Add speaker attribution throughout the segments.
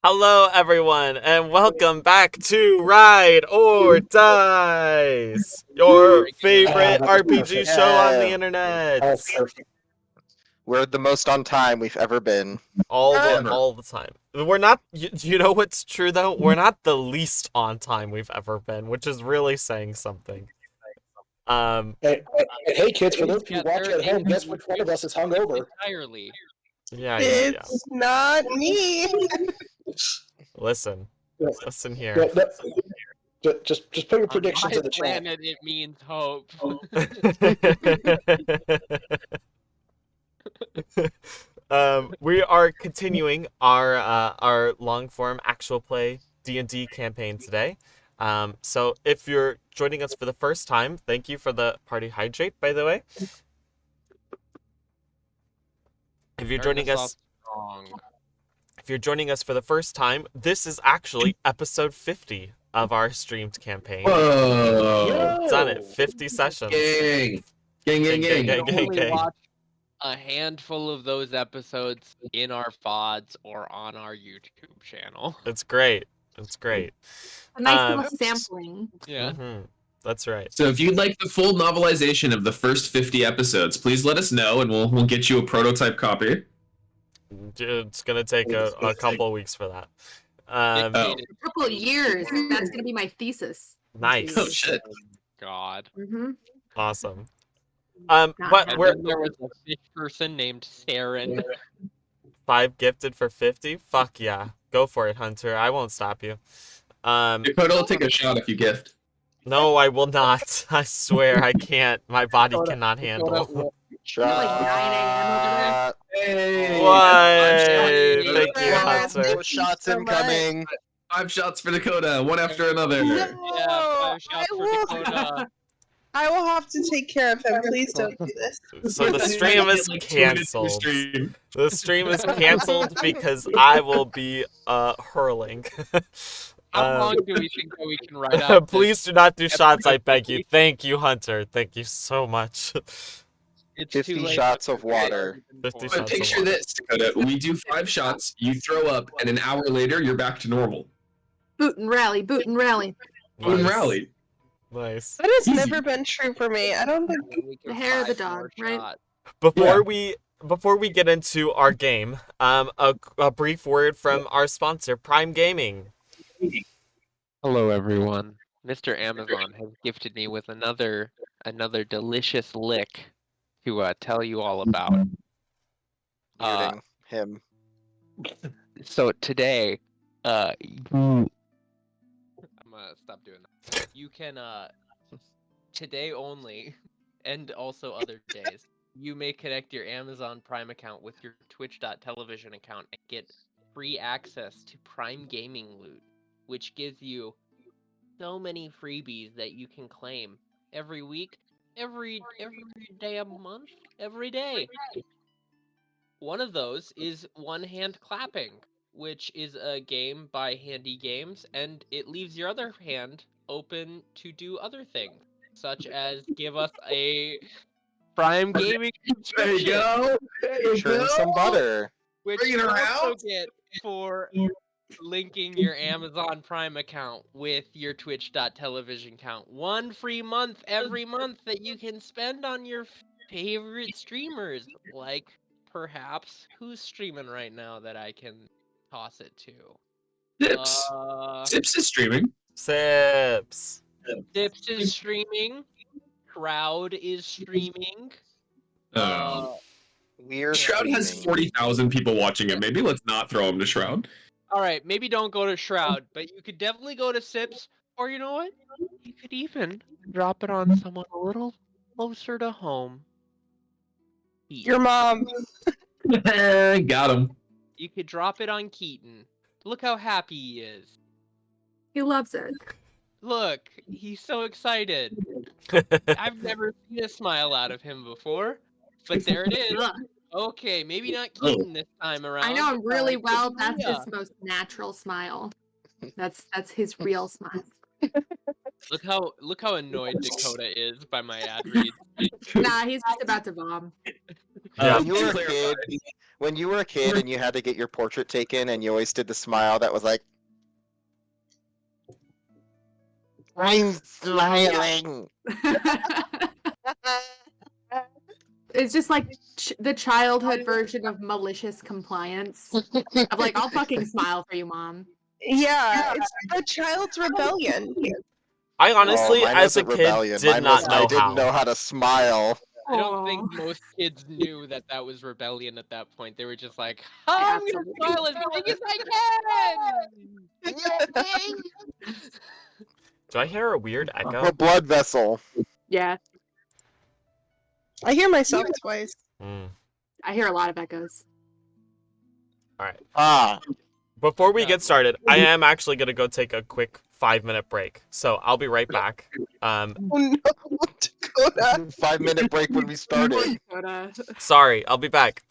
Speaker 1: Hello, everyone, and welcome back to Ride or Dice, your favorite
Speaker 2: That's
Speaker 1: RPG
Speaker 2: perfect.
Speaker 1: show on the
Speaker 3: Yeah,
Speaker 1: internet.
Speaker 2: That's perfect.
Speaker 3: we're the most on time we've ever been.
Speaker 2: Ever.
Speaker 1: All the time. We're not. You know what's true though? We're not the least on time we've ever been, which is really saying something.
Speaker 2: Hey, kids, for those
Speaker 4: Yeah,
Speaker 2: people watching at home, guess which one of us is hungover?
Speaker 4: entirely.
Speaker 1: Yeah.
Speaker 5: It's not me.
Speaker 1: Listen
Speaker 2: Yeah,
Speaker 1: here.
Speaker 2: just put your
Speaker 4: On
Speaker 2: predictions
Speaker 4: my
Speaker 2: in the chat.
Speaker 4: planet, it means hope.
Speaker 1: We are continuing our long form actual play D&D campaign today. So if you're joining us for the first time, thank you for the party hydrate, by the way. If you're joining us for the first time, this is actually episode 50 of our streamed campaign.
Speaker 6: Whoa!
Speaker 1: We've done it 50 sessions.
Speaker 6: Gang!
Speaker 4: Only watch a handful of those episodes in our VODs or on our YouTube channel.
Speaker 1: It's great.
Speaker 7: A nice little sampling.
Speaker 4: Yeah.
Speaker 1: That's right.
Speaker 6: So if you'd like the full novelization of the first 50 episodes, please let us know and we'll get you a prototype copy.
Speaker 1: It's gonna take a couple of weeks for that.
Speaker 7: A couple of years. That's gonna be my thesis.
Speaker 1: Nice.
Speaker 6: Oh shit.
Speaker 4: God.
Speaker 7: Mm-hmm.
Speaker 1: Awesome.
Speaker 7: Not
Speaker 1: But
Speaker 4: And
Speaker 1: we're
Speaker 4: then there was a fish person named Saren.
Speaker 1: 5 gifted for 50. Fuck yeah, go for it, Hunter. I won't stop you.
Speaker 6: Dakota will take a shot if you gift.
Speaker 1: No, I will not. I swear I can't. My body cannot handle.
Speaker 7: Like 9 a.m. over there.
Speaker 6: Hey!
Speaker 1: What? Thank you, Hunter.
Speaker 3: No shots incoming.
Speaker 6: 5 shots for Dakota, one after another.
Speaker 4: Yeah, 5 shots for Dakota.
Speaker 5: I will have to take care of him. Please don't do this.
Speaker 1: So the stream is canceled. The stream is canceled because I will be hurling.
Speaker 4: How long do we think that we can ride out?
Speaker 1: Please do not do shots, I beg you. Thank you, Hunter. Thank you so much.
Speaker 4: It's
Speaker 3: 50
Speaker 4: too late.
Speaker 3: shots of water.
Speaker 1: 50
Speaker 6: But
Speaker 1: shots
Speaker 6: picture
Speaker 1: of water.
Speaker 6: this, Dakota. We do 5 shots, you throw up, and an hour later you're back to normal.
Speaker 7: Boot and rally, boot and rally.
Speaker 6: Boom rally.
Speaker 1: Nice.
Speaker 5: That has
Speaker 6: Easy.
Speaker 5: never been true for me. I don't think.
Speaker 4: We can
Speaker 7: The hair of the
Speaker 4: 5
Speaker 7: dog,
Speaker 4: more
Speaker 7: right?
Speaker 4: shots.
Speaker 1: Before we get into our game, a brief word from our sponsor, Prime Gaming.
Speaker 4: Hello, everyone. Mr. Amazon has gifted me with another delicious lick to tell you all about.
Speaker 3: Muting him.
Speaker 4: So today, I'm gonna stop doing that. You can today only, and also other days, you may connect your Amazon Prime account with your Twitch.television account and get free access to Prime Gaming Loot, which gives you so many freebies that you can claim every week, every damn month, every day. One of those is One Hand Clapping, which is a game by Handy Games, and it leaves your other hand open to do other things, such as give us a Prime Gaming
Speaker 6: There you
Speaker 4: subscription,
Speaker 6: go. There you
Speaker 3: Churn
Speaker 6: go.
Speaker 3: some butter.
Speaker 4: which
Speaker 6: Bring it
Speaker 4: you also
Speaker 6: around.
Speaker 4: get for linking your Amazon Prime account with your Twitch.television account. 1 free month every month that you can spend on your favorite streamers, like perhaps who's streaming right now that I can toss it to?
Speaker 6: Sips. Sips is streaming.
Speaker 1: Sips.
Speaker 4: Dips is streaming. Shroud is streaming.
Speaker 3: We're
Speaker 6: Shroud has
Speaker 3: streaming.
Speaker 6: 40,000 people watching it. Maybe let's not throw him to Shroud.
Speaker 4: All right, maybe don't go to Shroud, but you could definitely go to Sips, or you know what? You could even drop it on someone a little closer to home.
Speaker 5: Your mom.
Speaker 6: Got him.
Speaker 4: You could drop it on Keaton. Look how happy he is.
Speaker 7: He loves it.
Speaker 4: Look, he's so excited. I've never seen a smile out of him before, but there it is.
Speaker 7: Ugh.
Speaker 4: Okay, maybe not Keaton this time around.
Speaker 7: I know him really well. That's
Speaker 4: Yeah.
Speaker 7: his most natural smile. That's his real smile.
Speaker 4: Look how annoyed Dakota is by my ad read.
Speaker 7: Nah, he's just about to vom.
Speaker 1: Yeah.
Speaker 3: When you were a kid, When you were a kid and you had to get your portrait taken and you always did the smile that was like, I'm smiling.
Speaker 7: It's just like the childhood version of malicious compliance. Of like, I'll fucking smile for you, mom.
Speaker 5: Yeah, it's a child's rebellion.
Speaker 1: I honestly,
Speaker 3: mine
Speaker 1: as a
Speaker 3: wasn't
Speaker 1: kid,
Speaker 3: rebellion.
Speaker 1: did
Speaker 3: Mine
Speaker 1: not
Speaker 3: was,
Speaker 1: know
Speaker 3: I
Speaker 1: how.
Speaker 3: didn't know how to smile.
Speaker 4: I don't think
Speaker 7: Aw.
Speaker 4: most kids knew that that was rebellion at that point. They were just like, I'm gonna
Speaker 7: Absolutely.
Speaker 4: smile as big as I can!
Speaker 1: Do I hear a weird
Speaker 3: The
Speaker 1: echo?
Speaker 3: blood vessel.
Speaker 7: Yeah,
Speaker 5: I hear myself twice.
Speaker 7: I hear a lot of echoes.
Speaker 1: All right.
Speaker 3: Ah.
Speaker 1: Before we get started, I am actually gonna go take a quick 5-minute break, so I'll be right back.
Speaker 5: Oh no, Dakota.
Speaker 3: 5-minute break when we started.
Speaker 7: Dakota.
Speaker 1: Sorry, I'll be back.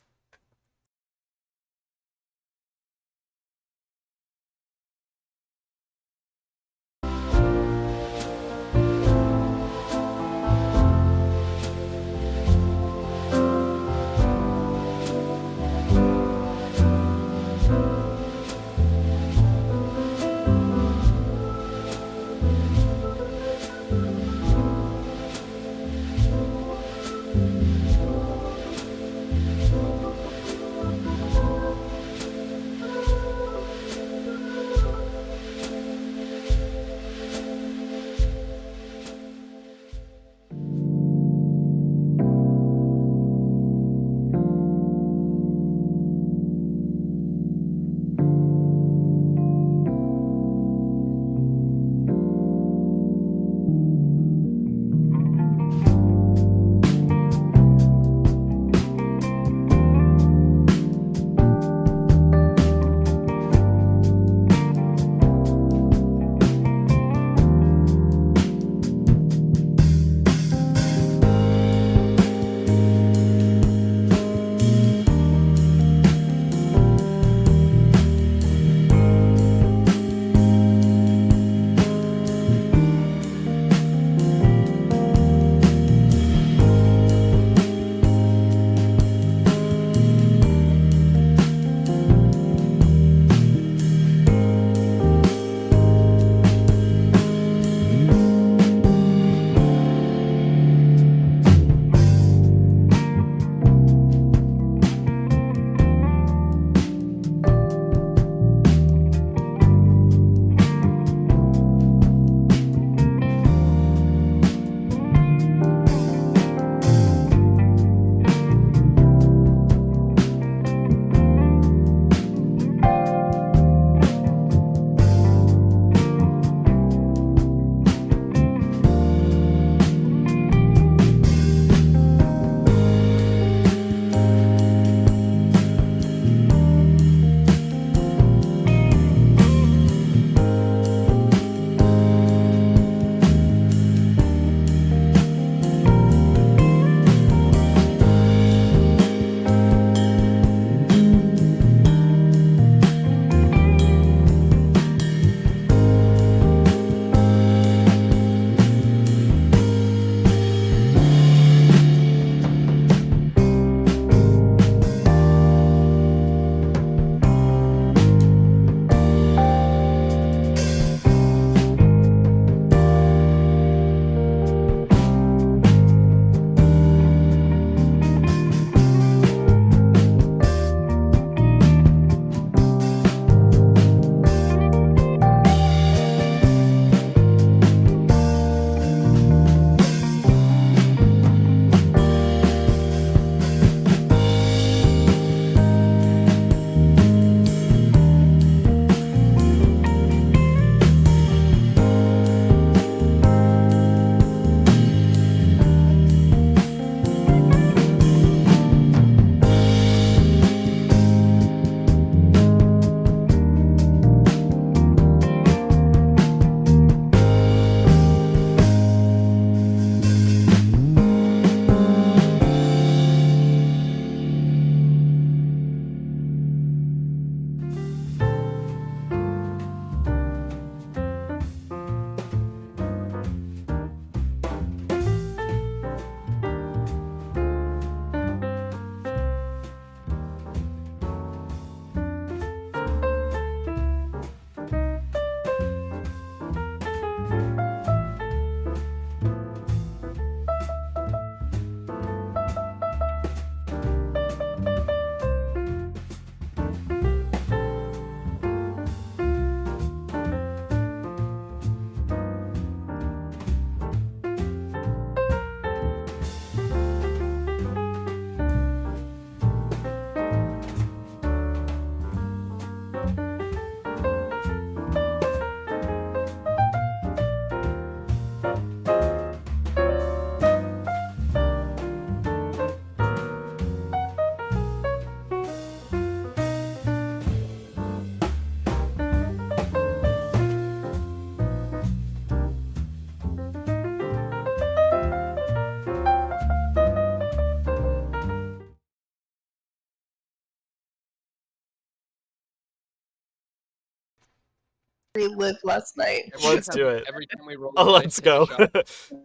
Speaker 5: relive last night.
Speaker 1: Let's do it.
Speaker 4: Every time we roll
Speaker 1: Oh,
Speaker 4: the
Speaker 1: let's
Speaker 4: dice, take a
Speaker 1: go.
Speaker 4: shot.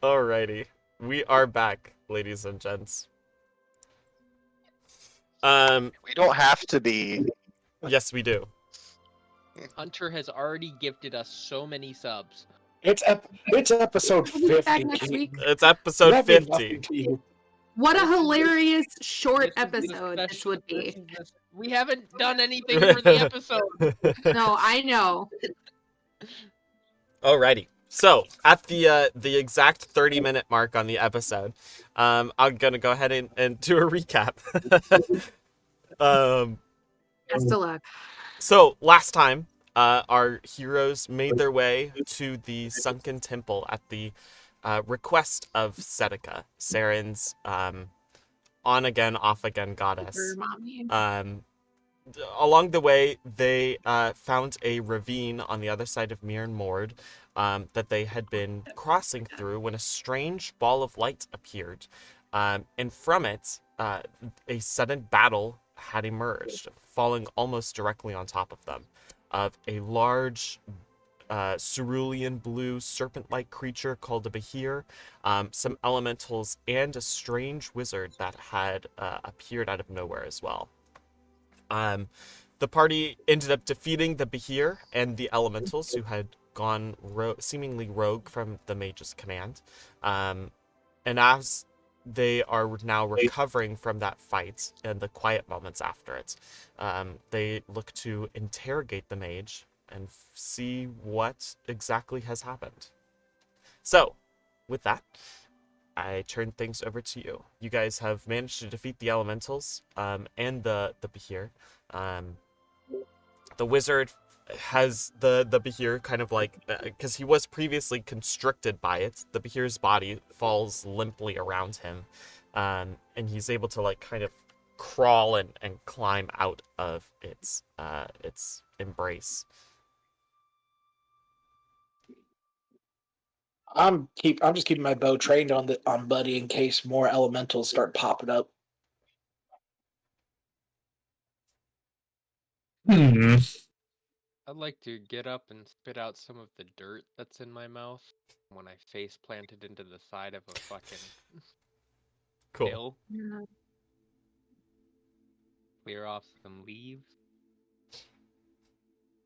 Speaker 1: Alrighty. We are back, ladies and gents.
Speaker 3: We don't have to be.
Speaker 1: Yes, we do.
Speaker 4: Hunter has already gifted us so many subs.
Speaker 2: It's episode
Speaker 7: We'll be back
Speaker 2: 50.
Speaker 7: next week.
Speaker 1: It's episode
Speaker 2: That means
Speaker 1: 50.
Speaker 2: nothing to you.
Speaker 7: What a
Speaker 4: This is-
Speaker 7: hilarious short
Speaker 4: This is the
Speaker 7: episode this
Speaker 4: special-
Speaker 7: would be.
Speaker 4: We haven't done anything for the episode.
Speaker 7: No, I know.
Speaker 1: Alrighty. So, at the exact 30-minute mark on the episode, I'm gonna go ahead and do a recap.
Speaker 7: Best of luck.
Speaker 1: So, last time, our heroes made their way to the sunken temple at the request of Seneca, Saren's on-again, off-again goddess.
Speaker 7: For mommy.
Speaker 1: Along the way, they found a ravine on the other side of Mir Mord that they had been crossing through when a strange ball of light appeared. And from it, a sudden battle had emerged, falling almost directly on top of them, of a large cerulean blue serpent-like creature called a Behir, some elementals, and a strange wizard that had appeared out of nowhere as well. The party ended up defeating the Behir and the elementals who had gone seemingly rogue from the mage's command. And as they are now recovering from that fight and the quiet moments after it, they look to interrogate the mage and see what exactly has happened. So, with that, I turn things over to you. You guys have managed to defeat the elementals and the Behir. The wizard has the Behir kind of like, because he was previously constricted by it, the Behir's body falls limply around him, and he's able to like kind of crawl and climb out of its embrace.
Speaker 2: I'm just keeping my bow trained on Buddy in case more elementals start popping up.
Speaker 6: Hmm.
Speaker 4: I'd like to get up and spit out some of the dirt that's in my mouth when I face planted into the side of a fucking
Speaker 1: Cool.
Speaker 4: hill.
Speaker 7: Yeah.
Speaker 4: Clear off some leaves.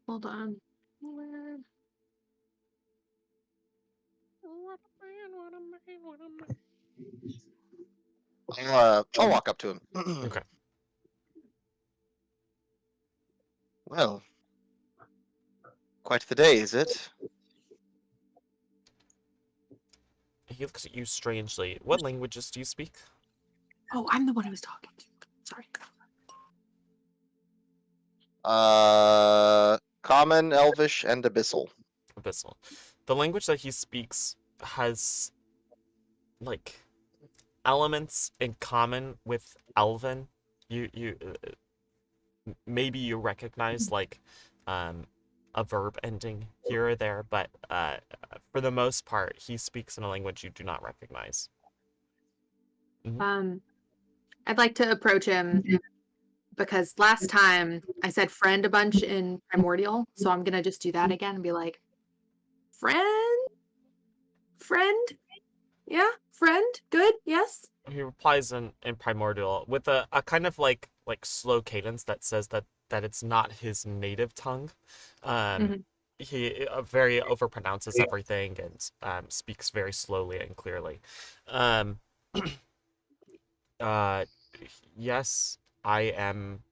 Speaker 7: Hold on. Where-
Speaker 4: What a man.
Speaker 3: I'll walk up to him.
Speaker 1: Okay.
Speaker 3: Well, quite the day, is it?
Speaker 1: He looks at you strangely. What languages do you speak?
Speaker 7: Oh, I'm the one who was talking to. Sorry.
Speaker 3: Common, Elvish, and Abyssal.
Speaker 1: Abyssal. The language that he speaks has like elements in common with Elven. Maybe you recognize like a verb ending here or there, but for the most part, he speaks in a language you do not recognize.
Speaker 7: I'd like to approach him because last time I said friend a bunch in Primordial, so I'm gonna just do that again and be like, friend, yeah, friend, good, yes.
Speaker 1: He replies in Primordial with a kind of like slow cadence that says that it's not his native tongue. He very overpronounces everything and speaks very slowly and clearly. Yes, I am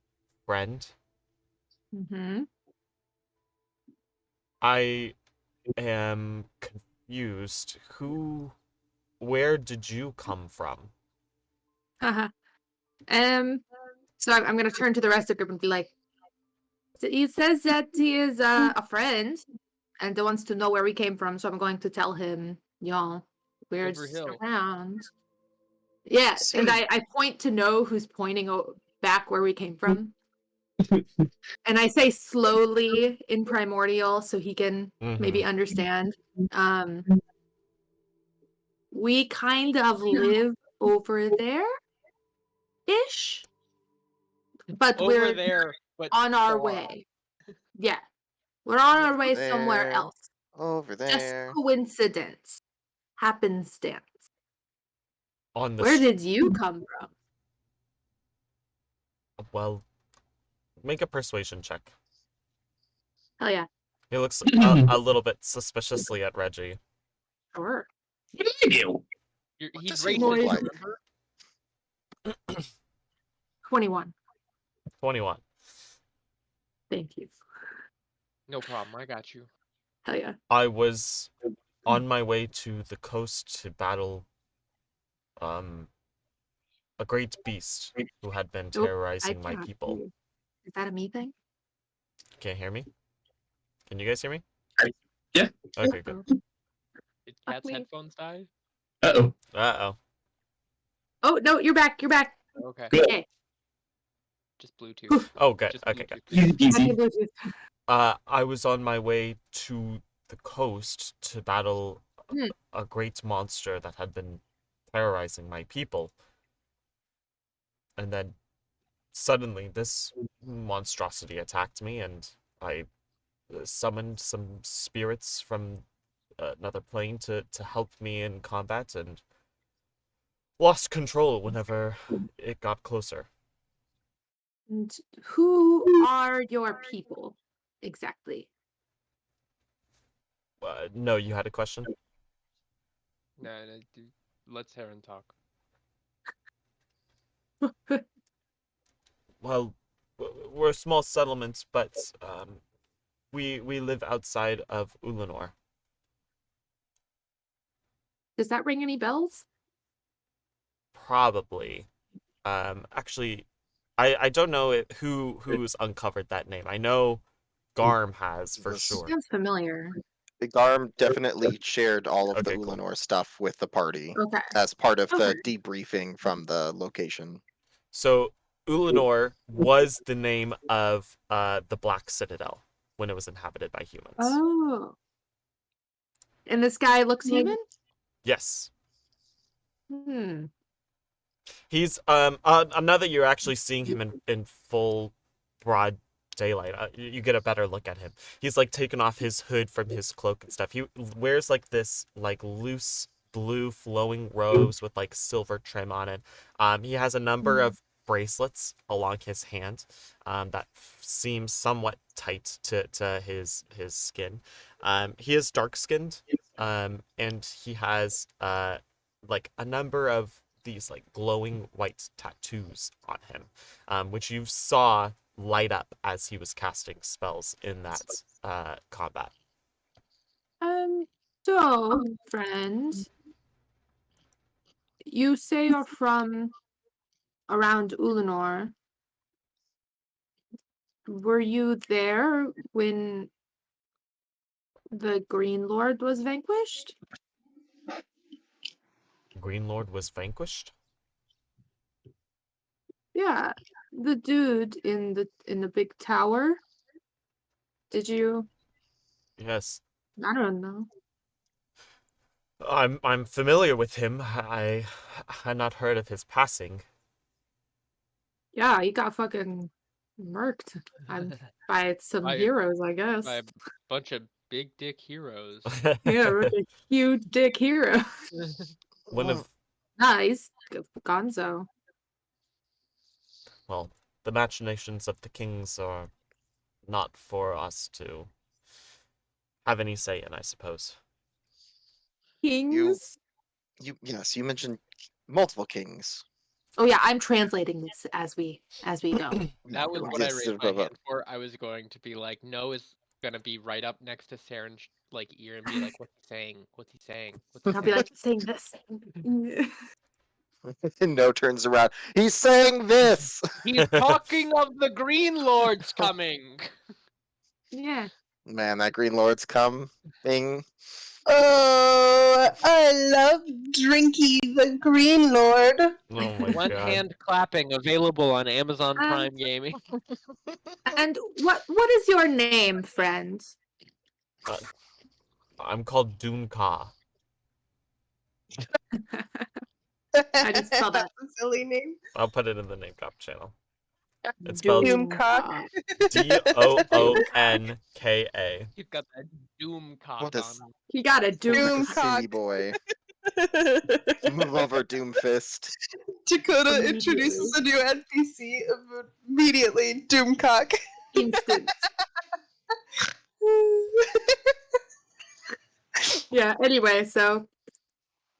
Speaker 1: friend.
Speaker 7: Mm-hmm.
Speaker 1: I am confused. Where did you come from?
Speaker 7: Uh-huh. So I'm gonna turn to the rest of the group and be like, so he says that he is a friend and he wants to know where we came from, so I'm going to tell him, we're
Speaker 4: Over
Speaker 7: just
Speaker 4: hill.
Speaker 7: around. Yeah, and I point to know who's pointing back where we came from. And I say slowly in Primordial so he can maybe understand. We kind of live over there ish. But
Speaker 4: Over
Speaker 7: we're
Speaker 4: there, but
Speaker 7: on our
Speaker 4: far.
Speaker 7: way. Yeah. We're on our
Speaker 3: Over
Speaker 7: way somewhere
Speaker 3: there.
Speaker 7: else.
Speaker 3: Over
Speaker 7: Just
Speaker 3: there.
Speaker 7: coincidence. Happenstance.
Speaker 1: On the
Speaker 7: Where did you come from?
Speaker 1: well, make a persuasion check.
Speaker 7: Hell yeah.
Speaker 1: He looks a little bit suspiciously at Reggie.
Speaker 7: Sure.
Speaker 6: What did I do?
Speaker 4: He's
Speaker 3: does he
Speaker 4: racist,
Speaker 3: look like?
Speaker 4: remember?
Speaker 7: 21.
Speaker 1: 21.
Speaker 7: Thank you.
Speaker 4: No problem. I got you.
Speaker 7: Hell yeah.
Speaker 1: I was on my way to the coast to battle a great beast who had been
Speaker 7: Nope, I
Speaker 1: terrorizing my
Speaker 7: cannot
Speaker 1: people.
Speaker 7: hear you. Is that a me thing?
Speaker 1: Can't hear me? Can you guys hear me?
Speaker 6: Yeah.
Speaker 1: Okay, good.
Speaker 7: Oh.
Speaker 4: Did
Speaker 7: Fuck
Speaker 4: Cat's
Speaker 7: me.
Speaker 4: headphones die?
Speaker 6: Uh-oh.
Speaker 1: Uh-oh.
Speaker 7: Oh no, you're back. You're back.
Speaker 4: Okay.
Speaker 6: Cool.
Speaker 7: Okay.
Speaker 4: Just Bluetooth.
Speaker 1: Oh, good.
Speaker 4: Just
Speaker 1: Okay, good.
Speaker 4: Bluetooth.
Speaker 6: Easy
Speaker 7: Back in
Speaker 6: peasy.
Speaker 7: Bluetooth.
Speaker 1: I was on my way to the coast to battle
Speaker 7: Hmm.
Speaker 1: a great monster that had been terrorizing my people. And then suddenly this monstrosity attacked me, and I summoned some spirits from another plane to help me in combat, and lost control whenever it got closer.
Speaker 7: And who are your people exactly?
Speaker 1: No, you had a question?
Speaker 4: No, let's Heron talk.
Speaker 1: Well, we're a small settlement, but we live outside of Ulanor.
Speaker 7: Does that ring any bells?
Speaker 1: Probably. Actually, I don't know who's uncovered that name. I know Garm has for
Speaker 3: This-
Speaker 1: sure.
Speaker 7: Sounds familiar.
Speaker 3: Garm definitely shared all of the
Speaker 1: Okay, cool.
Speaker 3: Ulanor stuff with the party
Speaker 7: Okay.
Speaker 3: as part of the
Speaker 7: Okay.
Speaker 3: debriefing from the location.
Speaker 1: So Ulanor was the name of the Black Citadel when it was inhabited by humans.
Speaker 7: Oh. And this guy looks human?
Speaker 1: Yes.
Speaker 7: Hmm.
Speaker 1: He's now that you're actually seeing him in full broad daylight, you get a better look at him. He's like taken off his hood from his cloak and stuff. He wears like this like loose blue flowing robes with like silver trim on it. He has a number of bracelets along his hand that seem somewhat tight to his skin. He is dark skinned, and he has like a number of these like glowing white tattoos on him, which you saw light up as he was casting spells in that combat.
Speaker 7: So, friend, you say you're from around Ulanor. Were you there when the Green Lord was vanquished?
Speaker 1: Green Lord was vanquished?
Speaker 7: Yeah, the dude in the big tower. Did you?
Speaker 1: Yes.
Speaker 7: I don't know.
Speaker 1: I'm familiar with him. I had not heard of his passing.
Speaker 7: Yeah, he got fucking murked by some
Speaker 4: By-
Speaker 7: heroes, I guess.
Speaker 4: By a bunch of big dick heroes.
Speaker 7: Yeah, really huge dick hero.
Speaker 1: One of
Speaker 7: Nice, Gonzo.
Speaker 1: well, the machinations of the kings are not for us to have any say in, I suppose.
Speaker 7: Kings.
Speaker 3: Yes, you mentioned multiple kings.
Speaker 7: Oh yeah, I'm translating this as we go.
Speaker 4: That was what I
Speaker 3: Yes,
Speaker 4: raised my hand for. I was going to be like, no is gonna be right up next to Saren's like ear and be like, what's he saying? What's he saying? What's he
Speaker 7: I'll be
Speaker 4: saying?
Speaker 7: like saying this.
Speaker 3: No turns around. He's saying this.
Speaker 4: He's talking of the Green Lords coming.
Speaker 7: Yeah.
Speaker 3: Man, that Green Lord's coming.
Speaker 5: Oh, I love Drinky the Green Lord.
Speaker 1: Oh my
Speaker 4: One
Speaker 1: god.
Speaker 4: hand clapping available on Amazon Prime Gaming.
Speaker 7: And what is your name, friend?
Speaker 1: I'm called Dunka.
Speaker 7: I just saw that.
Speaker 5: That's a silly name.
Speaker 1: I'll put it in the name drop channel. It's spelled
Speaker 5: Doomcock.
Speaker 1: Doonka.
Speaker 4: You've got that doom cock
Speaker 3: What is-
Speaker 4: on.
Speaker 7: He got a doom.
Speaker 5: Doomcock.
Speaker 3: Cindy boy. Move over, Doomfist.
Speaker 5: Dakota introduces a new NPC immediately. Doomcock.
Speaker 7: Instant. Yeah, anyway, so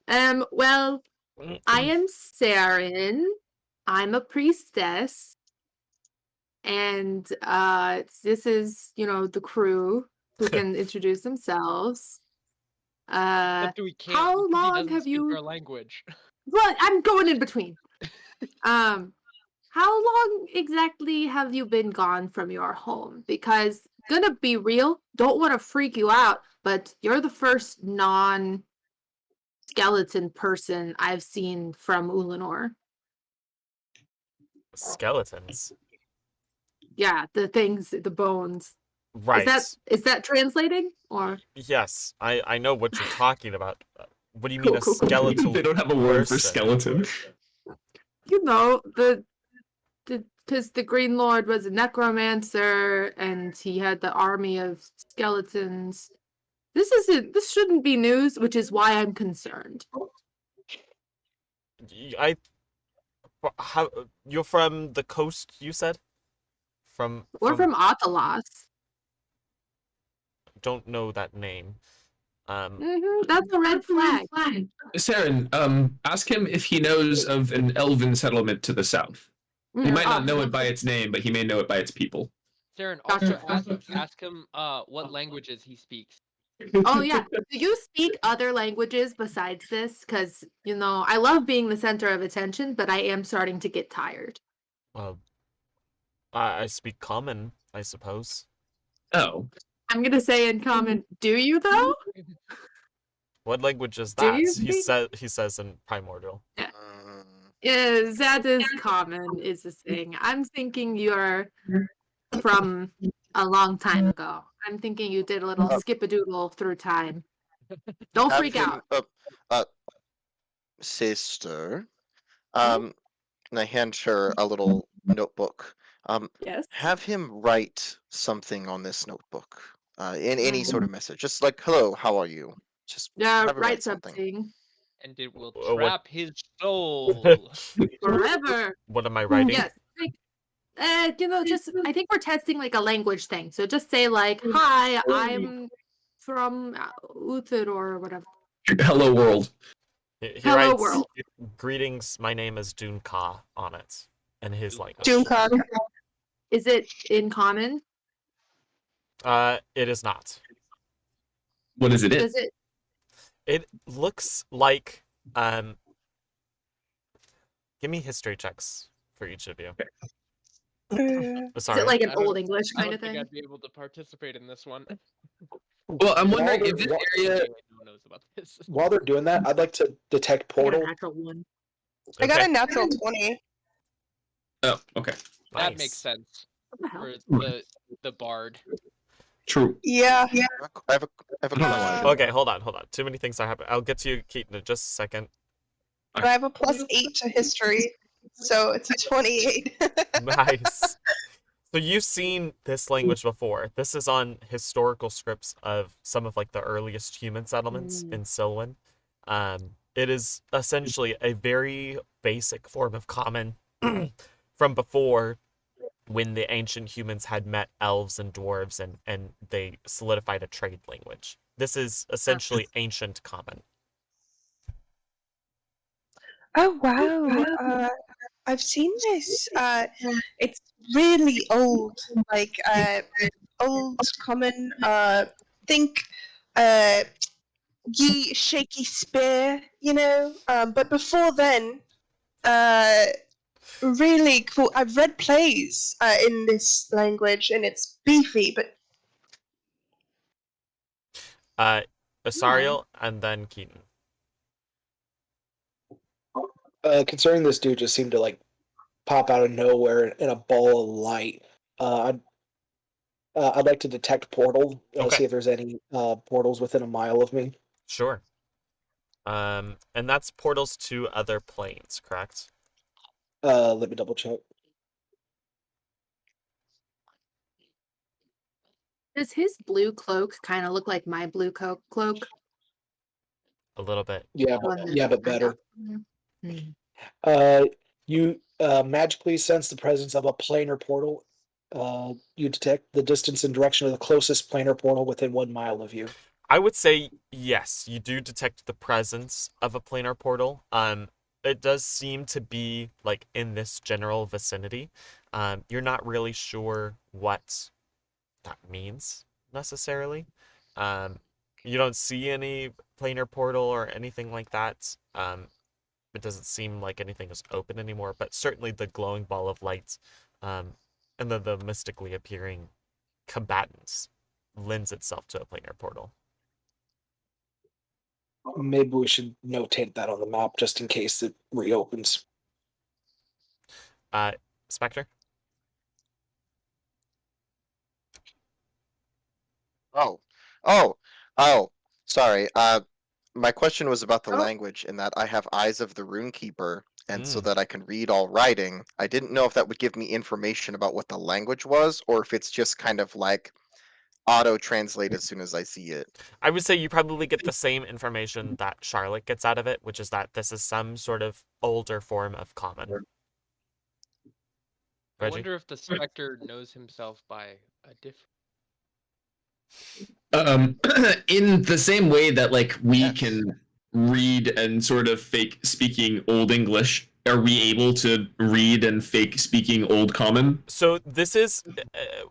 Speaker 7: well, I am Saren. I'm a priestess. And this is, the crew who can introduce themselves.
Speaker 4: Except we can't
Speaker 7: how
Speaker 4: because he
Speaker 7: long
Speaker 4: doesn't
Speaker 7: have
Speaker 4: speak
Speaker 7: you
Speaker 4: our language.
Speaker 7: Well, I'm going in between. How long exactly have you been gone from your home? Because gonna be real, don't want to freak you out, but you're the first non-skeleton person I've seen from Ulanor.
Speaker 1: Skeletons.
Speaker 7: Yeah, the things, the bones.
Speaker 1: Right.
Speaker 7: Is that translating or?
Speaker 1: Yes, I know what you're talking about. What do you
Speaker 7: Cool,
Speaker 1: mean a
Speaker 7: cool, cool.
Speaker 1: skeletal
Speaker 6: They don't have a word for
Speaker 1: person?
Speaker 6: skeleton.
Speaker 7: Because the Green Lord was a necromancer and he had the army of skeletons. This shouldn't be news, which is why I'm concerned.
Speaker 1: How you're from the coast? You said
Speaker 7: We're from Atalas.
Speaker 1: don't know that name.
Speaker 7: That's a red flag.
Speaker 6: Saren, ask him if he knows of an elven settlement to the south. He might not know it by its name, but he may know it by its people.
Speaker 4: Saren,
Speaker 7: Gotcha.
Speaker 4: also ask him what languages he speaks.
Speaker 7: Oh yeah. Do you speak other languages besides this? Because I love being the center of attention, but I am starting to get tired.
Speaker 1: I speak common, I suppose.
Speaker 6: Oh.
Speaker 7: I'm gonna say in common. Do you though?
Speaker 1: What language is
Speaker 7: Do
Speaker 1: that?
Speaker 7: you
Speaker 1: He says in primordial.
Speaker 7: Yeah, that is common. Is the thing. I'm thinking you're from a long time ago. I'm thinking you did a little skip-a-doodle through time. Don't
Speaker 3: Have
Speaker 7: freak
Speaker 3: him,
Speaker 7: out.
Speaker 3: sister. And I hand her a little notebook.
Speaker 7: Yes.
Speaker 3: Have him write something on this notebook. In any sort of message. Just like, hello, how are you? Just
Speaker 7: Yeah,
Speaker 3: have him
Speaker 7: write something.
Speaker 4: And it will
Speaker 1: What-
Speaker 4: trap his soul.
Speaker 7: Forever.
Speaker 1: What am I writing?
Speaker 7: Yes. Just I think we're testing like a language thing. So just say like, "Hi, I'm from Uthid or whatever."
Speaker 6: Hello, world.
Speaker 1: He
Speaker 7: Hello,
Speaker 1: writes,
Speaker 7: world.
Speaker 1: "Greetings, my name is Doonka" on it, in his language.
Speaker 5: Doomcock.
Speaker 7: Is it in common?
Speaker 1: It is not.
Speaker 6: What is it?
Speaker 7: Does it?
Speaker 1: It looks like give me history checks for each of you.
Speaker 5: Uh,
Speaker 1: Sorry.
Speaker 7: Is it like an
Speaker 4: I don't-
Speaker 7: old English
Speaker 4: I
Speaker 7: kind
Speaker 4: don't
Speaker 7: of
Speaker 4: think
Speaker 7: thing?
Speaker 4: I'd be able to participate in this one.
Speaker 6: Well, I'm wondering if this
Speaker 2: While
Speaker 6: area.
Speaker 4: No one knows about this.
Speaker 2: While they're doing that, I'd like to detect
Speaker 7: I got a
Speaker 2: portal.
Speaker 7: natural one.
Speaker 5: I got
Speaker 1: Okay,
Speaker 5: a natural 20.
Speaker 6: Oh, okay.
Speaker 4: That
Speaker 1: nice.
Speaker 4: makes sense
Speaker 7: What the hell?
Speaker 4: for the bard.
Speaker 6: True.
Speaker 5: Yeah.
Speaker 3: I have a
Speaker 6: I don't know why I
Speaker 3: question.
Speaker 6: did
Speaker 1: Okay, hold on. Too many things are happening. I'll get to you, Keaton, in just a second.
Speaker 5: I have a +8 to history, so it's a 28.
Speaker 1: Nice. So you've seen this language before. This is on historical scripts of some of like the earliest human settlements in Silwen. It is essentially a very basic form of common from before, when the ancient humans had met elves and dwarves and they solidified a trade language. This is essentially ancient common.
Speaker 5: Oh wow! I've seen this. It's really old, like old common. Think, ye shaky spear, But before then, really cool. I've read plays in this language, and it's beefy, but
Speaker 1: Asariel and then Keaton.
Speaker 2: Concerning this dude just seemed to like pop out of nowhere in a ball of light. I'd like to detect portal.
Speaker 1: Okay.
Speaker 2: See if there's any portals within a mile of me.
Speaker 1: Sure. And that's portals to other planes, correct?
Speaker 2: Let me double check.
Speaker 7: Does his blue cloak kind of look like my blue cloak?
Speaker 1: A little bit.
Speaker 2: Yeah,
Speaker 7: One that
Speaker 2: but
Speaker 7: I got
Speaker 2: better.
Speaker 7: from him?
Speaker 2: You magically sense the presence of a planar portal. You detect the distance and direction of the closest planar portal within 1 mile of you.
Speaker 1: I would say yes, you do detect the presence of a planar portal. It does seem to be like in this general vicinity. You're not really sure what that means necessarily. You don't see any planar portal or anything like that. It doesn't seem like anything is open anymore, but certainly the glowing ball of light, and then the mystically appearing combatants lends itself to a planar portal.
Speaker 2: Maybe we should notate that on the map just in case it reopens.
Speaker 1: Spectre?
Speaker 3: Oh, oh, oh. Sorry. My question was about the
Speaker 7: Oh.
Speaker 3: language, in that I have Eyes of the Runekeeper, and so
Speaker 1: Mm.
Speaker 3: that I can read all writing. I didn't know if that would give me information about what the language was, or if it's just kind of like auto-translate as soon as I see it.
Speaker 1: I would say you probably get the same information that Charlotte gets out of it, which is that this is some sort of older form of common.
Speaker 4: I
Speaker 1: Reggie?
Speaker 4: wonder if the Spectre knows himself by a different.
Speaker 6: In the same way that like we
Speaker 3: Yes.
Speaker 6: can read and sort of fake speaking Old English, are we able to read and fake speaking Old Common?
Speaker 1: So this is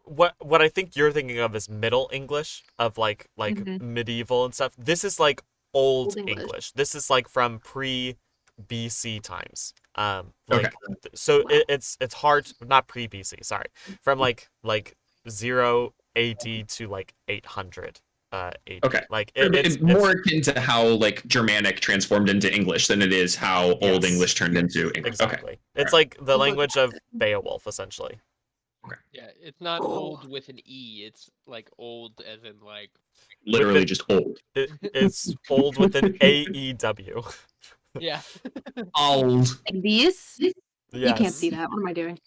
Speaker 1: what I think you're thinking of is Middle English, of like
Speaker 7: Mhm.
Speaker 1: medieval and stuff. This is like Old
Speaker 7: Old English.
Speaker 1: English. This is like from pre BC times.
Speaker 6: Okay.
Speaker 1: So it's hard, not pre BC, sorry, from like 0 AD to like 800 AD.
Speaker 6: Okay.
Speaker 1: Like
Speaker 6: It's more akin to how like Germanic transformed into English than it is how Old
Speaker 1: Yes.
Speaker 6: English turned into English.
Speaker 1: exactly.
Speaker 6: Okay.
Speaker 1: It's like the
Speaker 7: Look
Speaker 1: language
Speaker 7: at
Speaker 1: of Beowulf, essentially.
Speaker 4: Yeah, it's not old with an E. It's like old as in like.
Speaker 6: Literally
Speaker 1: With
Speaker 6: just old.
Speaker 1: It's old with an AEW.
Speaker 4: Yeah.
Speaker 6: Old.
Speaker 7: Like these? You can't
Speaker 1: Yes.
Speaker 7: see that. What am I doing?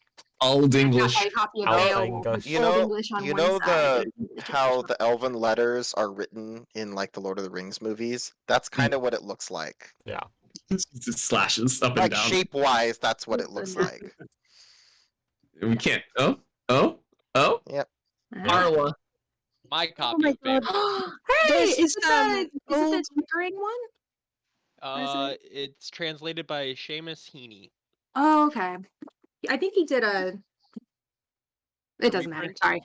Speaker 6: Old
Speaker 7: I've got
Speaker 6: English.
Speaker 7: my copy of
Speaker 1: Old
Speaker 7: Beowulf with
Speaker 1: English.
Speaker 7: Old English on
Speaker 3: You
Speaker 7: one
Speaker 3: know
Speaker 7: side.
Speaker 3: how the elven letters are written in like the Lord of the Rings movies? That's kind of what it looks like.
Speaker 1: Yeah.
Speaker 6: It slashes up and
Speaker 3: Like
Speaker 6: down.
Speaker 3: shape-wise, that's what it looks
Speaker 7: Goodness.
Speaker 3: like.
Speaker 6: We can't. Oh.
Speaker 3: Yep.
Speaker 6: Arla.
Speaker 4: My
Speaker 5: Oh
Speaker 4: copy
Speaker 5: my
Speaker 4: of
Speaker 5: god.
Speaker 4: Beowulf.
Speaker 7: Hey,
Speaker 5: There's
Speaker 7: is it the
Speaker 5: old.
Speaker 7: Tickering one? Or is
Speaker 4: It's translated by Seamus Heaney.
Speaker 7: Oh, okay. I think he did a. It doesn't matter. Sorry.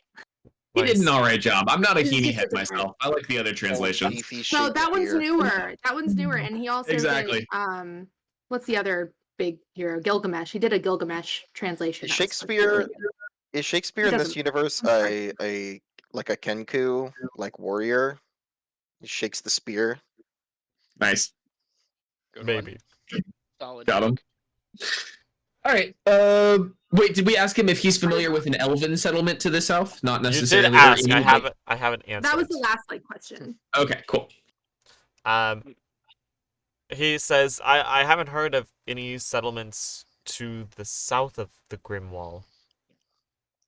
Speaker 6: He did an
Speaker 1: Nice.
Speaker 6: alright job. I'm not a
Speaker 7: It's
Speaker 6: Heaney
Speaker 7: just
Speaker 6: head
Speaker 7: different.
Speaker 6: myself. I like the other translations.
Speaker 3: Beefy
Speaker 7: No, that one's
Speaker 3: Shakespeare.
Speaker 7: newer. That one's newer, and he also
Speaker 6: Exactly.
Speaker 7: did. What's the other big hero? Gilgamesh. He did a Gilgamesh translation.
Speaker 3: Is
Speaker 7: that was
Speaker 3: Shakespeare
Speaker 7: really good.
Speaker 3: is Shakespeare
Speaker 7: He
Speaker 3: in this
Speaker 7: doesn't-
Speaker 3: universe a like a Kenku like warrior? He shakes the spear.
Speaker 6: Nice.
Speaker 4: Good
Speaker 1: Maybe.
Speaker 4: one. Solid.
Speaker 6: Got him.
Speaker 4: joke.
Speaker 6: All right. Wait, did we ask him if he's familiar with an elven settlement to the south? Not
Speaker 1: You
Speaker 6: necessarily.
Speaker 1: did
Speaker 6: or
Speaker 1: ask.
Speaker 6: any,
Speaker 1: I
Speaker 6: like-
Speaker 1: haven't answered.
Speaker 7: That was the last like question.
Speaker 6: Okay, cool.
Speaker 1: He says I haven't heard of any settlements to the south of the Grimwall.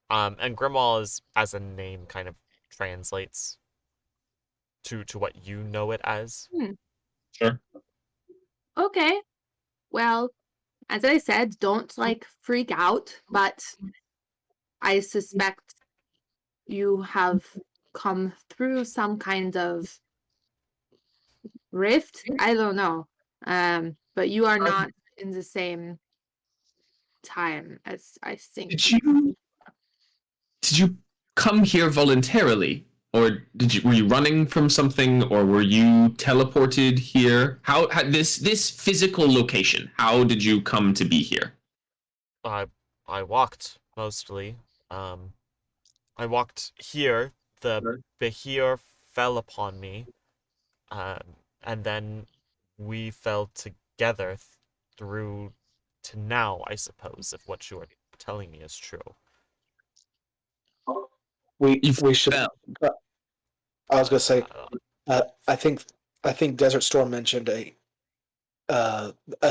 Speaker 1: And Grimwall is, as a name, kind of translates to what you know it as.
Speaker 6: Sure.
Speaker 7: Okay. Well, as I said, don't like freak out, but I suspect you have come through some kind of rift. I don't know. But you are not in the same time as I think.
Speaker 6: Did you come here voluntarily, or were you running from something, or were you teleported here? How this physical location? How did you come to be here?
Speaker 1: I walked mostly. I walked here. The Behir fell upon me, and then we fell together through to now, I suppose, if what you are telling me is true.
Speaker 2: We
Speaker 6: You
Speaker 2: should.
Speaker 6: fell.
Speaker 2: I was gonna say.
Speaker 1: Uh,
Speaker 2: I think Desert Storm mentioned a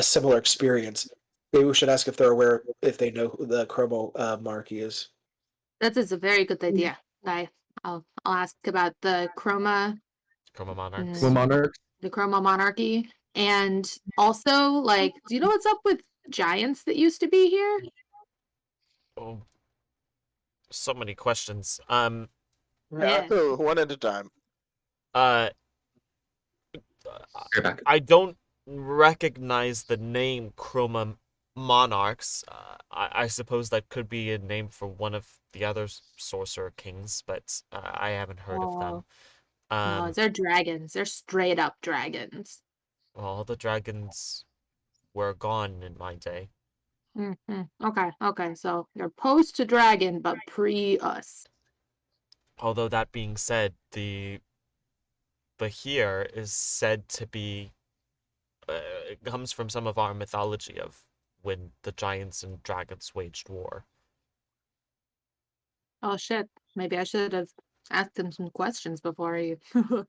Speaker 2: similar experience. Maybe we should ask if they're aware, if they know who the Chromo Marquis is.
Speaker 7: That is a very good idea. I'll ask about the Chroma
Speaker 1: Monarchs.
Speaker 6: Well, Monarch.
Speaker 7: the Chroma monarchy, and also like, do you know what's up with giants that used to be here?
Speaker 1: Oh, so many questions.
Speaker 7: Yeah.
Speaker 3: One at a time.
Speaker 1: Uh,
Speaker 6: You're back.
Speaker 1: I don't recognize the name Chroma Monarchs. I suppose that could be a name for one of the other sorcerer kings, but I haven't heard of them.
Speaker 7: No, they're dragons. They're straight up dragons.
Speaker 1: All the dragons were gone in my day.
Speaker 7: Okay. So they're post to dragon, but pre us.
Speaker 1: Although that being said, the Bahir is said to be it comes from some of our mythology of when the giants and dragons waged war.
Speaker 7: Oh shit! Maybe I should have asked him some questions before he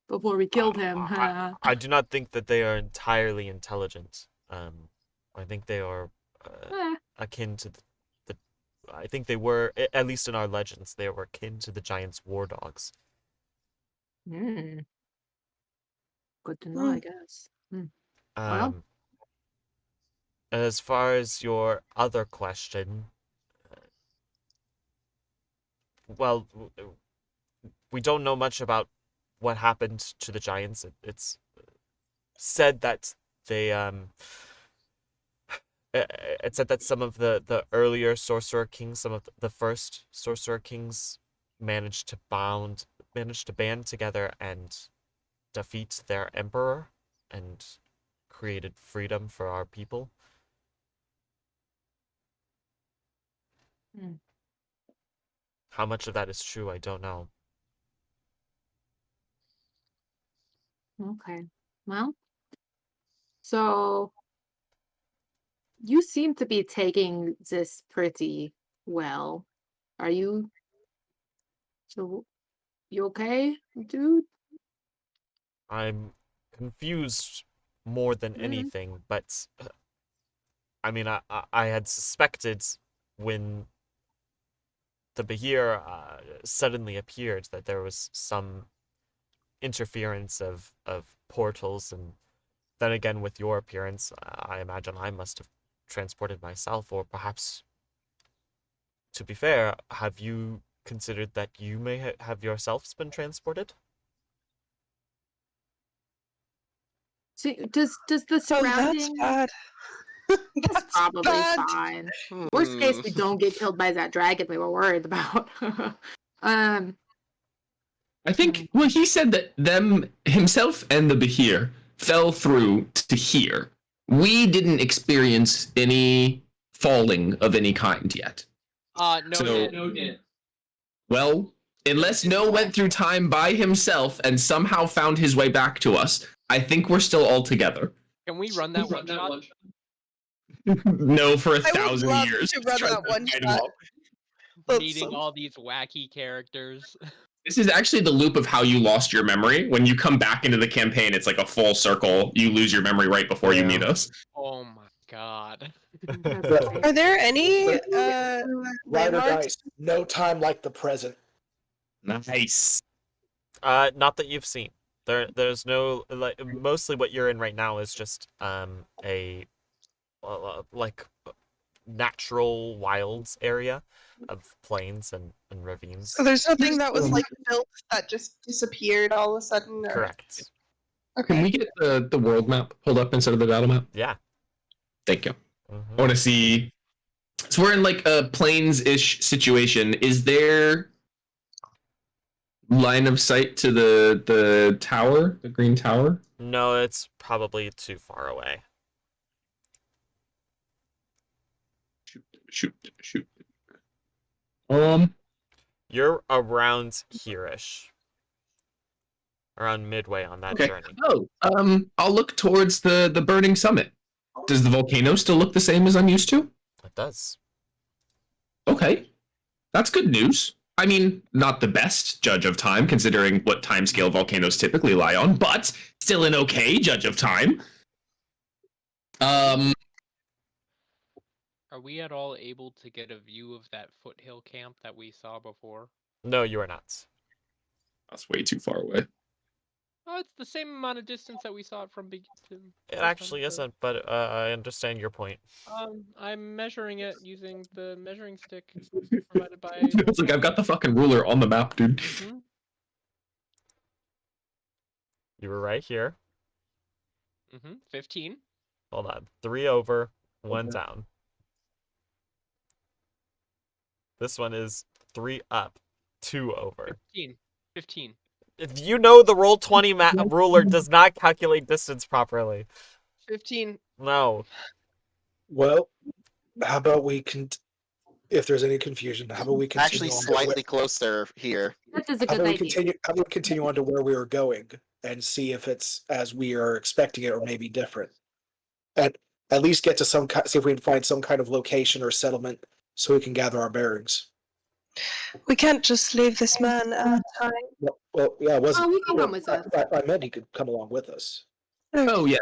Speaker 7: before we killed him.
Speaker 1: I do not think that they are entirely intelligent. I think they are akin to the I think they were, at least in our legends, they were akin to the giants' war dogs.
Speaker 7: Hmm. Good to know, I guess. Well,
Speaker 1: As far as your other question, well, we don't know much about what happened to the giants. It's said that they it said that some of the earlier sorcerer kings, some of the first sorcerer kings, managed to band together and defeat their emperor and created freedom for our people. How much of that is true, I don't know.
Speaker 7: okay. Well, so you seem to be taking this pretty well. Are you? So you okay, dude?
Speaker 1: I'm confused more than anything, but I mean, I had suspected when the Bahir suddenly appeared that there was some interference of portals, and then again with your appearance, I imagine I must have transported myself, or perhaps, to be fair, have you considered that you may have yourselves been transported?
Speaker 7: So does the
Speaker 5: Oh, that's
Speaker 7: surrounding?
Speaker 5: bad.
Speaker 7: It's
Speaker 5: That's
Speaker 7: probably
Speaker 5: bad.
Speaker 7: fine. Worst case, we don't get killed by that dragon we were worried about.
Speaker 6: I think, well, he said that himself and the Bahir fell through to here. We didn't experience any falling of any kind yet.
Speaker 4: No,
Speaker 6: So, well, unless No went through time by himself and somehow found his way back to us, I think we're still all together.
Speaker 4: Can we run that one shot?
Speaker 6: No, for
Speaker 5: I would
Speaker 6: 1,000
Speaker 5: love
Speaker 6: years.
Speaker 5: to run
Speaker 6: Try
Speaker 5: that one
Speaker 6: fight 'em
Speaker 5: shot.
Speaker 6: all.
Speaker 5: That's
Speaker 4: Meeting
Speaker 5: so-
Speaker 4: all these wacky characters.
Speaker 6: This is actually the loop of how you lost your memory. When you come back into the campaign, it's like a full circle. You lose your memory right before you meet us.
Speaker 4: Oh my god.
Speaker 5: Are there any
Speaker 2: Rider
Speaker 5: landmarks?
Speaker 2: dice. No time like the present.
Speaker 6: Nice.
Speaker 1: Not that you've seen. There's no, like, mostly what you're in right now is just a like natural wilds area of plains and ravines.
Speaker 5: So there's nothing that was like built that just disappeared all of a sudden? Or...
Speaker 1: Correct.
Speaker 5: Okay.
Speaker 6: Can we get the world map pulled up instead of the battle map?
Speaker 1: Yeah.
Speaker 6: Thank you.
Speaker 1: Mhm.
Speaker 6: I want to see. So we're in like a plains-ish situation. Is there line of sight to the tower, the green tower?
Speaker 1: No, it's probably too far away.
Speaker 6: Shoot.
Speaker 1: You're around here-ish. Around midway on that
Speaker 6: Okay.
Speaker 1: journey.
Speaker 6: Oh, I'll look towards the burning summit. Does the volcano still look the same as I'm used to?
Speaker 1: It does.
Speaker 6: Okay, that's good news. I mean, not the best judge of time, considering what timescale volcanoes typically lie on, but still an okay judge of time.
Speaker 4: Are we at all able to get a view of that foothill camp that we saw before?
Speaker 1: No, you are not.
Speaker 6: That's way too far away.
Speaker 4: Oh, it's the same amount of distance that we saw it from.
Speaker 1: It actually isn't, but I understand your point.
Speaker 4: I'm measuring it using the measuring stick provided by.
Speaker 6: It's like I've got the fucking ruler on the map, dude.
Speaker 4: Mhm.
Speaker 1: You were right here.
Speaker 4: 15.
Speaker 1: Hold on. 3 over, 1 down. This one is 3 up, 2 over.
Speaker 4: 15.
Speaker 1: If you know the Roll20 ruler does not calculate distance properly.
Speaker 4: 15.
Speaker 1: No.
Speaker 2: Well, how about we if there's any confusion, how about we continue
Speaker 3: Actually,
Speaker 2: on to
Speaker 3: slightly closer here.
Speaker 7: That is a
Speaker 2: how
Speaker 7: good
Speaker 2: about we
Speaker 7: idea.
Speaker 2: continue on to where we were going and see if it's as we are expecting it or maybe different. At least get to see if we can find some kind of location or settlement so we can gather our bearings.
Speaker 5: We can't just leave this man time.
Speaker 2: Well, yeah, it wasn't.
Speaker 7: Oh, we can come with us.
Speaker 2: I meant he could come along with us.
Speaker 6: Oh yeah.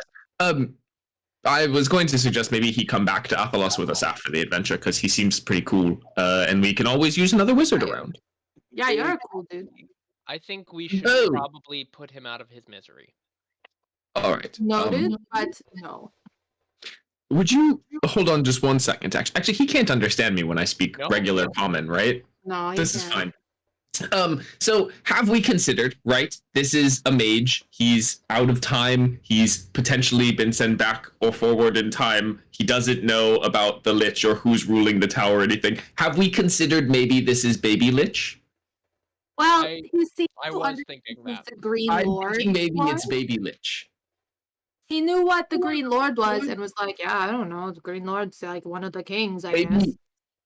Speaker 6: I was going to suggest maybe he come back to Athelos with us after the adventure because he seems pretty cool, and we can always use another wizard around.
Speaker 7: Yeah, you're a cool dude.
Speaker 4: I think we should
Speaker 6: Oh.
Speaker 4: probably put him out of his misery.
Speaker 6: All right.
Speaker 7: Noted, but no.
Speaker 6: Would you hold on just 1 second? Actually, he can't understand me when I speak
Speaker 4: No.
Speaker 6: regular common, right?
Speaker 7: No, you
Speaker 6: This is
Speaker 7: can't.
Speaker 6: fine. So have we considered, right? This is a mage. He's out of time. He's potentially been sent back or forward in time. He doesn't know about the Lich or who's ruling the tower or anything. Have we considered maybe this is Baby Lich?
Speaker 7: Well,
Speaker 4: I-
Speaker 7: he seemed
Speaker 4: I
Speaker 7: to
Speaker 4: was
Speaker 7: understand
Speaker 4: thinking
Speaker 7: who
Speaker 4: that.
Speaker 7: the Green
Speaker 6: I'm
Speaker 7: Lord
Speaker 6: thinking maybe
Speaker 7: was.
Speaker 6: it's Baby Lich.
Speaker 7: He knew what the Green Lord was and was like, yeah, I don't know. The Green Lord's like one of the kings, I guess.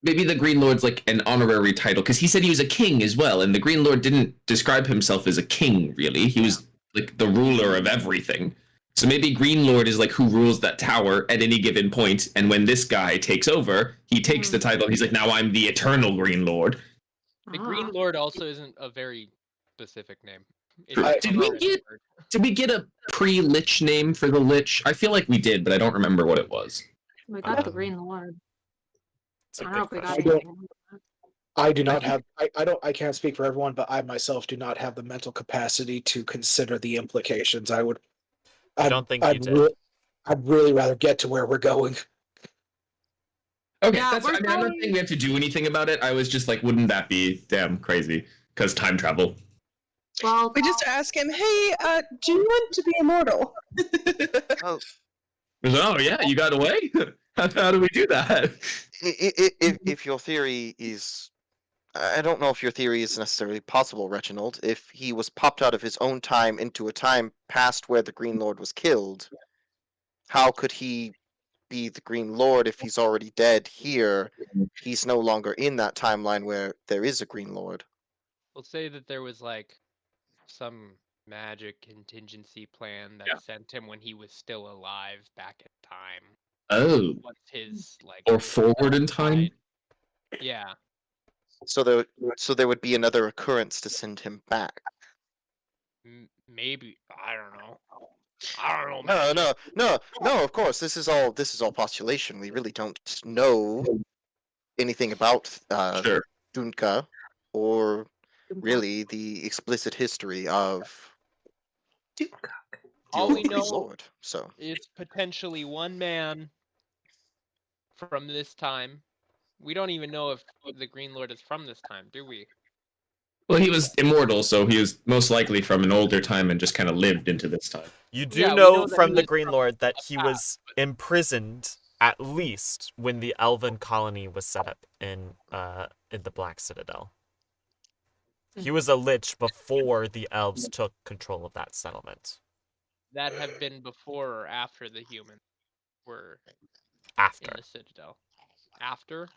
Speaker 6: Maybe the Green Lord's like an honorary title because he said he was a king as well, and the Green Lord didn't describe himself as a king really. He was like the ruler of everything. So maybe Green Lord is like who rules that tower at any given point, and when this guy takes over, he takes the title. He's like, now I'm the eternal Green Lord.
Speaker 4: The Green
Speaker 7: Ah.
Speaker 4: Lord also isn't a very specific name. It's
Speaker 6: True.
Speaker 4: a
Speaker 6: Did we
Speaker 4: common
Speaker 6: get-
Speaker 4: word.
Speaker 6: Did we get a pre-Lich name for the Lich? I feel like we did, but I don't remember what it was.
Speaker 7: We got the
Speaker 1: Um,
Speaker 7: Green Lord.
Speaker 1: It's a
Speaker 7: I don't know
Speaker 1: good
Speaker 7: if we got
Speaker 1: question.
Speaker 7: anything.
Speaker 2: I do not have. I can't speak for everyone, but I myself do not have the mental capacity to consider the implications. I
Speaker 1: don't think you did.
Speaker 2: I'd really rather get to where we're going.
Speaker 6: Okay,
Speaker 7: Yeah,
Speaker 6: that's.
Speaker 7: we're
Speaker 6: I mean, I'm not
Speaker 7: going-
Speaker 6: saying we have to do anything about it. I was just like, wouldn't that be damn crazy? Because time travel.
Speaker 7: Well,
Speaker 5: We just ask him, hey, do you want to be immortal?
Speaker 3: Oh,
Speaker 6: Oh yeah, you got away. How do we do that?
Speaker 3: if your theory is, I don't know if your theory is necessarily possible, Reginald. If he was popped out of his own time into a time past where the Green Lord was killed, how could he be the Green Lord if he's already dead here? He's no longer in that timeline where there is a Green Lord.
Speaker 4: We'll say that there was like some magic contingency plan that
Speaker 6: Yeah.
Speaker 4: sent him when he was still alive back in time.
Speaker 6: Oh,
Speaker 4: Once his like
Speaker 6: or forward in time.
Speaker 4: died. Yeah.
Speaker 3: So there would be another occurrence to send him back.
Speaker 4: Maybe I don't know. I don't know.
Speaker 3: No,
Speaker 4: Man.
Speaker 3: no. Of course, this is all postulation. We really don't know anything about
Speaker 6: Sure.
Speaker 3: Dunka or really the explicit history of the
Speaker 4: All
Speaker 3: old
Speaker 4: we
Speaker 3: Green
Speaker 4: know
Speaker 3: Lord. So
Speaker 4: is potentially one man from this time. We don't even know if the Green Lord is from this time, do we?
Speaker 6: Well, he was immortal, so he was most likely from an older time and just kind of lived into this time.
Speaker 1: You do
Speaker 4: Yeah, we
Speaker 1: know
Speaker 4: know that
Speaker 1: from
Speaker 4: he
Speaker 1: the
Speaker 4: was
Speaker 1: Green
Speaker 4: from
Speaker 1: Lord that
Speaker 4: the
Speaker 1: he
Speaker 4: past,
Speaker 1: was imprisoned at least when the Elven colony was set up in the Black Citadel. He was a lich before the elves took control of that settlement.
Speaker 4: That have been before or after the humans were
Speaker 1: After.
Speaker 4: in the Citadel. After?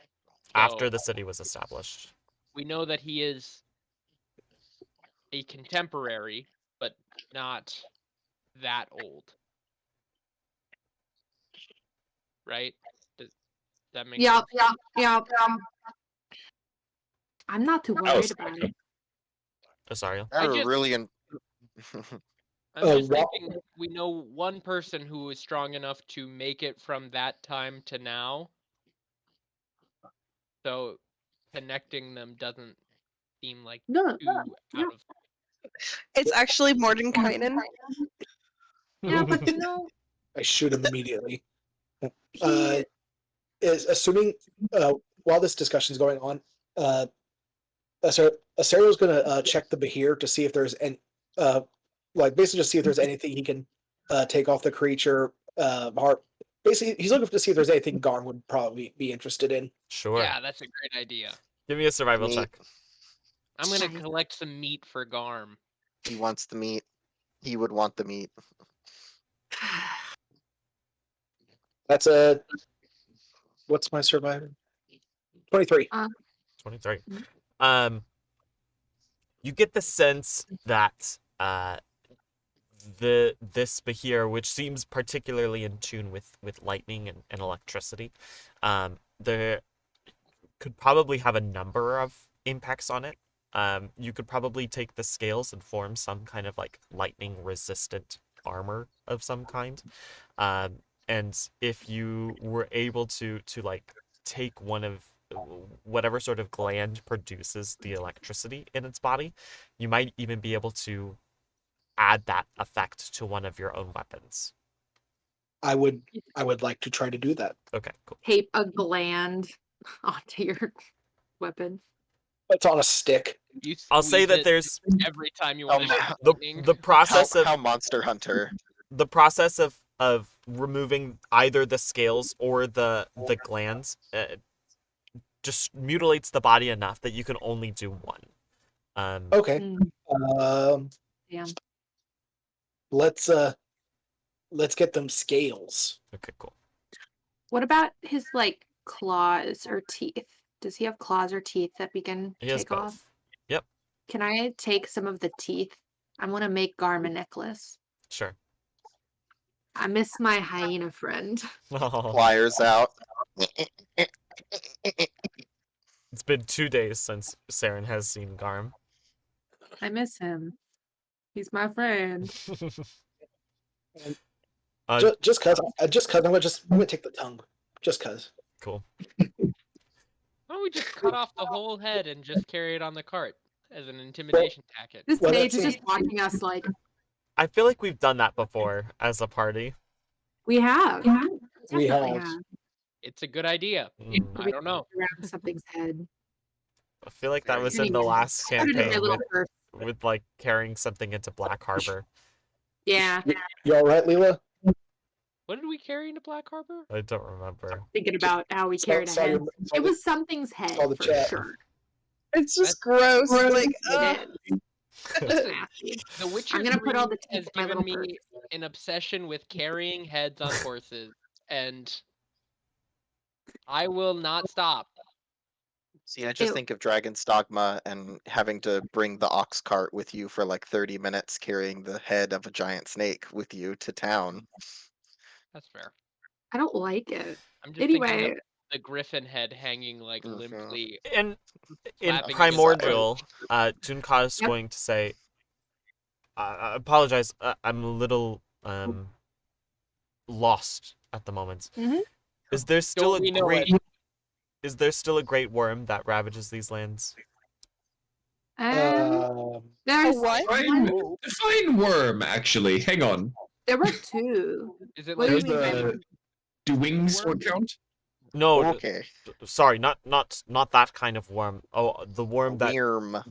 Speaker 1: After
Speaker 4: So,
Speaker 1: the city was established.
Speaker 4: we know that he is a contemporary, but not that old. Right? Does that make
Speaker 7: Yeah,
Speaker 4: sense?
Speaker 7: yeah. I'm not too
Speaker 6: That was
Speaker 7: worried about
Speaker 6: quick.
Speaker 7: it.
Speaker 1: Asariel.
Speaker 3: that are
Speaker 4: just-
Speaker 3: really
Speaker 4: I'm just
Speaker 2: Ra-
Speaker 4: thinking we know one person who is strong enough to make it from that time to now. So connecting them doesn't seem like
Speaker 7: No,
Speaker 4: too
Speaker 7: yeah.
Speaker 4: out of
Speaker 5: It's actually Mordenkainen.
Speaker 7: Yeah, but
Speaker 2: I shoot him immediately.
Speaker 7: he,
Speaker 2: Is assuming while this discussion is going on, Aserio's going to check the Behir to see if there's any, like basically just see if there's anything he can take off the creature. Heart. Basically, he's looking to see if there's anything Garm would probably be interested in.
Speaker 1: Sure.
Speaker 4: Yeah, that's a great idea.
Speaker 1: Give me a survival
Speaker 3: Meat.
Speaker 1: check.
Speaker 4: I'm gonna
Speaker 7: Nice.
Speaker 4: collect some meat for Garm.
Speaker 3: He wants the meat. He would want the meat.
Speaker 2: That's a what's my survivor? 23.
Speaker 1: 23.
Speaker 7: Mhm.
Speaker 1: You get the sense that this Behir, which seems particularly in tune with lightning and electricity, there could probably have a number of impacts on it. You could probably take the scales and form some kind of like lightning resistant armor of some kind. And if you were able to like take one of whatever sort of gland produces the electricity in its body, you might even be able to add that effect to one of your own weapons.
Speaker 2: I would like to try to do that.
Speaker 1: Okay, cool.
Speaker 7: tape a gland onto your weapon.
Speaker 2: It's on a stick.
Speaker 4: You
Speaker 1: I'll say
Speaker 4: squeeze
Speaker 1: that
Speaker 4: it
Speaker 1: there's
Speaker 4: every time you want to shoot
Speaker 1: the
Speaker 4: lightning.
Speaker 1: the process
Speaker 3: How Monster Hunter.
Speaker 1: of removing either the scales or the glands just mutilates the body enough that you can only do one.
Speaker 2: Okay.
Speaker 7: Mm, Damn.
Speaker 2: Let's get them scales.
Speaker 1: Okay, cool.
Speaker 7: What about his like claws or teeth? Does he have claws or teeth that we can
Speaker 1: He has
Speaker 7: take
Speaker 1: both.
Speaker 7: off?
Speaker 1: Yep,
Speaker 7: Can I take some of the teeth? I want to make Garm a necklace.
Speaker 1: sure.
Speaker 7: I miss my hyena friend.
Speaker 3: Pliers out.
Speaker 1: It's been 2 days since Saren has seen Garm.
Speaker 7: I miss him. He's my friend.
Speaker 2: Just cause I'm gonna take the tongue. Just cause.
Speaker 1: Cool.
Speaker 4: Why don't we just cut off the whole head and just carry it on the cart as an intimidation tactic?
Speaker 7: This
Speaker 2: Well,
Speaker 7: mage is
Speaker 2: that's-
Speaker 7: just watching us like
Speaker 1: I feel like we've done that before as a party.
Speaker 7: we have.
Speaker 2: We
Speaker 7: Definitely
Speaker 2: have.
Speaker 4: It's a good idea.
Speaker 1: Mm,
Speaker 4: I don't know.
Speaker 7: Around something's head.
Speaker 1: I feel like that
Speaker 4: Very
Speaker 1: was in the
Speaker 7: Anyway,
Speaker 1: last
Speaker 7: Put it in my
Speaker 1: campaign
Speaker 7: little purse.
Speaker 1: with like carrying something into Black Harbor.
Speaker 7: Yeah,
Speaker 2: You all right, Leela?
Speaker 4: What did we carry into Black Harbor?
Speaker 1: I don't remember.
Speaker 7: thinking about how we carried a
Speaker 2: Saw
Speaker 7: head.
Speaker 2: your- saw
Speaker 7: It
Speaker 2: the-
Speaker 7: was something's head
Speaker 2: saw the
Speaker 7: for
Speaker 2: chat.
Speaker 7: sure.
Speaker 5: It's just gross. Like,
Speaker 7: It is.
Speaker 4: Listen,
Speaker 7: Nasty.
Speaker 4: The Witcher
Speaker 7: I'm gonna put all the
Speaker 4: 3 has
Speaker 7: teeth in my
Speaker 4: given
Speaker 7: little
Speaker 4: me an obsession with carrying heads on horses, and I will not stop.
Speaker 3: See, I just
Speaker 7: Ew.
Speaker 3: think of Dragon's Dogma and having to bring the ox cart with you for like 30 minutes, carrying the head of a giant snake with you to town.
Speaker 4: That's fair.
Speaker 7: I don't like it.
Speaker 4: I'm just thinking
Speaker 7: Anyway,
Speaker 4: of the griffin head hanging like
Speaker 3: Mhm.
Speaker 4: limply.
Speaker 1: And in
Speaker 4: Flapping
Speaker 1: Primordial, Tunka is
Speaker 7: Yep.
Speaker 1: going to say, I apologize, I'm a little lost at the moment.
Speaker 7: Mhm.
Speaker 1: Is there still
Speaker 4: Don't we
Speaker 1: a
Speaker 4: know
Speaker 1: great
Speaker 4: it?
Speaker 1: is there still a great worm that ravages these lands?
Speaker 7: there's
Speaker 5: what?
Speaker 7: one-
Speaker 6: Define worm, actually. Hang on.
Speaker 7: there were two.
Speaker 4: Is it
Speaker 7: What do
Speaker 4: like
Speaker 7: you
Speaker 6: There's
Speaker 7: mean?
Speaker 6: the. Do wings
Speaker 4: Worm?
Speaker 6: count?
Speaker 1: No,
Speaker 3: Okay.
Speaker 1: sorry, not that kind of worm. Oh, the worm that
Speaker 3: Wyrm.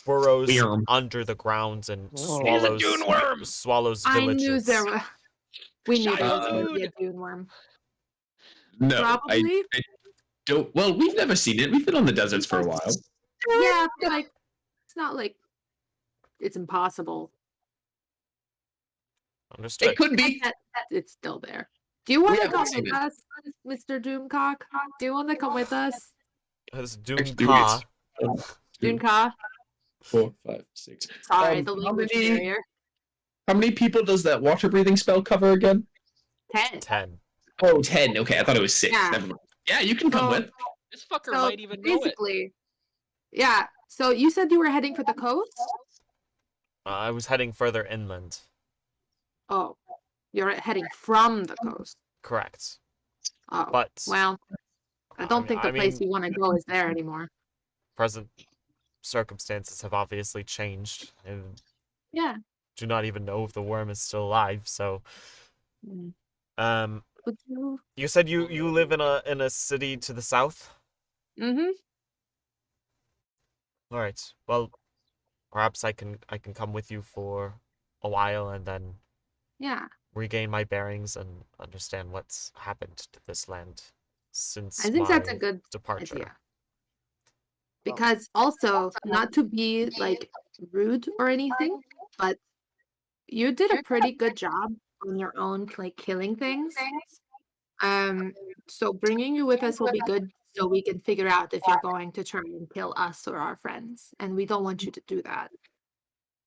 Speaker 1: burrows
Speaker 6: Worm.
Speaker 1: under the ground and
Speaker 3: Oh.
Speaker 1: swallows
Speaker 4: Dune worm!
Speaker 1: swallows
Speaker 7: I
Speaker 1: villages.
Speaker 7: knew there was. We knew there was
Speaker 4: Childhood!
Speaker 7: gonna be a dune worm.
Speaker 6: No,
Speaker 7: Probably.
Speaker 6: I don't. Well, we've never seen it. We've been on the deserts for a while.
Speaker 7: Yeah, but like it's not like it's impossible.
Speaker 1: Understood.
Speaker 6: It could be.
Speaker 7: It's still there. Do you want to
Speaker 6: haven't
Speaker 7: come
Speaker 6: seen
Speaker 7: with
Speaker 6: it.
Speaker 7: us, Mr. Doomcock? Do you want to come with us,
Speaker 1: As
Speaker 6: Actually,
Speaker 1: Doomka,
Speaker 6: it's-
Speaker 7: Doomcock?
Speaker 6: 4, 5, 6.
Speaker 7: Sorry, the
Speaker 6: how
Speaker 7: language
Speaker 6: many-
Speaker 7: barrier.
Speaker 6: How many people does that water breathing spell cover again?
Speaker 7: 10.
Speaker 1: 10.
Speaker 6: Oh, 10. Okay, I thought it was 6.
Speaker 7: Yeah.
Speaker 6: Never mind. Yeah, you can come
Speaker 7: So-
Speaker 6: with.
Speaker 4: this fucker
Speaker 7: So
Speaker 4: might even know it?
Speaker 7: basically, yeah. So you said you were heading for the coast.
Speaker 1: I was heading further inland.
Speaker 7: Oh, you're heading from the coast.
Speaker 1: Correct.
Speaker 7: Oh,
Speaker 1: But
Speaker 7: well, I don't think the
Speaker 1: I
Speaker 7: place
Speaker 1: mean,
Speaker 7: you want to go is there anymore.
Speaker 1: present circumstances have obviously changed. And
Speaker 7: Yeah.
Speaker 1: do not even know if the worm is still alive. So,
Speaker 7: Mm.
Speaker 1: um,
Speaker 7: Would you?
Speaker 1: you said you live in a city to the south.
Speaker 7: Mm-hmm.
Speaker 1: All right. Well, perhaps I can come with you for a while and then
Speaker 7: Yeah.
Speaker 1: regain my bearings and understand what's happened to this land since
Speaker 7: I think that's a
Speaker 1: my
Speaker 7: good
Speaker 1: departure.
Speaker 7: idea. Because also, not to be like rude or anything, but you did a pretty good job on your own, like killing things. So bringing you with us will be good so we can figure out if you're going to try and kill us or our friends, and we don't want you to do that.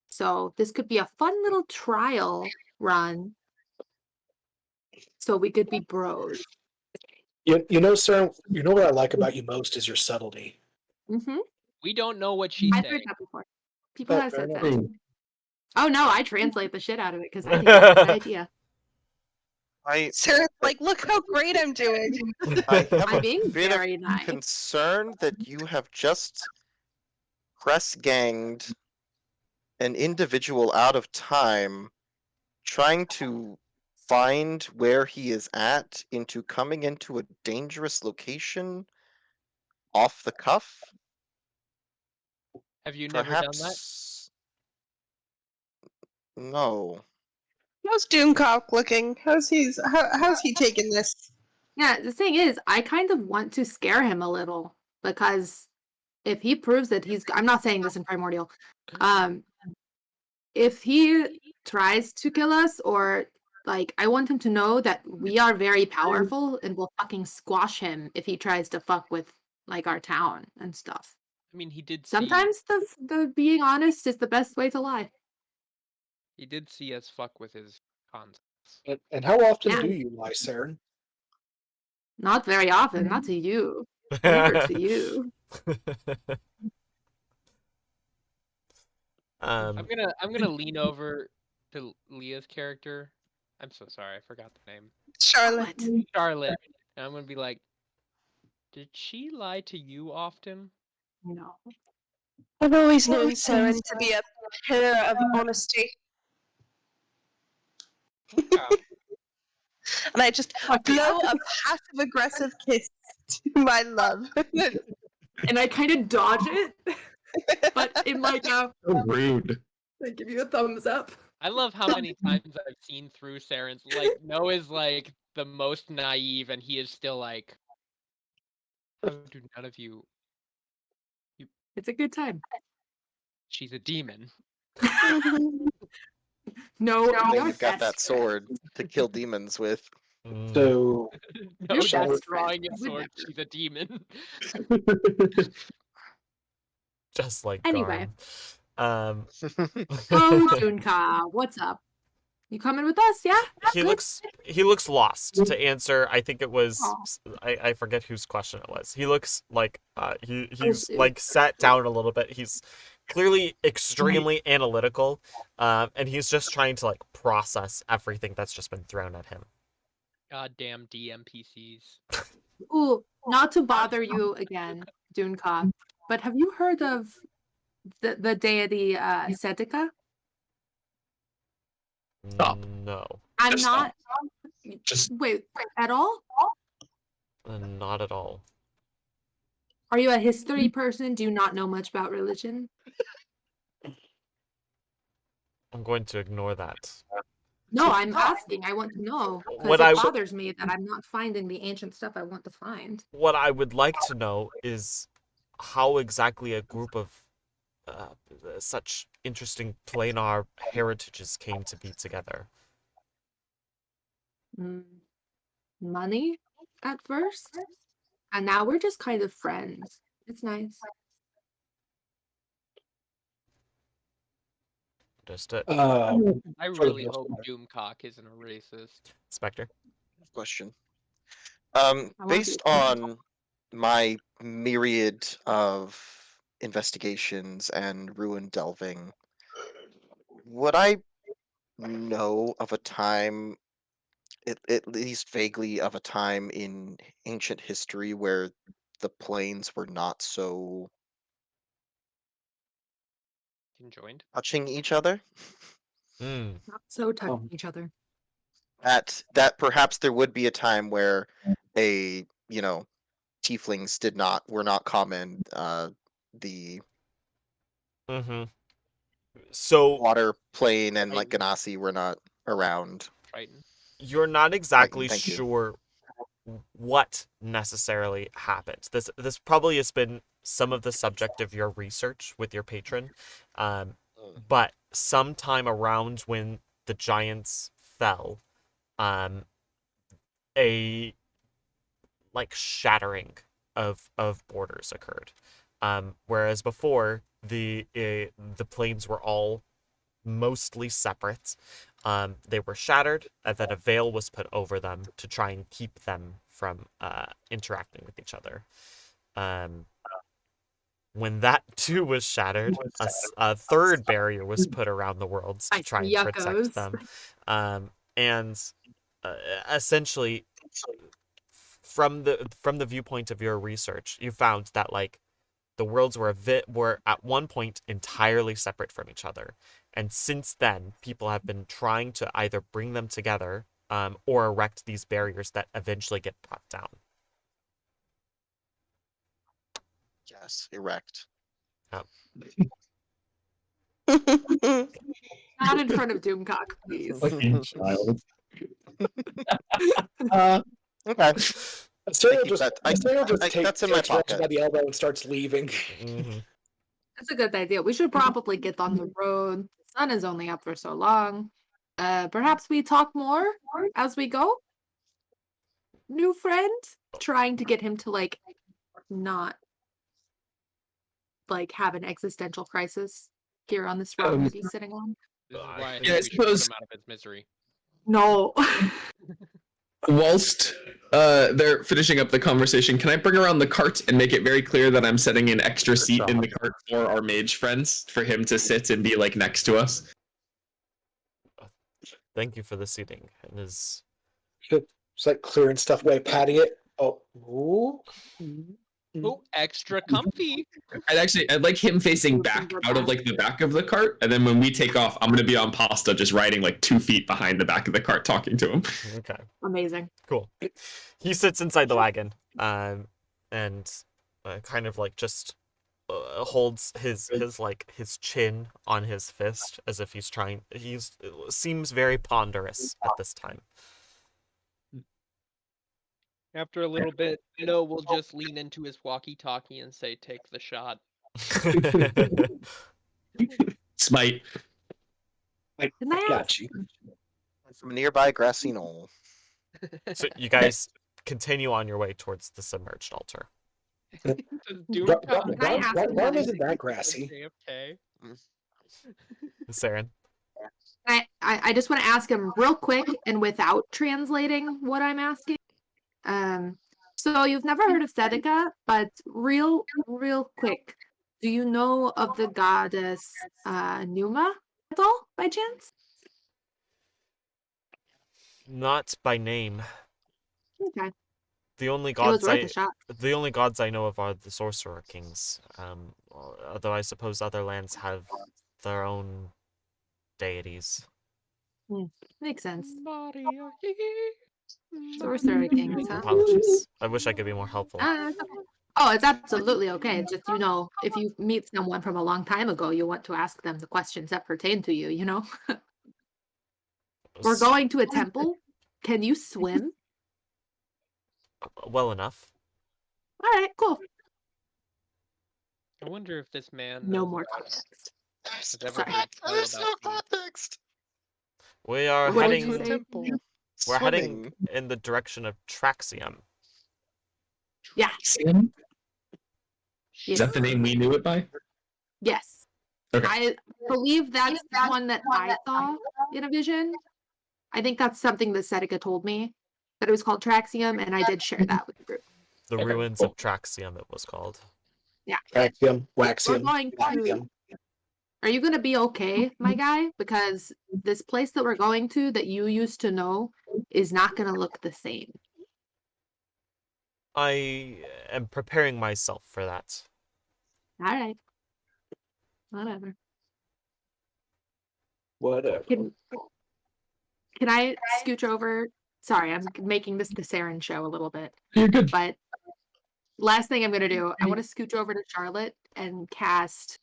Speaker 7: So this could be a fun little trial run so we could be bros.
Speaker 2: You know, sir, you know what I like about you most is your subtlety.
Speaker 7: Mm-hmm.
Speaker 4: We don't know what she's
Speaker 7: I've
Speaker 4: saying.
Speaker 7: heard that before. People have
Speaker 2: Fair
Speaker 7: said that.
Speaker 2: enough.
Speaker 7: Oh no, I translate the shit out of it because I think that's a good idea.
Speaker 5: Sarah's like, look how great I'm doing.
Speaker 3: I have
Speaker 7: I'm
Speaker 3: a
Speaker 7: being
Speaker 3: bit of
Speaker 7: very nice.
Speaker 3: concern that you have just press ganged an individual out of time trying to find where he is at into coming into a dangerous location off the cuff.
Speaker 4: Have you never done that?
Speaker 3: Perhaps no.
Speaker 5: How's Doomcock looking? How's he taking this?
Speaker 7: Yeah, the thing is, I kind of want to scare him a little because if he proves that I'm not saying this in Primordial. If he tries to kill us or like I want him to know that we are very powerful and will fucking squash him if he tries to fuck with like our town and stuff.
Speaker 4: I mean, he did see
Speaker 7: Sometimes the being honest is the best way to lie.
Speaker 4: us fuck with his concepts.
Speaker 2: And how often
Speaker 7: Yeah.
Speaker 2: do you lie, Saren?
Speaker 7: Not very often, not to you. Never to you.
Speaker 1: Um,
Speaker 4: I'm gonna lean over to Leah's character. I'm so sorry, I forgot the name.
Speaker 5: Charlotte.
Speaker 4: Charlotte. And I'm gonna be like, did she lie to you often?
Speaker 7: No.
Speaker 5: I've always known Saren to be a pillar of honesty. And I just blow a passive aggressive kiss to my love.
Speaker 7: And I kind of dodge it, but in like a
Speaker 6: So rude.
Speaker 7: I give you a thumbs up.
Speaker 4: I love how many times I've seen through Saren's like Noah's like the most naive and he is still like, how do none of you
Speaker 7: It's a good time.
Speaker 4: she's a demon.
Speaker 7: No,
Speaker 3: And then
Speaker 7: you're
Speaker 3: you've got that
Speaker 7: best
Speaker 3: sword to kill demons with.
Speaker 2: So
Speaker 4: No,
Speaker 7: You're
Speaker 4: she's
Speaker 7: best
Speaker 4: drawing
Speaker 7: friend.
Speaker 4: a
Speaker 7: I would
Speaker 4: sword,
Speaker 7: never.
Speaker 4: she's a demon.
Speaker 1: just like
Speaker 7: Anyway.
Speaker 1: Garm.
Speaker 7: Oh, Junka, what's up? You coming with us? Yeah.
Speaker 1: he
Speaker 7: Good.
Speaker 1: looks lost to answer. I think it was
Speaker 7: Aw.
Speaker 1: I forget whose question it was. He looks like he's
Speaker 7: it
Speaker 1: like sat down a little bit. He's clearly extremely analytical, and he's just trying to like process everything that's just been thrown at him.
Speaker 4: Goddamn DMPCs.
Speaker 7: Ooh, not to bother you again, Dunka, but have you heard of the deity Setika?
Speaker 6: Stop.
Speaker 1: No,
Speaker 7: I'm
Speaker 6: Just
Speaker 7: not.
Speaker 6: Just
Speaker 7: Wait, at all?
Speaker 1: not at all.
Speaker 7: Are you a history person? Do you not know much about religion?
Speaker 1: I'm going to ignore that.
Speaker 7: No, I'm asking. I want to know because
Speaker 1: What
Speaker 7: it
Speaker 1: I
Speaker 7: bothers me that I'm not finding the ancient stuff I want to find.
Speaker 1: what I would like to know is how exactly a group of such interesting planar heritages came to be together.
Speaker 7: Money at first, and now we're just kind of friends. It's nice.
Speaker 1: Understood.
Speaker 4: I
Speaker 2: for the
Speaker 4: really
Speaker 2: most
Speaker 4: hope
Speaker 2: part.
Speaker 4: Doomcock isn't a racist.
Speaker 1: Spectre?
Speaker 3: Question.
Speaker 7: I want
Speaker 3: Based
Speaker 7: to-
Speaker 3: on my myriad of investigations and ruin delving, would I know of a time, at least vaguely of a time in ancient history where the planes were not so
Speaker 4: conjoined.
Speaker 3: touching each other.
Speaker 1: Mm.
Speaker 7: Not so touching each other.
Speaker 3: That perhaps there would be a time where a tieflings were not common. The
Speaker 1: Mm-hmm. So
Speaker 3: water plane and like
Speaker 4: Triton.
Speaker 3: Ganassi were not around.
Speaker 4: Triton.
Speaker 1: you're not exactly
Speaker 3: Thank you.
Speaker 1: sure what necessarily happened. This probably has been some of the subject of your research with your patron, but sometime around when the giants fell, a shattering of borders occurred, whereas before the planes were all mostly separate. They were shattered, and then a veil was put over them to try and keep them from interacting with each other. When that too was shattered, a third barrier was put around the worlds to
Speaker 7: Nice
Speaker 1: try and protect
Speaker 7: yuckos.
Speaker 1: them. And essentially, from the viewpoint of your research, you found that the worlds were at one point entirely separate from each other, and since then people have been trying to either bring them together or erect these barriers that eventually get brought down.
Speaker 3: Yes, erect.
Speaker 7: Not in front of Doomcock, please.
Speaker 6: Fucking child.
Speaker 3: Okay.
Speaker 2: Asterial
Speaker 3: keep that-
Speaker 2: just
Speaker 3: that's in my
Speaker 2: takes Rex
Speaker 3: pocket.
Speaker 2: by the elbow and starts leaving.
Speaker 1: Mm-hmm.
Speaker 7: That's a good idea. We should probably get on the road. The sun is only up for so long. Perhaps we talk more as we go. New friend, trying to get him to not have an existential crisis here on this road that he's sitting on.
Speaker 4: This is why I think
Speaker 6: Yeah, I
Speaker 4: we should put
Speaker 6: suppose-
Speaker 4: him out of his misery.
Speaker 7: No.
Speaker 6: Whilst they're finishing up the conversation, can I bring around the cart and make it very clear that I'm setting an extra seat in the cart for our mage friends, for him to sit and be next to us?
Speaker 1: Thank you for the seating. It is
Speaker 2: It's clearing stuff away, patting it. Oh, ooh.
Speaker 4: Oh, extra comfy.
Speaker 6: I'd like him facing back out of the back of the cart, and then when we take off, I'm gonna be on Pasta, just riding 2 feet behind the back of the cart, talking to him.
Speaker 1: okay.
Speaker 7: Amazing.
Speaker 1: Cool. He sits inside the wagon, and kind of just holds his chin on his fist as if seems very ponderous at this time.
Speaker 4: After a little bit, we'll just lean into his walkie-talkie and say, "Take the shot."
Speaker 6: Smite.
Speaker 7: Can I
Speaker 2: Got
Speaker 7: ask?
Speaker 2: you.
Speaker 3: From a nearby grassy knoll.
Speaker 1: So you guys continue on your way towards the submerged altar.
Speaker 4: Does
Speaker 2: Why
Speaker 4: Doomcock
Speaker 7: I ask him that?
Speaker 2: isn't that grassy?
Speaker 4: JFK?
Speaker 1: Saren.
Speaker 7: I just want to ask him real quick and without translating what I'm asking. So you've never heard of Seneca, but real quick, do you know of the goddess Numa at all, by chance?
Speaker 1: Not by name.
Speaker 7: Okay,
Speaker 1: The only
Speaker 7: it was
Speaker 1: gods
Speaker 7: worth a shot.
Speaker 1: I know of are the sorcerer kings. Although I suppose other lands have their own deities.
Speaker 7: Makes sense.
Speaker 4: Maria.
Speaker 7: Sorcerer kings, huh?
Speaker 1: Apologies. I wish I could be more helpful.
Speaker 7: It's okay. Oh, it's absolutely okay. It's just, if you meet someone from a long time ago, you want to ask them the questions that pertain to you. We're going to a temple. Can you swim?
Speaker 1: Well enough.
Speaker 7: All right, cool.
Speaker 4: I wonder if this man
Speaker 7: No
Speaker 4: knows
Speaker 7: more
Speaker 4: about-
Speaker 7: context.
Speaker 4: has ever
Speaker 7: Sorry.
Speaker 4: heard tell
Speaker 3: There's no
Speaker 4: about the-
Speaker 3: context.
Speaker 1: We are
Speaker 7: What did
Speaker 1: heading.
Speaker 7: you say?
Speaker 1: We're heading
Speaker 3: Swimming.
Speaker 1: in the direction of Traxium.
Speaker 7: Yeah.
Speaker 6: Sam? Is
Speaker 7: Yes.
Speaker 6: that the name we knew it by?
Speaker 7: Yes.
Speaker 6: Okay.
Speaker 7: I believe that's the one that I saw in a vision. I think that's something that Seneca told me, that it was called Traxium, and I did share that with the group.
Speaker 1: The
Speaker 6: Okay,
Speaker 1: ruins
Speaker 6: cool.
Speaker 1: of Traxium, it was called.
Speaker 7: Yeah.
Speaker 2: Axiom,
Speaker 7: We're
Speaker 2: waxium,
Speaker 7: going to.
Speaker 2: waxium.
Speaker 7: Are you going to be okay, my guy? Because this place that we're going to that you used to know is not going to look the same.
Speaker 1: I am preparing myself for that.
Speaker 7: All right. Whatever.
Speaker 2: Whatever.
Speaker 7: Can I scooch over? Sorry, I'm making this the Saren show a little bit.
Speaker 6: You're good.
Speaker 7: But last thing I'm gonna do, I want to scooch over to Charlotte and cast.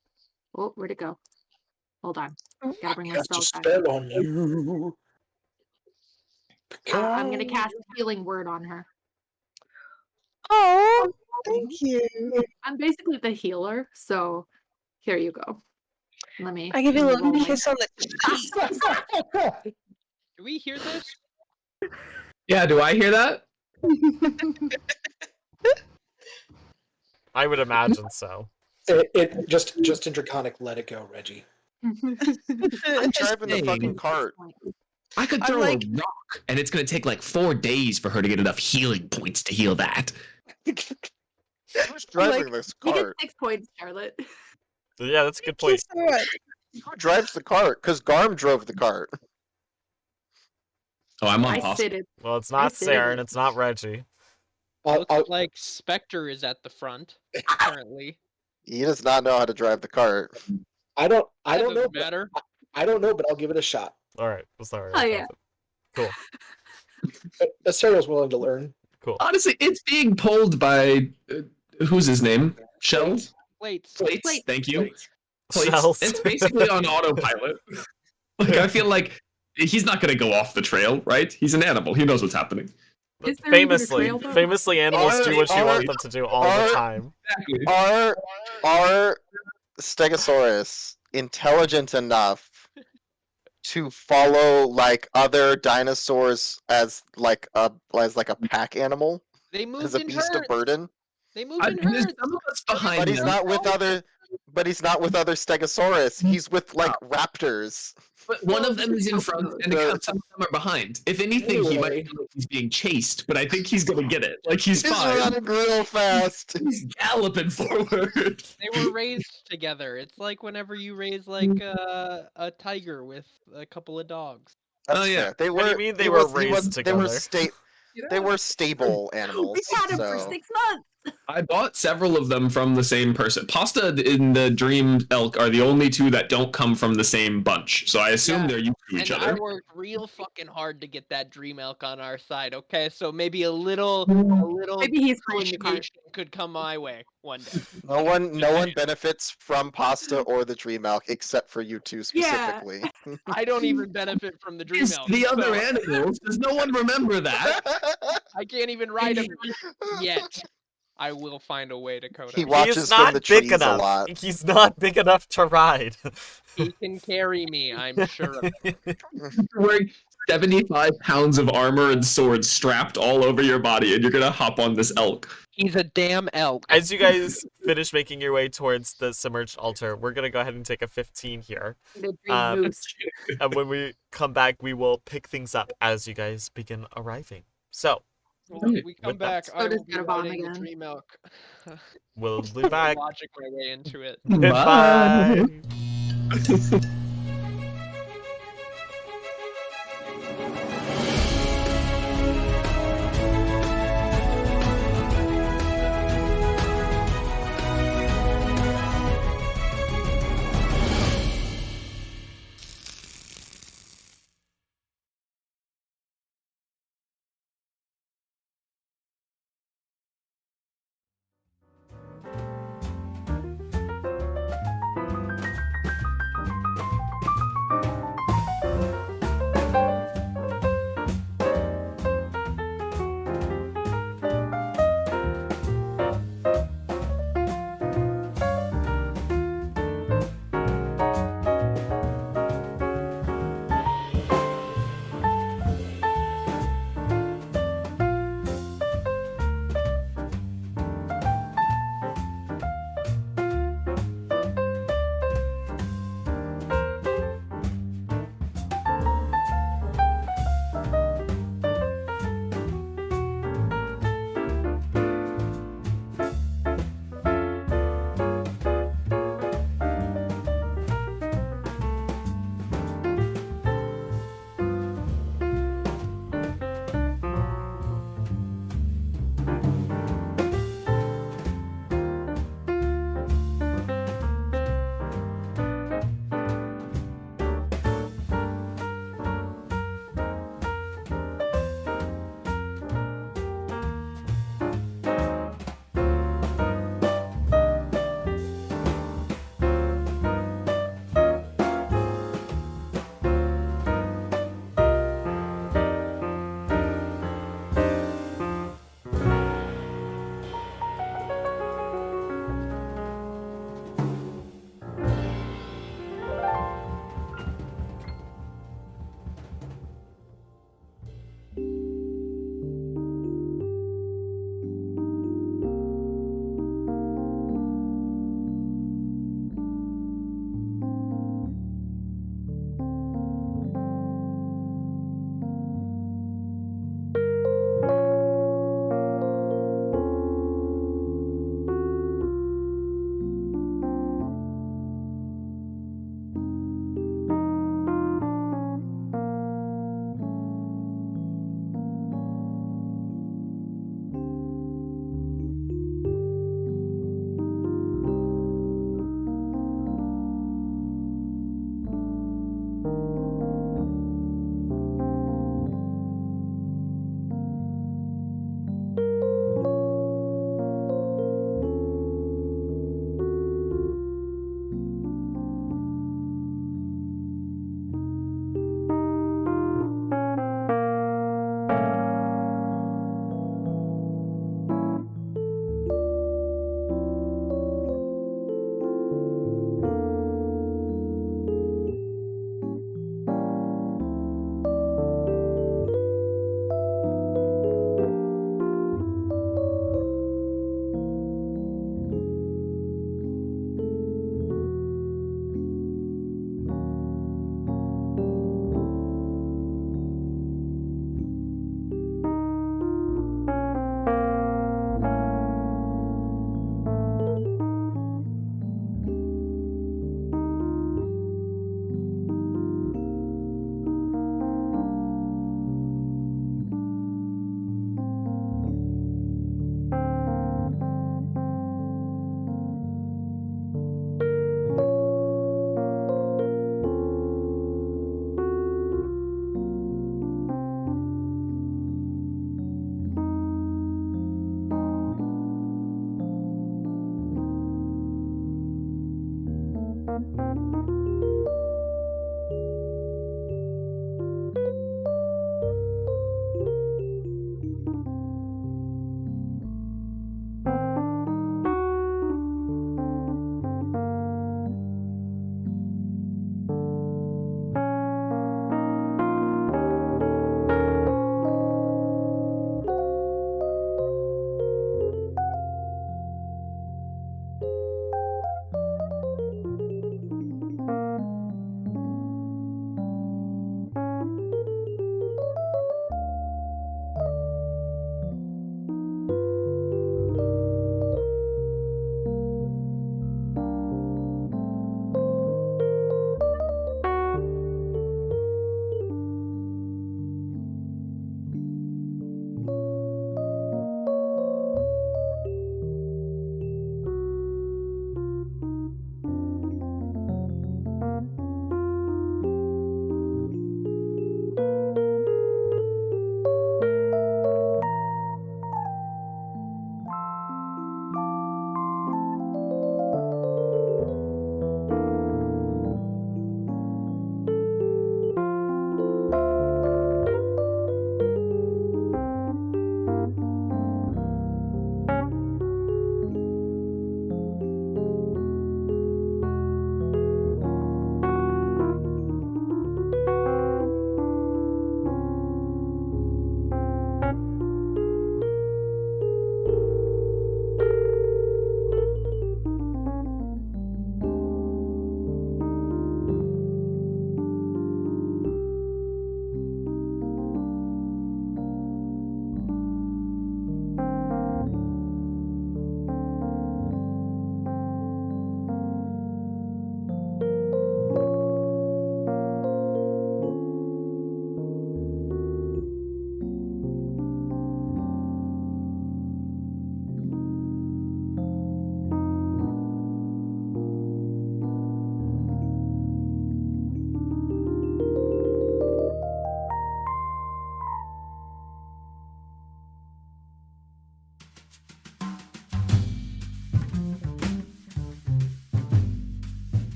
Speaker 7: Oh, where'd it go? Hold on. Gotta bring my
Speaker 2: Cast a
Speaker 7: spells back.
Speaker 2: spell on you.
Speaker 7: I'm gonna cast Healing Word on her.
Speaker 5: Oh, thank you.
Speaker 7: I'm basically the healer, so here you go. Let me.
Speaker 5: I give you a
Speaker 7: let me
Speaker 5: little
Speaker 7: roll my-
Speaker 5: kiss on the cheek.
Speaker 4: Do we hear this?
Speaker 6: Yeah, do I hear that?
Speaker 1: I would imagine so.
Speaker 2: It just in Draconic, let it go, Reggie.
Speaker 6: I'm
Speaker 3: I'm
Speaker 6: just
Speaker 3: driving the fucking
Speaker 6: saying.
Speaker 3: cart.
Speaker 6: I could
Speaker 5: I'm
Speaker 6: throw
Speaker 5: like-
Speaker 6: a rock, and it's gonna take like 4 days for her to get enough healing points to heal that.
Speaker 3: Who's driving this
Speaker 7: You get
Speaker 3: cart?
Speaker 7: 6 points, Charlotte.
Speaker 1: Yeah, that's a good
Speaker 5: Thank you
Speaker 1: point.
Speaker 5: so much.
Speaker 3: Who drives the cart? Because Garm drove the cart.
Speaker 6: Oh, I'm on
Speaker 7: I
Speaker 6: pasta.
Speaker 7: sit it.
Speaker 1: Well, it's
Speaker 7: I
Speaker 1: not
Speaker 7: sit in
Speaker 1: Saren,
Speaker 7: it.
Speaker 1: it's not Reggie.
Speaker 4: Looks like Spectre is at the front currently.
Speaker 3: He does not know how to drive the cart.
Speaker 2: I don't
Speaker 4: That
Speaker 2: know.
Speaker 4: doesn't
Speaker 2: But,
Speaker 4: matter.
Speaker 2: I don't know, but I'll give it a shot.
Speaker 1: All right, well, sorry.
Speaker 7: Oh, yeah.
Speaker 1: Cool,
Speaker 2: Asariel's willing to learn.
Speaker 1: cool.
Speaker 6: Honestly, it's being pulled by who's his name? Shells?
Speaker 4: Plates.
Speaker 6: Plates. Thank you.
Speaker 1: Shells.
Speaker 6: It's basically on autopilot. Like I feel like he's not gonna go off the trail, right? He's an animal. He knows what's happening.
Speaker 7: Is there even a
Speaker 1: Famously,
Speaker 7: trail, though?
Speaker 1: famously, animals do what you want them to do all the time.
Speaker 6: Exactly.
Speaker 3: Are Stegosaurus intelligent enough to follow like other dinosaurs as like a pack animal,
Speaker 4: They
Speaker 3: as
Speaker 4: moved
Speaker 3: a
Speaker 4: in
Speaker 3: beast
Speaker 4: herds.
Speaker 3: of burden?
Speaker 4: They moved in
Speaker 6: There's
Speaker 4: herds.
Speaker 6: some of us behind
Speaker 3: But he's
Speaker 6: them.
Speaker 3: not with other. But he's not with other Stegosaurus. He's with like raptors.
Speaker 6: But one of them is in
Speaker 7: so
Speaker 6: front,
Speaker 7: close.
Speaker 6: and some of them are behind. If anything, he might feel like he's being chased, but I think he's gonna get it. Like he's
Speaker 3: He's
Speaker 6: fine.
Speaker 3: running real fast.
Speaker 6: He's galloping forward.
Speaker 4: They were raised together. It's like whenever you raise like a tiger with a couple of dogs.
Speaker 3: That's
Speaker 6: yeah.
Speaker 3: fair. They
Speaker 1: What
Speaker 3: were.
Speaker 1: do you mean they
Speaker 3: he
Speaker 1: were
Speaker 3: was- he
Speaker 1: raised
Speaker 3: was- They were
Speaker 1: together?
Speaker 3: They were stable animals.
Speaker 7: We had him for
Speaker 3: so-
Speaker 7: 6 months.
Speaker 6: I bought several of them from the same person. Pasta and the Dream Elk are the only two that don't come from the same bunch, so I assume
Speaker 4: Yeah,
Speaker 6: they're used to each
Speaker 4: And
Speaker 6: other.
Speaker 4: I worked real fucking hard to get that dream elk on our side. Okay, so maybe a little
Speaker 7: Maybe he's pulling the cart.
Speaker 4: appreciation could come my way one day.
Speaker 3: No one benefits from pasta or the dream elk except for you two
Speaker 7: Yeah.
Speaker 3: specifically.
Speaker 4: I don't even benefit from the dream
Speaker 6: It's
Speaker 4: elk.
Speaker 6: the other
Speaker 4: so
Speaker 6: animals. Does no one remember that?
Speaker 4: I can't even ride him yet. I will find a way to code
Speaker 3: He
Speaker 4: him.
Speaker 3: watches
Speaker 1: He's
Speaker 3: from
Speaker 1: not
Speaker 3: the
Speaker 1: big
Speaker 3: trees a
Speaker 1: enough.
Speaker 3: lot.
Speaker 1: He's not big enough to ride.
Speaker 4: He can carry me, I'm sure of it.
Speaker 6: You're wearing 75 pounds of armor and swords strapped all over your body, and you're gonna hop on this elk.
Speaker 4: He's a damn elk.
Speaker 1: As you guys finish making your way towards the submerged altar, we're gonna go ahead and take a 15 here.
Speaker 7: The green
Speaker 1: Um,
Speaker 7: moose.
Speaker 1: And when we come back, we will pick things up as you guys begin arriving. So,
Speaker 4: When we come
Speaker 1: with that-
Speaker 4: back, I
Speaker 7: Soda's
Speaker 4: will be
Speaker 7: gonna bomb
Speaker 4: riding the
Speaker 7: again.
Speaker 4: dream elk.
Speaker 1: we'll be back.
Speaker 4: Logic my way into it.
Speaker 1: Goodbye.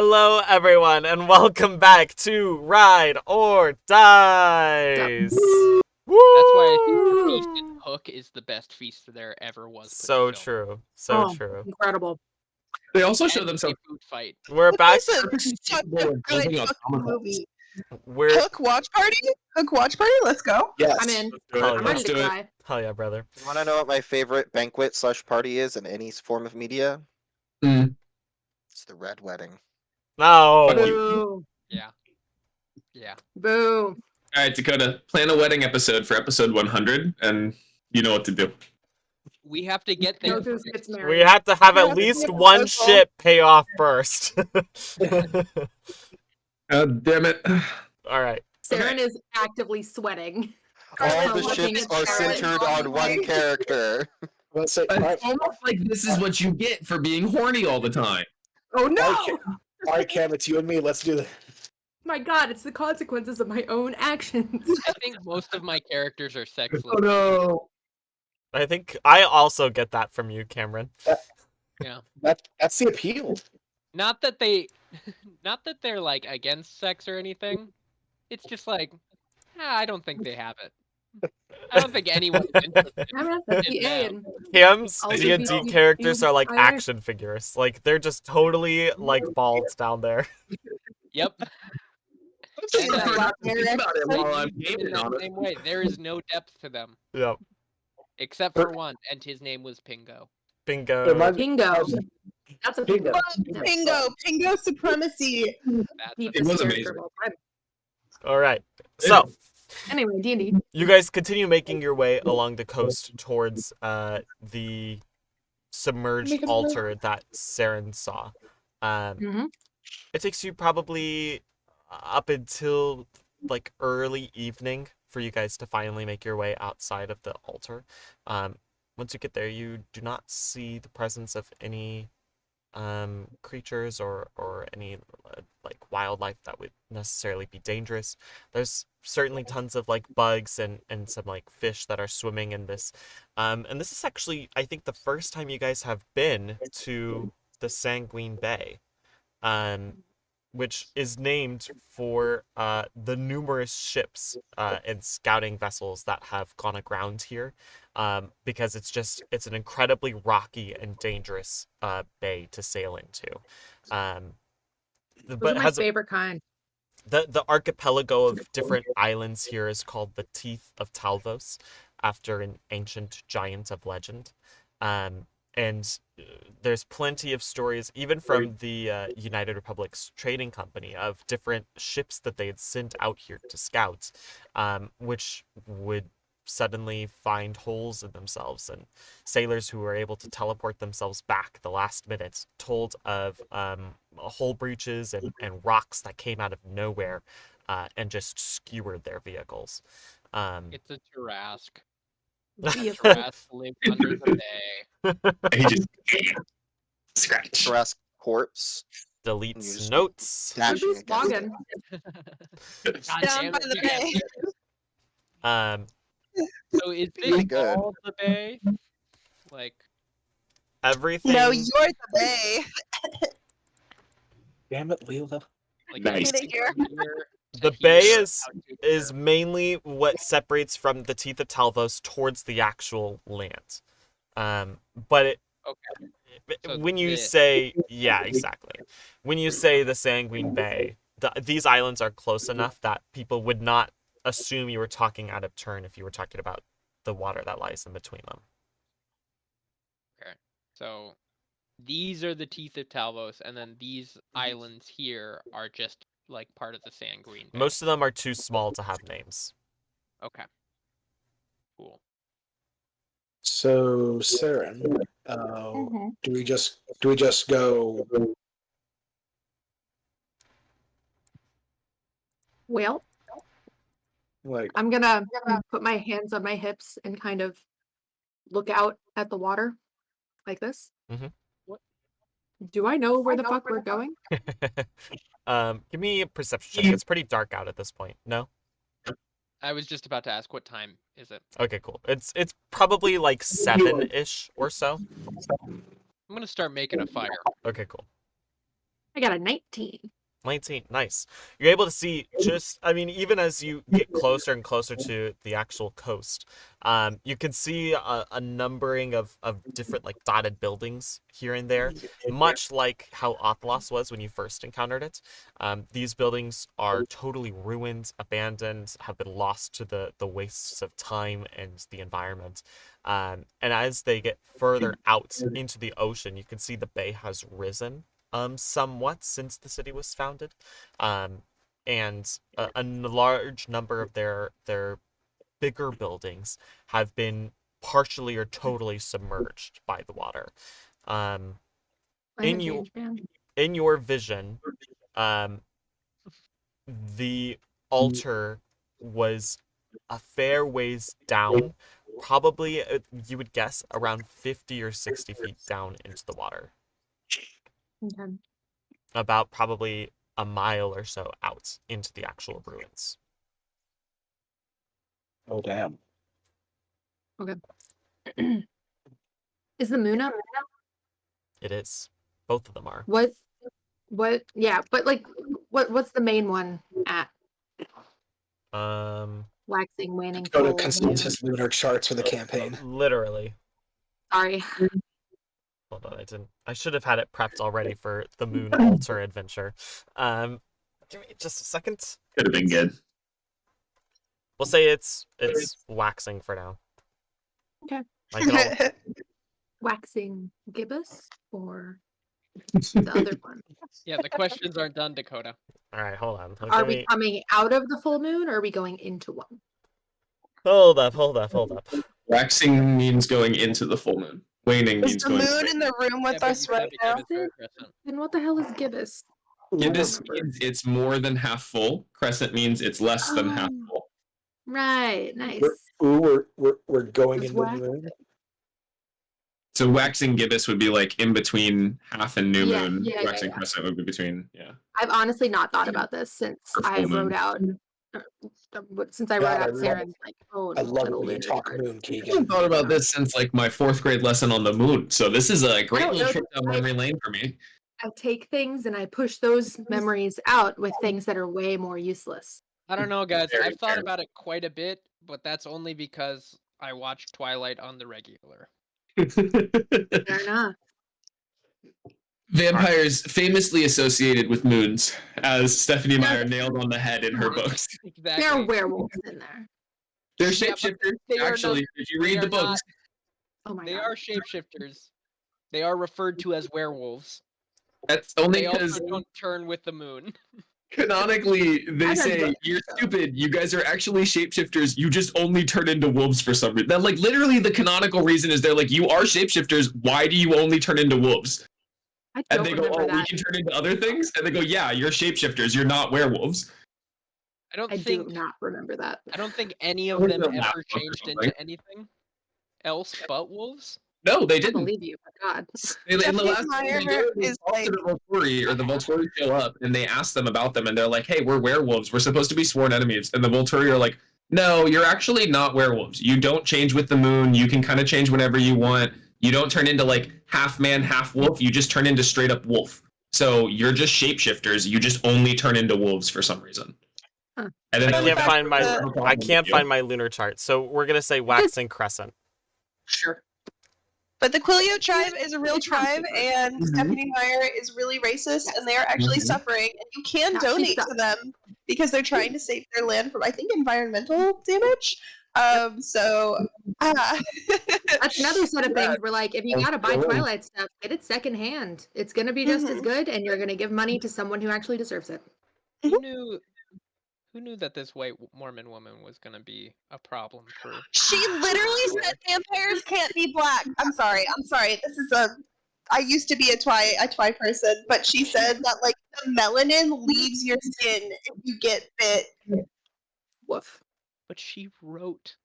Speaker 1: Hello, everyone, and welcome back to Ride or Dies.
Speaker 4: That's why I think the feast in Hook is the best feast there ever was. Put
Speaker 1: So
Speaker 4: to film.
Speaker 1: true. So
Speaker 7: Oh,
Speaker 1: true.
Speaker 7: incredible.
Speaker 6: They also show
Speaker 4: And
Speaker 6: themselves.
Speaker 4: a food fight.
Speaker 1: We're back.
Speaker 5: This is such a good
Speaker 6: building
Speaker 5: fucking
Speaker 6: automatons.
Speaker 5: movie.
Speaker 1: We're
Speaker 5: Hook watch party? Hook watch party? Let's go.
Speaker 2: Yes.
Speaker 7: I'm in.
Speaker 6: Do it.
Speaker 1: Hell
Speaker 7: I'm
Speaker 1: yeah.
Speaker 7: ready
Speaker 6: Let's
Speaker 7: to
Speaker 6: do it.
Speaker 7: cry.
Speaker 1: hell yeah, brother.
Speaker 3: You want to know what my favorite banquet/party is in any form of media?
Speaker 6: Mm.
Speaker 3: It's the Red Wedding.
Speaker 1: No.
Speaker 7: Boo.
Speaker 4: Yeah. Yeah.
Speaker 7: Boo.
Speaker 6: All right, Dakota, plan a wedding episode for episode 100, and you know what to do.
Speaker 4: We have to get there.
Speaker 7: Notice
Speaker 4: first.
Speaker 7: gets
Speaker 1: We
Speaker 7: married.
Speaker 1: have to have
Speaker 5: There
Speaker 1: at
Speaker 5: has to be
Speaker 1: least
Speaker 5: a
Speaker 1: one
Speaker 5: proposal.
Speaker 1: ship pay off first.
Speaker 6: Damn it.
Speaker 1: All right.
Speaker 7: Saren is actively sweating.
Speaker 3: All
Speaker 7: Carla's
Speaker 3: the
Speaker 7: looking
Speaker 3: ships
Speaker 7: at
Speaker 3: are
Speaker 7: Saren.
Speaker 3: centered on one character.
Speaker 2: Let's say, all right,
Speaker 6: It's almost like this is what you get for being horny all the time.
Speaker 7: Oh no!
Speaker 2: all right, Cam, it's you and me. Let's do this.
Speaker 7: My God, it's the consequences of my own actions.
Speaker 4: I think most of my characters are sexless.
Speaker 6: Oh no.
Speaker 1: I think I also get that from you, Cameron.
Speaker 2: That's the appeal.
Speaker 4: Not that they're like against sex or anything. It's just like, I don't think they have it. I don't think anyone's interested.
Speaker 7: That's
Speaker 4: in
Speaker 7: the A
Speaker 4: them.
Speaker 7: and
Speaker 1: Kim's
Speaker 7: I'll
Speaker 1: D&D
Speaker 7: be-
Speaker 1: characters are like
Speaker 7: I-
Speaker 1: action figures. Like they're just totally like balls down there.
Speaker 4: Yep.
Speaker 6: Just
Speaker 4: And
Speaker 6: prefer
Speaker 4: I-
Speaker 6: not to think about it while I'm
Speaker 4: In
Speaker 6: gaming
Speaker 4: that
Speaker 6: on it.
Speaker 4: same way, there is no depth to them
Speaker 1: Yep.
Speaker 4: except for one, and his name was Pingo.
Speaker 1: Bingo.
Speaker 7: Pingo. That's a
Speaker 2: Pingo.
Speaker 7: pingo.
Speaker 5: Pingo supremacy.
Speaker 4: That's
Speaker 7: Deepest
Speaker 6: was
Speaker 7: character
Speaker 6: amazing.
Speaker 7: of all time.
Speaker 1: All right. So,
Speaker 7: Anyway, D&D.
Speaker 1: you guys continue making your way along the coast towards the submerged altar that Saren saw.
Speaker 7: Mm-hmm.
Speaker 1: It takes you probably up until like early evening for you guys to finally make your way outside of the altar. Once you get there, you do not see the presence of any creatures or any like wildlife that would necessarily be dangerous. There's certainly tons of like bugs and some like fish that are swimming in this. And this is actually, I think, the first time you guys have been to the Sanguine Bay, which is named for the numerous ships and scouting vessels that have gone aground here, because it's an incredibly rocky and dangerous bay to sail into.
Speaker 7: Those
Speaker 1: But
Speaker 7: are my
Speaker 1: has
Speaker 7: favorite kind.
Speaker 1: the archipelago of different islands here is called the Teeth of Talvos, after an ancient giant of legend. And there's plenty of stories, even from the United Republic's trading company, of different ships that they had sent out here to scout, which would suddenly find holes in themselves, and sailors who were able to teleport themselves back the last minute told of hole breaches and rocks that came out of nowhere and just skewered their vehicles.
Speaker 4: It's a Jurassic.
Speaker 7: Vehicle.
Speaker 4: Jurassic lived under the bay.
Speaker 6: He just scratch.
Speaker 3: Jurassic corpse.
Speaker 1: Deletes
Speaker 3: You just-
Speaker 1: notes.
Speaker 3: Dashing
Speaker 7: Who's
Speaker 3: against
Speaker 7: Logan?
Speaker 4: God
Speaker 5: Down
Speaker 4: damn
Speaker 5: by
Speaker 4: it,
Speaker 5: the
Speaker 4: you can't
Speaker 5: bay.
Speaker 4: do it. So is
Speaker 3: Pretty
Speaker 4: this
Speaker 3: good.
Speaker 4: all the bay? Like,
Speaker 1: Everything.
Speaker 5: No, you're the bay.
Speaker 2: Damn it, Leela.
Speaker 4: like
Speaker 6: Nice.
Speaker 4: everything
Speaker 5: Here.
Speaker 4: from here to
Speaker 1: The bay
Speaker 4: here,
Speaker 1: is
Speaker 4: out to
Speaker 1: is
Speaker 4: here.
Speaker 1: mainly what separates from the Teeth of Talvos towards the actual land. But
Speaker 4: Okay. So
Speaker 1: when you
Speaker 4: this-
Speaker 1: say, yeah, exactly. When you say the Sanguine Bay, these islands are close enough that people would not assume you were talking out of turn if you were talking about the water that lies in between them.
Speaker 4: So these are the Teeth of Talvos, and then these islands here are just like part of the Sanguine Bay.
Speaker 1: Most of them are too small to have names.
Speaker 4: Okay. Cool.
Speaker 2: So, Saren, do we just go?
Speaker 7: Well,
Speaker 2: Like,
Speaker 7: I'm gonna put my hands on my hips and kind of look out at the water like this.
Speaker 1: Mhm.
Speaker 7: Do I know where the fuck we're going?
Speaker 1: Give me a perception check. It's pretty dark out at this point. No?
Speaker 4: I was just about to ask, what time is it?
Speaker 1: Okay, cool. It's probably like 7-ish or so.
Speaker 4: I'm gonna start making a fire.
Speaker 1: Okay, cool.
Speaker 7: I got a 19.
Speaker 1: 19, nice. You're able to see just, I mean, even as you get closer and closer to the actual coast, you can see a numbering of different, like, dotted buildings here and there, much like how Othelos was when you first encountered it. These buildings are totally ruined, abandoned, have been lost to the wastes of time and the environment. And as they get further out into the ocean, you can see the bay has risen somewhat since the city was founded, and a large number of their bigger buildings have been partially or totally submerged by the water. In
Speaker 7: Climate
Speaker 1: you
Speaker 7: change, man.
Speaker 1: in your vision, the altar was a fair ways down, probably you would guess around 50 or 60 feet down into the water.
Speaker 7: Okay.
Speaker 1: About probably a mile or so out into the actual ruins.
Speaker 2: Oh damn.
Speaker 7: Is the moon up?
Speaker 1: It is. Both of them are.
Speaker 7: What? Yeah, but like, what's the main one at? Waxing, waning,
Speaker 2: Go to
Speaker 7: full
Speaker 2: consult
Speaker 7: moon.
Speaker 2: his lunar charts for the campaign.
Speaker 1: Literally.
Speaker 7: Sorry.
Speaker 1: Hold on, I should have had it prepped already for the moon altar adventure. Give me just a second.
Speaker 6: Could have been good.
Speaker 1: We'll say it's waxing for now.
Speaker 7: Okay.
Speaker 1: I can al-
Speaker 7: Waxing gibbous or the other one?
Speaker 4: Yeah, the questions aren't done, Dakota.
Speaker 1: All right, hold on.
Speaker 7: Are we coming out of the full moon or are we going into one?
Speaker 1: Hold up.
Speaker 6: Waxing means going into the full moon. Waning
Speaker 5: Is
Speaker 6: means
Speaker 5: the
Speaker 6: going
Speaker 5: moon in the room with
Speaker 4: but
Speaker 5: us
Speaker 4: you
Speaker 5: right
Speaker 4: said
Speaker 5: now?
Speaker 4: gibbous or a crescent.
Speaker 7: Then what the hell is gibbous?
Speaker 6: Gibbous means it's more than half full. Crescent means it's less than half
Speaker 7: Oh.
Speaker 6: full.
Speaker 7: Right, nice.
Speaker 2: We're going
Speaker 7: It's
Speaker 2: into the
Speaker 7: wax.
Speaker 2: moon.
Speaker 6: So waxing gibbous would be like in between half and new
Speaker 7: Yeah,
Speaker 6: moon.
Speaker 7: yeah,
Speaker 6: Waxing
Speaker 7: yeah.
Speaker 6: crescent would be between, yeah.
Speaker 7: I've honestly not thought about this since
Speaker 6: Or full
Speaker 7: I
Speaker 6: moon.
Speaker 7: wrote out
Speaker 2: God, I love
Speaker 7: Saren's like
Speaker 2: I love it
Speaker 7: little
Speaker 2: when you
Speaker 7: lunar
Speaker 2: talk
Speaker 7: chart.
Speaker 2: moon,
Speaker 6: I
Speaker 2: Keegan.
Speaker 6: haven't thought about this since like my 4th grade lesson on the moon. So this is a great
Speaker 7: don't
Speaker 6: little
Speaker 7: know,
Speaker 6: trip down memory lane for me.
Speaker 7: I take things and I push those memories out with things that are way more useless.
Speaker 4: I don't know, guys.
Speaker 6: Very
Speaker 4: I've thought
Speaker 6: fair.
Speaker 4: about it quite a bit, but that's only because I watch Twilight on the regular.
Speaker 7: Fair enough.
Speaker 6: Vampires famously associated with moons, as Stephanie
Speaker 7: No,
Speaker 6: Meyer nailed on the head in her
Speaker 7: no.
Speaker 6: books.
Speaker 4: Exactly.
Speaker 7: There are werewolves in there.
Speaker 6: They're
Speaker 4: Yeah, but
Speaker 6: shapeshifters.
Speaker 4: they are
Speaker 6: Actually,
Speaker 4: not-
Speaker 6: if you
Speaker 4: they
Speaker 6: read the
Speaker 4: are
Speaker 6: books,
Speaker 4: not-
Speaker 7: Oh my
Speaker 4: They
Speaker 7: god.
Speaker 4: are shapeshifters. They are referred to as werewolves.
Speaker 6: that's only
Speaker 4: They
Speaker 6: because
Speaker 4: also don't turn with the moon.
Speaker 6: canonically they
Speaker 7: I don't
Speaker 6: say
Speaker 7: think
Speaker 6: you're
Speaker 7: so.
Speaker 6: stupid. You guys are actually shapeshifters. You just only turn into wolves for some reason. That like literally the canonical reason is they're like, you are shapeshifters. Why do you only turn into wolves?
Speaker 7: I
Speaker 6: And
Speaker 7: don't
Speaker 6: they go,
Speaker 7: remember
Speaker 6: oh, we
Speaker 7: that.
Speaker 6: can turn into other things. And they go, yeah, you're shapeshifters. You're not werewolves.
Speaker 4: I don't
Speaker 7: I do
Speaker 4: think
Speaker 7: not remember that.
Speaker 4: I don't think any of
Speaker 6: Was
Speaker 4: them
Speaker 6: it a map
Speaker 4: ever
Speaker 6: book or
Speaker 4: changed
Speaker 6: something?
Speaker 4: into anything else but wolves.
Speaker 6: No, they
Speaker 7: I
Speaker 6: didn't.
Speaker 7: believe you, but God.
Speaker 6: In the
Speaker 5: Stephanie
Speaker 6: last thing they
Speaker 5: Meyer
Speaker 6: do, they
Speaker 5: is
Speaker 6: talk
Speaker 5: like-
Speaker 6: to the Volturi, or the Volturi show up, and they ask them about them, and they're like, hey, we're werewolves. We're supposed to be sworn enemies. And the Volturi are like, no, you're actually not werewolves. You don't change with the moon. You can kind of change whenever you want. You don't turn into like half man, half wolf. You just turn into straight up wolf. So you're just shapeshifters. You just only turn into wolves for some reason.
Speaker 7: Huh.
Speaker 6: And then
Speaker 1: I
Speaker 6: they're
Speaker 1: can't
Speaker 6: like,
Speaker 1: find my
Speaker 6: "No problem
Speaker 1: I
Speaker 6: with
Speaker 1: can't
Speaker 6: you."
Speaker 1: find my lunar chart. So we're gonna say waxing crescent.
Speaker 7: Sure.
Speaker 5: But the Quilio tribe is a real
Speaker 7: It sounds
Speaker 5: tribe,
Speaker 7: super.
Speaker 5: and
Speaker 6: Mhm.
Speaker 5: Stephanie Meyer is really racist,
Speaker 7: Yes.
Speaker 5: and they are actually
Speaker 6: Mhm.
Speaker 5: suffering. And you can
Speaker 7: Yeah, she
Speaker 5: donate to
Speaker 7: sucks.
Speaker 5: them because they're trying to save their land from, I think, environmental damage. So,
Speaker 7: That's another set of things where, like, if you gotta buy
Speaker 6: Absolutely.
Speaker 7: Twilight stuff, get it secondhand. It's gonna be just as
Speaker 5: Mhm.
Speaker 7: good, and you're gonna give money to someone who actually deserves it.
Speaker 4: Who knew that this white Mormon woman was gonna be a problem for?
Speaker 5: She literally said vampires can't be black. I'm sorry. This is I used to be a twi person, but she said that like the melanin leaves your skin if you get bit.
Speaker 7: Woof.
Speaker 4: But she wrote.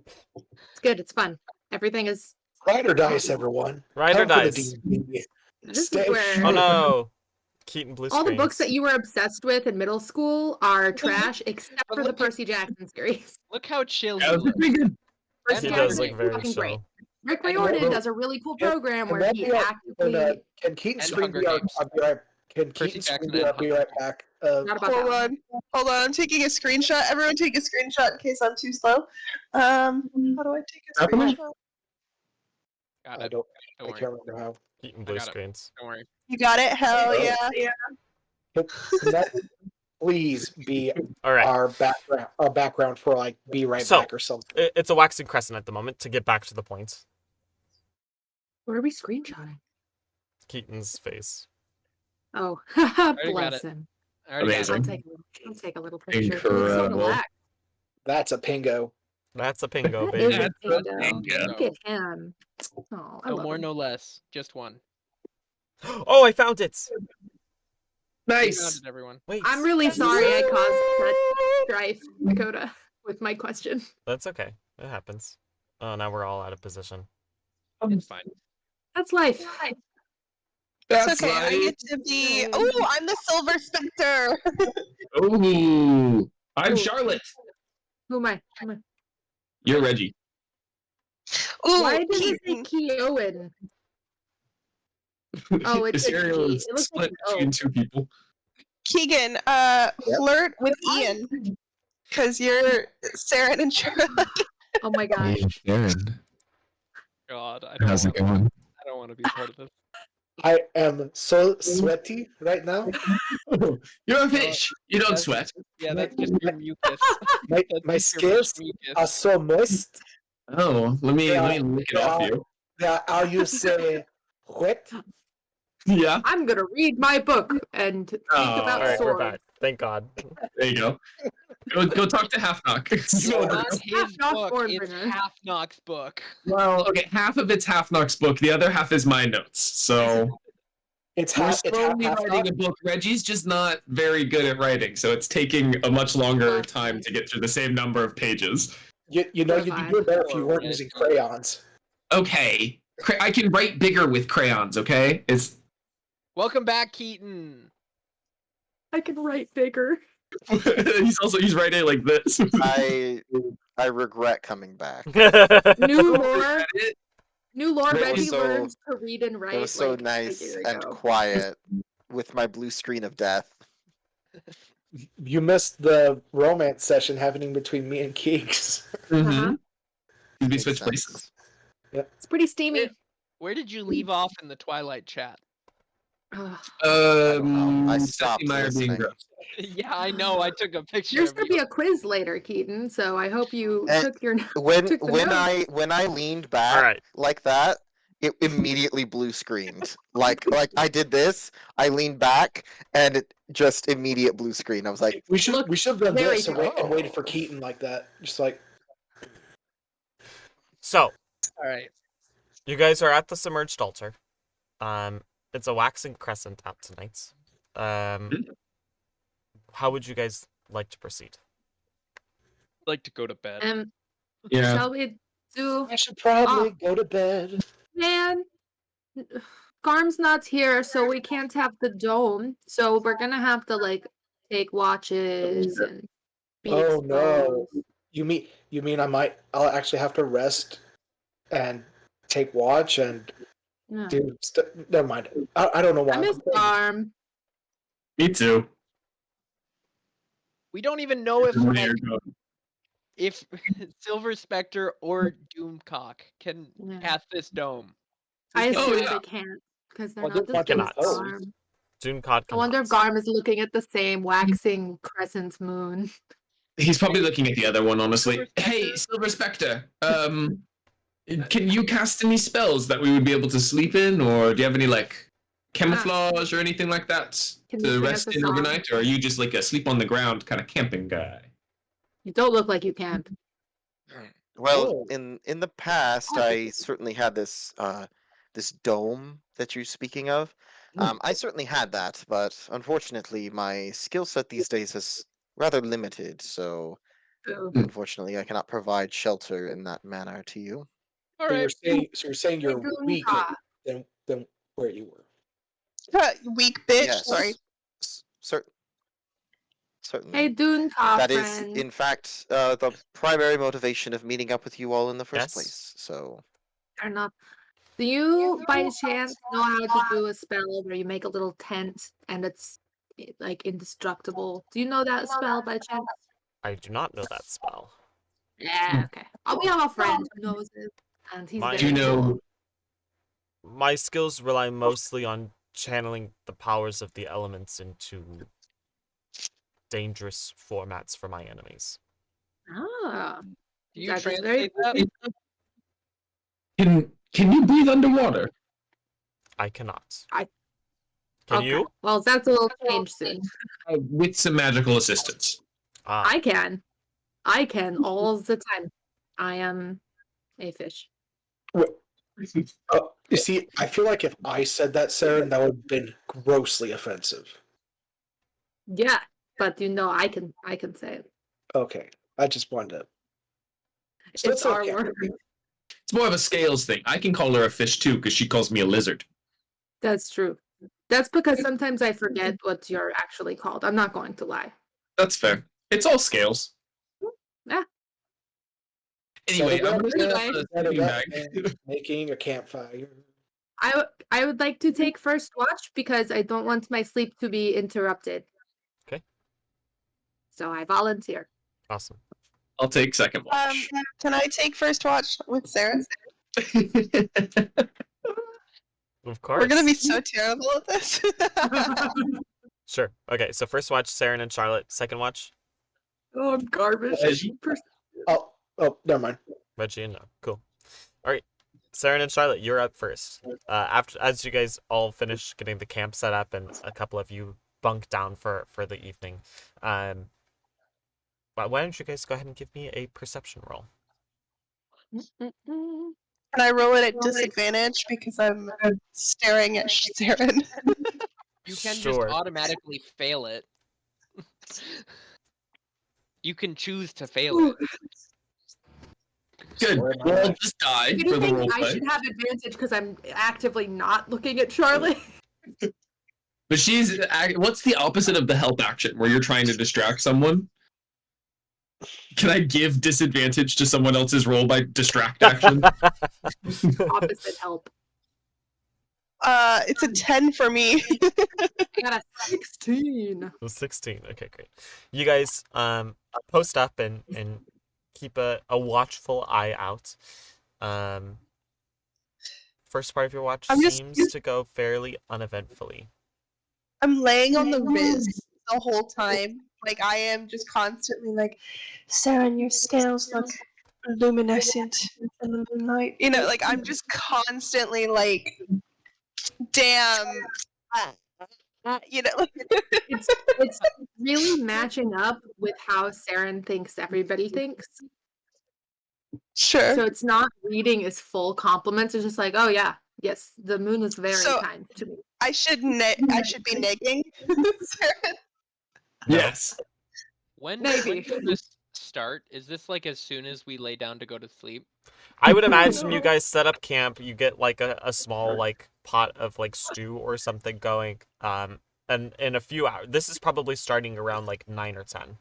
Speaker 7: It's good. It's fun. Everything is.
Speaker 2: Ride or dice, everyone.
Speaker 1: Ride or
Speaker 2: Time for the
Speaker 1: dice.
Speaker 2: D&D.
Speaker 7: This is
Speaker 2: Stay
Speaker 7: where
Speaker 1: Oh no. Keaton blue
Speaker 7: all the books that
Speaker 1: screens.
Speaker 7: you were obsessed with in middle school are trash, except
Speaker 4: But
Speaker 7: for the
Speaker 4: look at-
Speaker 7: Percy Jackson series.
Speaker 4: Look how chill
Speaker 6: Yeah,
Speaker 4: he
Speaker 6: it was
Speaker 4: looks.
Speaker 6: pretty good.
Speaker 7: Percy
Speaker 1: He
Speaker 4: That's
Speaker 1: does
Speaker 7: Jackson
Speaker 1: look
Speaker 7: is
Speaker 1: very
Speaker 7: fucking great.
Speaker 1: chill.
Speaker 7: Rick
Speaker 2: And
Speaker 7: Riordan
Speaker 2: then-
Speaker 7: does a really cool
Speaker 2: and-
Speaker 7: program
Speaker 2: and
Speaker 7: where
Speaker 2: then
Speaker 7: he
Speaker 2: we are-
Speaker 7: actively.
Speaker 2: Can Keaton
Speaker 4: And
Speaker 2: screen
Speaker 4: Hunger
Speaker 2: be our,
Speaker 4: Games.
Speaker 2: I'll be right. Can
Speaker 4: Percy
Speaker 2: Keaton screen
Speaker 4: Jackson
Speaker 2: be
Speaker 4: and
Speaker 2: our be
Speaker 4: Hunger
Speaker 2: right
Speaker 4: Games.
Speaker 2: back?
Speaker 7: Not about that one.
Speaker 5: Hold on. I'm taking a screenshot. Everyone take a screenshot in case I'm too slow. How do I take a
Speaker 6: Happening?
Speaker 5: screenshot?
Speaker 4: Got
Speaker 2: I
Speaker 4: it.
Speaker 2: don't.
Speaker 4: Don't
Speaker 2: I
Speaker 4: worry.
Speaker 2: can't remember how.
Speaker 1: Keaton
Speaker 4: I
Speaker 1: blue
Speaker 4: got it.
Speaker 1: screens.
Speaker 4: Don't worry.
Speaker 5: You got it? Hell
Speaker 6: Oh.
Speaker 5: yeah.
Speaker 2: Can that please be
Speaker 1: All right.
Speaker 2: our background for like be right
Speaker 1: So,
Speaker 2: back or something.
Speaker 1: It's a waxing crescent at the moment. To get back to the point,
Speaker 7: What are we screenshotting?
Speaker 1: Keaton's face.
Speaker 7: Oh,
Speaker 4: already got
Speaker 7: bless
Speaker 4: it.
Speaker 7: him.
Speaker 4: I already got
Speaker 6: Amazing.
Speaker 4: it.
Speaker 7: I'll take a little picture. He looks so
Speaker 6: Incredible.
Speaker 7: relaxed.
Speaker 2: That's a pingo.
Speaker 1: That's a pingo,
Speaker 7: That is
Speaker 1: baby.
Speaker 7: a
Speaker 6: That's a
Speaker 7: pingo.
Speaker 6: pingo.
Speaker 7: Look at him. Oh, I
Speaker 4: No
Speaker 7: love
Speaker 4: more,
Speaker 7: him.
Speaker 4: no less. Just one.
Speaker 1: Oh, I found it.
Speaker 4: You
Speaker 6: Nice.
Speaker 4: found it, everyone.
Speaker 1: Wait.
Speaker 7: I'm really sorry I caused that strife, Dakota, with my question.
Speaker 1: That's okay. It happens. Oh, now we're all out of position.
Speaker 4: It's fine.
Speaker 7: That's life.
Speaker 6: That's
Speaker 5: It's okay. I
Speaker 6: right.
Speaker 5: get to be. Oh, I'm the Silver Spectre.
Speaker 6: Ooh. I'm
Speaker 7: Ooh.
Speaker 6: Charlotte.
Speaker 7: Who am I? Who am I?
Speaker 6: You're Reggie.
Speaker 5: Ooh,
Speaker 7: Why does it say
Speaker 5: Keaton.
Speaker 7: Keowen? Oh, it's a
Speaker 6: Serial
Speaker 7: G.
Speaker 6: is
Speaker 7: It looks
Speaker 6: split
Speaker 7: like an O.
Speaker 6: between two people.
Speaker 5: Keegan, flirt with Ian. Because you're Sarah and Charlotte.
Speaker 7: Oh my gosh.
Speaker 6: Sharon.
Speaker 4: God, I don't want.
Speaker 6: going?
Speaker 4: I don't want to be part of this.
Speaker 2: I am so sweaty right now.
Speaker 6: You're a fish. You don't
Speaker 4: That's-
Speaker 6: sweat.
Speaker 4: Yeah, that's just your mucus.
Speaker 2: My
Speaker 4: That's
Speaker 2: my
Speaker 4: just your
Speaker 2: skills
Speaker 4: mucus.
Speaker 2: are so moist.
Speaker 6: Oh, let me lick it off you.
Speaker 2: That how you say wet?
Speaker 6: Yeah.
Speaker 7: I'm gonna read my book and think
Speaker 6: Oh,
Speaker 7: about
Speaker 1: All right, we're
Speaker 7: swords.
Speaker 1: back. Thank God.
Speaker 6: There you go. Go talk to Half Knock.
Speaker 4: It's not his
Speaker 7: Knock
Speaker 4: book.
Speaker 7: Thornbringer.
Speaker 4: It's Half Knock's book.
Speaker 6: Well, okay, half of it's Half Knock's book, the other half is my notes. So
Speaker 2: It's
Speaker 6: we're
Speaker 2: half. It's half.
Speaker 6: slowly writing a book. Reggie's just not very good at writing, so it's taking a much longer time to get through the same number of pages.
Speaker 2: You know, you'd be doing better if you weren't using crayons.
Speaker 6: Okay, I can write bigger with crayons. Okay, it's
Speaker 4: Welcome back, Keaton.
Speaker 7: I can write bigger.
Speaker 6: he's writing like this.
Speaker 3: I regret coming back.
Speaker 7: New lore. New lore.
Speaker 3: It was
Speaker 7: Reggie
Speaker 3: so-
Speaker 7: learns to read and write.
Speaker 3: It was so
Speaker 7: like, a
Speaker 3: nice
Speaker 7: year
Speaker 3: and
Speaker 7: ago.
Speaker 3: quiet with my blue screen of death.
Speaker 2: You missed the romance session happening between me and Keeks.
Speaker 7: Uh-huh.
Speaker 6: We
Speaker 3: Makes
Speaker 6: switch
Speaker 3: sense.
Speaker 6: places.
Speaker 7: It's pretty steamy.
Speaker 4: Where did you leave off in the Twilight chat?
Speaker 7: Ugh.
Speaker 3: don't know. I
Speaker 6: Stephanie
Speaker 3: stopped
Speaker 6: Meyer being
Speaker 3: listening.
Speaker 6: gross.
Speaker 4: Yeah, I know. I took a picture
Speaker 7: There's
Speaker 4: of
Speaker 7: gonna
Speaker 4: you.
Speaker 7: be a quiz later, Keaton. So I hope you
Speaker 3: Eh,
Speaker 7: took your.
Speaker 3: When
Speaker 7: Took the
Speaker 3: when
Speaker 7: notes.
Speaker 3: I leaned back
Speaker 1: All right.
Speaker 3: like that, it immediately blue screened. Like I did this, I leaned back, and it just immediate blue screen. I was like,
Speaker 2: We should have done
Speaker 7: very
Speaker 2: this and,
Speaker 7: cool.
Speaker 2: and waited for Keaton like that. Just like
Speaker 1: So,
Speaker 4: All right.
Speaker 1: you guys are at the submerged altar. It's a waxing crescent out tonight. How would you guys like to proceed?
Speaker 4: I'd like to go to bed.
Speaker 6: Yeah.
Speaker 7: Shall we do?
Speaker 2: I should probably go to bed.
Speaker 7: Man, Garm's not here, so we can't have the dome. So we're gonna have to like take watches and be
Speaker 2: Oh no!
Speaker 7: exposed.
Speaker 2: You mean I'll actually have to rest and take watch and
Speaker 7: Yeah.
Speaker 2: do never mind. I don't know why.
Speaker 7: I miss Garm.
Speaker 6: Me too.
Speaker 4: We don't even know if
Speaker 6: Where
Speaker 4: like,
Speaker 6: you're going.
Speaker 4: if Silver Spectre or Doomcock can
Speaker 7: Yeah.
Speaker 4: pass this dome.
Speaker 7: I
Speaker 4: We can-
Speaker 7: assume
Speaker 6: yeah.
Speaker 7: they can't because they're
Speaker 2: Well,
Speaker 7: not
Speaker 2: they
Speaker 7: as good as
Speaker 1: cannot.
Speaker 7: Garm.
Speaker 1: Junecod
Speaker 7: I wonder if
Speaker 1: cannot.
Speaker 7: Garm is looking at the same waxing crescent moon.
Speaker 6: He's probably looking at the other one, honestly.
Speaker 4: Silver
Speaker 6: Hey,
Speaker 4: Spectre?
Speaker 6: Silver Spectre. Can you cast any spells that we would be able to sleep in, or do you have any like camouflage or anything like that
Speaker 7: Can you
Speaker 6: to
Speaker 7: sing us
Speaker 6: rest
Speaker 7: a
Speaker 6: in
Speaker 7: song?
Speaker 6: overnight, or are you just like a sleep on the ground kind of camping guy?
Speaker 7: You don't look like you camp.
Speaker 3: well,
Speaker 2: Oh.
Speaker 3: in the past, I certainly had this this dome that you're speaking of. I certainly had that, but unfortunately, my skill set these days is rather limited. So
Speaker 7: Boo.
Speaker 3: unfortunately, I cannot provide shelter in that manner to you.
Speaker 4: All
Speaker 2: So
Speaker 4: right.
Speaker 2: you're saying you're
Speaker 7: Doom
Speaker 2: weak
Speaker 7: Cock.
Speaker 2: than where you were.
Speaker 5: Weak bitch.
Speaker 3: Yes.
Speaker 5: Sorry.
Speaker 3: Certainly.
Speaker 7: Hey, Dooncock
Speaker 3: That is,
Speaker 7: friend.
Speaker 3: in fact, the primary motivation of meeting up with you all in the first
Speaker 1: Yes.
Speaker 3: place. So,
Speaker 7: Fair enough. Do you, by chance, know how to do a spell where you make a little tent and it's like indestructible? Do you know that spell by chance?
Speaker 1: I do not know that spell.
Speaker 7: Yeah, okay. We have a friend who knows it, and he's
Speaker 1: My-
Speaker 7: very
Speaker 6: Do you
Speaker 7: cool.
Speaker 6: know?
Speaker 1: My skills rely mostly on channeling the powers of the elements into dangerous formats for my enemies.
Speaker 7: Ah,
Speaker 4: Do you
Speaker 7: that is very
Speaker 4: translate that?
Speaker 6: Can you breathe underwater?
Speaker 1: I cannot.
Speaker 7: I-
Speaker 1: Can
Speaker 7: okay.
Speaker 1: you?
Speaker 7: Well, that's a little change soon.
Speaker 6: With some magical assistance.
Speaker 1: Ah,
Speaker 7: I can. I can all the time. I am a fish.
Speaker 2: You see, I feel like if I said that, Sarah, that would have been grossly offensive.
Speaker 7: Yeah, but I can say it.
Speaker 2: Okay, I just wanted to. So
Speaker 7: It's our
Speaker 2: okay.
Speaker 7: word.
Speaker 6: It's more of a scales thing. I can call her a fish too because she calls me a lizard.
Speaker 7: That's true. That's because sometimes I forget what you're actually called. I'm not going to lie.
Speaker 6: That's fair. It's all scales.
Speaker 7: Yeah.
Speaker 6: Anyway, I'm gonna set up
Speaker 7: Anyway.
Speaker 6: the sleeping bag.
Speaker 2: Making a campfire.
Speaker 7: I would like to take first watch because I don't want my sleep to be interrupted.
Speaker 1: Okay.
Speaker 7: So I volunteer.
Speaker 1: awesome.
Speaker 6: I'll take second watch.
Speaker 5: Can I take first watch with Sarah?
Speaker 1: Of course.
Speaker 5: We're gonna be so terrible at this.
Speaker 1: Sure. Okay, so first watch, Saren and Charlotte. Second watch,
Speaker 7: Oh, I'm garbage.
Speaker 2: Oh, never mind.
Speaker 1: Reggie and no. Cool. All right, Saren and Charlotte, you're up first. As you guys all finish getting the camp set up and a couple of you bunk down for the evening, but why don't you guys go ahead and give me a perception roll?
Speaker 5: Can I roll it at disadvantage because I'm staring at Sharon?
Speaker 4: You can
Speaker 1: Sure.
Speaker 4: just automatically fail it. You can choose to fail it.
Speaker 6: Good.
Speaker 2: Or am I
Speaker 6: We'll
Speaker 2: not?
Speaker 6: just die
Speaker 7: You
Speaker 6: for the
Speaker 7: think I
Speaker 6: roleplay.
Speaker 7: should have advantage because I'm actively not looking at Charlie?
Speaker 6: But what's the opposite of the help action where you're trying to distract someone? Can I give disadvantage to someone else's roll by distract action?
Speaker 7: Opposite help.
Speaker 5: It's a 10 for me.
Speaker 7: I got a 16.
Speaker 1: 16. Okay, great. You guys post up and keep a watchful eye out. First part of your watch
Speaker 5: I'm just-
Speaker 1: seems to go fairly uneventfully.
Speaker 5: I'm laying on the wrist the whole time. Like, I am just constantly like, Saren, your scales look luminescent in the moonlight. You know, like, I'm just constantly like, damn. You know, like,
Speaker 7: It's really matching up with how Saren thinks everybody thinks.
Speaker 5: sure.
Speaker 7: So it's not reading as full compliments. It's just like, oh yeah, yes, the moon is very
Speaker 5: So-
Speaker 7: kind to me.
Speaker 5: I should be negging Saren.
Speaker 1: No.
Speaker 6: Yes.
Speaker 4: When
Speaker 7: Maybe.
Speaker 4: does this start? Is this like as soon as we lay down to go to sleep?
Speaker 1: I would imagine you guys set up camp, you get like a small like pot of like stew or something going, and in a few hours, this is probably starting around like 9 or 10.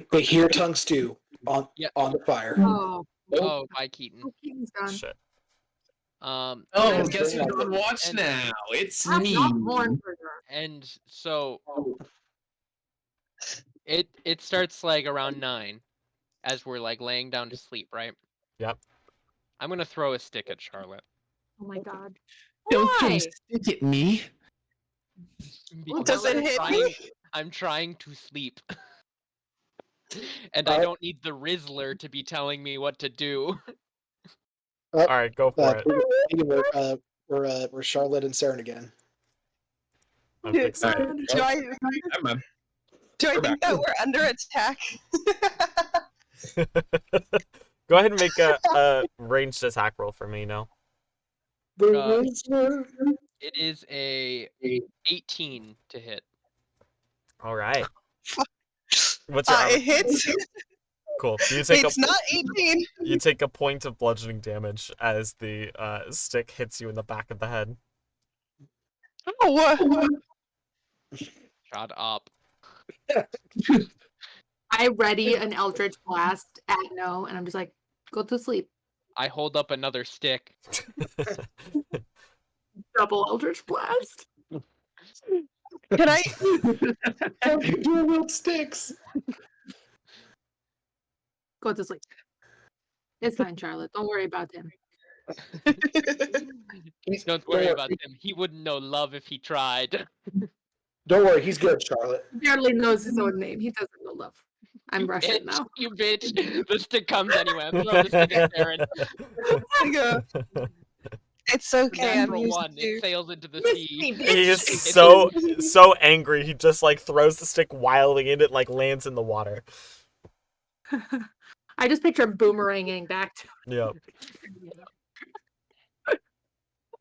Speaker 2: But here, tongue stew on
Speaker 4: Yeah.
Speaker 2: on the fire.
Speaker 7: Oh,
Speaker 4: Oh, bye, Keaton.
Speaker 7: Keaton's gone.
Speaker 1: Shit.
Speaker 6: Oh,
Speaker 2: Yes,
Speaker 6: guess who's
Speaker 2: very
Speaker 6: on watch
Speaker 4: And-
Speaker 6: now? It's
Speaker 7: That's
Speaker 6: me.
Speaker 7: not Hornburger.
Speaker 4: And so it starts like around 9 as we're like laying down to sleep, right?
Speaker 1: Yep.
Speaker 4: I'm gonna throw a stick at Charlotte.
Speaker 7: Oh my god.
Speaker 6: Don't
Speaker 7: Why?
Speaker 6: you stick at me.
Speaker 4: Because
Speaker 5: Does it
Speaker 4: I'm
Speaker 5: hit
Speaker 4: trying,
Speaker 5: me?
Speaker 4: I'm trying to sleep. And I
Speaker 2: Alright.
Speaker 4: don't need the Rizzler to be telling me what to do.
Speaker 1: All right, go for it.
Speaker 2: We're Charlotte and Saren again.
Speaker 1: I
Speaker 5: Dude,
Speaker 1: think so.
Speaker 5: Do I
Speaker 6: I'm a-
Speaker 5: think that we're under attack?
Speaker 1: Go ahead and make a ranged attack roll for me now.
Speaker 4: It is a 18 to hit.
Speaker 1: All right. What's your armor?
Speaker 5: It hits.
Speaker 1: Cool. You take
Speaker 5: It's not 18.
Speaker 1: you take a point of bludgeoning damage as the stick hits you in the back of the head.
Speaker 5: Oh,
Speaker 4: Shut up.
Speaker 7: I ready an Eldritch Blast at no, and I'm just like, go to sleep.
Speaker 4: I hold up another stick.
Speaker 7: Double Eldritch Blast.
Speaker 5: Can I?
Speaker 2: Dual wield sticks.
Speaker 7: Go to sleep. It's fine, Charlotte. Don't worry about him.
Speaker 4: Don't worry about him. He wouldn't know love if he tried.
Speaker 2: Don't worry, he's good, Charlotte.
Speaker 7: He barely knows his own name. He doesn't know love. I'm Russian now.
Speaker 4: You bitch. The stick comes anyway. I'm throwing the stick at Darren.
Speaker 5: I go, it's okay. I'm
Speaker 4: Natural
Speaker 5: used
Speaker 4: one.
Speaker 5: to.
Speaker 4: It sails into the
Speaker 7: Miss
Speaker 4: sea.
Speaker 7: me, bitch.
Speaker 1: He is so angry. He just like throws the stick wildly and it like lands in the water.
Speaker 7: I just picture him boomeranging back to
Speaker 1: Yep.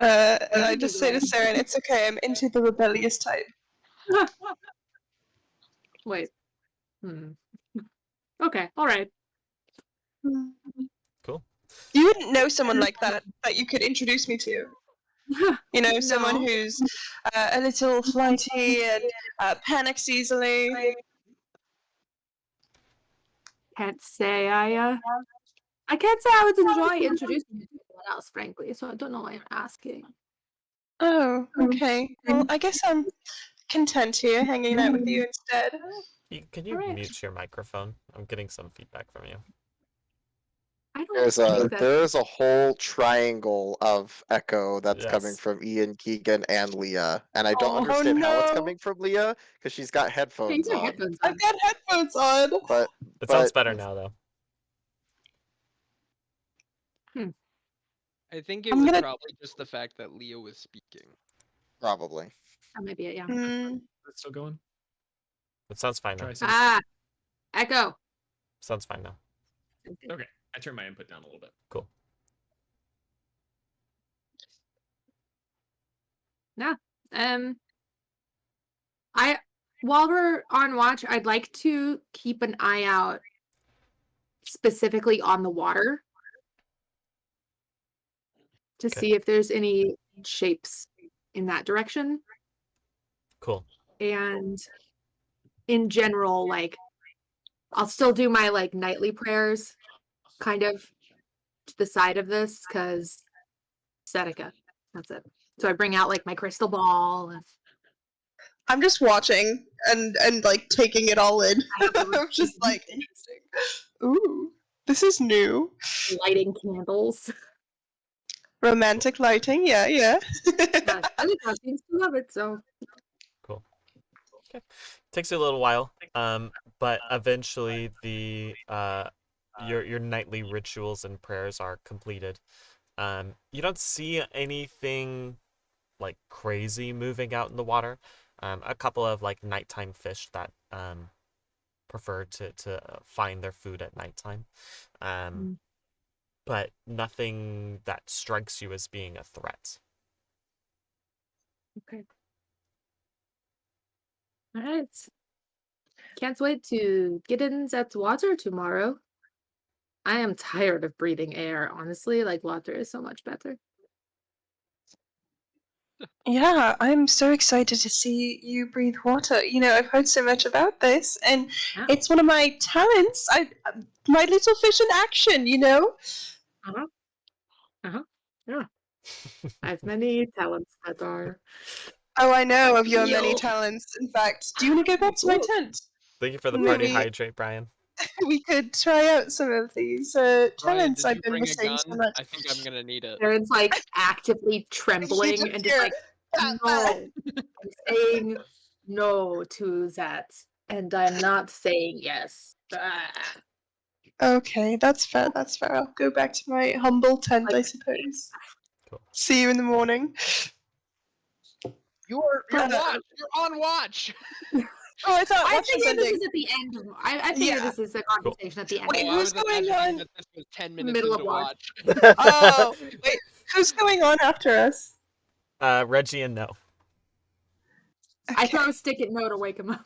Speaker 5: And I just say to Saren, it's okay. I'm into the rebellious type.
Speaker 7: Wait. Okay, alright.
Speaker 1: Cool.
Speaker 5: You wouldn't know someone like that you could introduce me to. You know, someone
Speaker 7: No.
Speaker 5: who's a little flighty and panics easily.
Speaker 7: Can't say I can't say I would enjoy introducing you to someone else, frankly, so I don't know why I'm asking.
Speaker 5: Oh, okay. Well, I guess I'm content here, hanging out with you instead.
Speaker 1: Can you
Speaker 7: Alright.
Speaker 1: mute your microphone? I'm getting some feedback from you.
Speaker 7: I don't
Speaker 3: There's
Speaker 7: think that
Speaker 3: there's a whole triangle of echo that's coming
Speaker 1: Yes.
Speaker 3: from Ian, Keegan, and Leah, and I don't
Speaker 7: Oh,
Speaker 3: understand how it's
Speaker 5: no.
Speaker 3: coming from Leah because she's got
Speaker 7: Hey,
Speaker 3: headphones
Speaker 7: you got
Speaker 3: on.
Speaker 7: headphones on.
Speaker 5: I've got headphones on.
Speaker 3: But
Speaker 1: It sounds
Speaker 3: But-
Speaker 1: better now though.
Speaker 4: I think it
Speaker 5: I'm
Speaker 4: was
Speaker 5: gonna-
Speaker 4: probably just the fact that Leo was speaking.
Speaker 3: probably.
Speaker 7: That might be it, yeah.
Speaker 8: It's still going.
Speaker 1: It sounds fine now.
Speaker 8: Try some.
Speaker 7: Ah! Echo!
Speaker 1: Sounds fine now.
Speaker 8: Okay, I turned my input down a little bit.
Speaker 1: Cool.
Speaker 7: While we're on watch, I'd like to keep an eye out specifically on the water to
Speaker 1: Okay.
Speaker 7: see if there's any shapes in that direction.
Speaker 1: Cool.
Speaker 7: And in general, like, I'll still do my like nightly prayers kind of to the side of this because Seneca. That's it. So I bring out like my crystal ball and
Speaker 5: I'm just watching and like taking it all in. I'm just like, interesting. Ooh, this is new.
Speaker 7: lighting candles.
Speaker 5: Romantic lighting, yeah.
Speaker 7: But other cats seems to love it, so
Speaker 1: Cool. Okay. Takes you a little while, but eventually the your nightly rituals and prayers are completed. You don't see anything like crazy moving out in the water. A couple of like nighttime fish that prefer to find their food at nighttime. But nothing that strikes you as being a threat.
Speaker 7: okay. All right. Can't wait to get in that water tomorrow. I am tired of breathing air, honestly. Like, water is so much better.
Speaker 5: Yeah, I'm so excited to see you breathe water. You know, I've heard so much about this, and
Speaker 7: Yeah.
Speaker 5: it's one of my talents. My little fish in action, you know?
Speaker 7: Yeah. I have many talents that are.
Speaker 5: Oh, I know of your many
Speaker 7: Yo.
Speaker 5: talents. In fact, do you want to go back to my
Speaker 7: Ooh.
Speaker 5: tent?
Speaker 1: Thank you for the party
Speaker 5: Maybe-
Speaker 1: hydrate, Brian.
Speaker 5: We could try out some of these
Speaker 4: Brian,
Speaker 5: talents
Speaker 4: did you
Speaker 5: I've been
Speaker 4: bring a
Speaker 5: missing
Speaker 4: gun?
Speaker 5: so much.
Speaker 4: I think I'm gonna need it.
Speaker 7: Aaron's like actively trembling
Speaker 5: just
Speaker 7: and just
Speaker 5: hear
Speaker 7: like,
Speaker 5: "Bat,
Speaker 7: no. I'm saying no to that. And I'm not saying yes. Ah.
Speaker 5: Okay, that's fair. That's fair. I'll go back to my humble tent, I suppose.
Speaker 1: Cool.
Speaker 5: See you in the morning.
Speaker 4: You're
Speaker 5: Uh,
Speaker 4: watch. You're on watch.
Speaker 5: Oh, I thought
Speaker 7: I
Speaker 5: watch was
Speaker 7: figured this
Speaker 5: ending.
Speaker 7: is at the end of. I figure
Speaker 5: Yeah.
Speaker 7: this is a conversation at the end.
Speaker 5: Wait,
Speaker 7: of
Speaker 4: I
Speaker 5: who's
Speaker 4: was
Speaker 5: going
Speaker 4: imagining
Speaker 5: on?
Speaker 4: that this was 10 minutes
Speaker 7: Middle
Speaker 4: into
Speaker 7: of watch.
Speaker 4: watch.
Speaker 5: Oh, wait, who's going on after us?
Speaker 1: Reggie and No.
Speaker 7: I
Speaker 5: Okay.
Speaker 7: throw a stick at No to wake him up.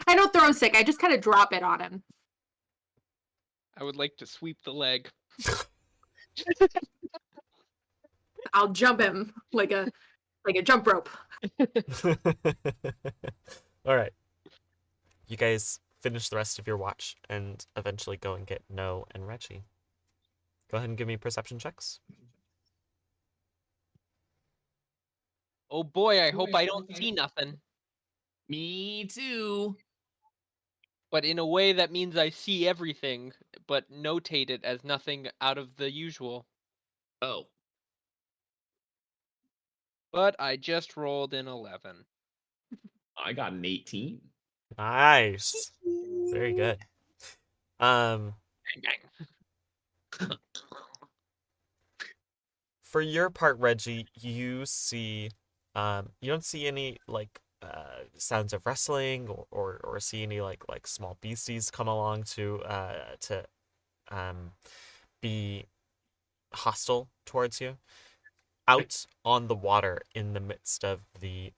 Speaker 7: I don't throw a stick. I just kind of drop it on him.
Speaker 4: I would like to sweep the leg.
Speaker 7: I'll jump him like a jump rope.
Speaker 1: All right. You guys finish the rest of your watch and eventually go and get No and Reggie. Go ahead and give me perception checks.
Speaker 4: Oh boy, I hope I don't see nothing.
Speaker 8: Me too.
Speaker 4: But in a way that means I see everything, but notate it as nothing out of the usual.
Speaker 8: Oh,
Speaker 4: But I just rolled an 11.
Speaker 8: I got an 18.
Speaker 1: Nice. Very good.
Speaker 8: Bang, bang.
Speaker 1: For your part, Reggie, you see, you don't see any sounds of wrestling or see any like small beasties come along to be hostile towards you. Out on the water in the midst of the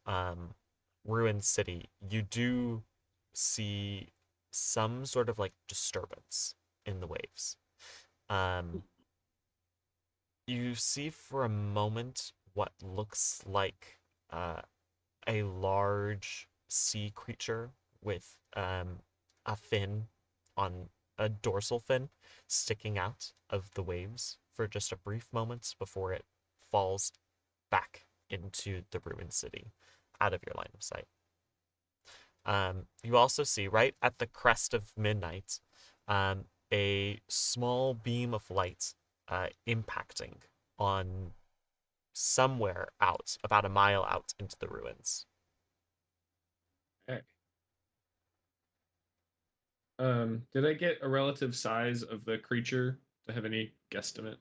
Speaker 1: ruined city, you do see some sort of like disturbance in the waves. You see for a moment what looks like a large sea creature with a fin on a dorsal fin sticking out of the waves for just a brief moment before it falls back into the ruined city out of your line of sight. You also see right at the crest of midnight a small beam of light impacting on somewhere out, about a mile out into the ruins.
Speaker 8: Okay. Did I get a relative size of the creature to have any guesstimate?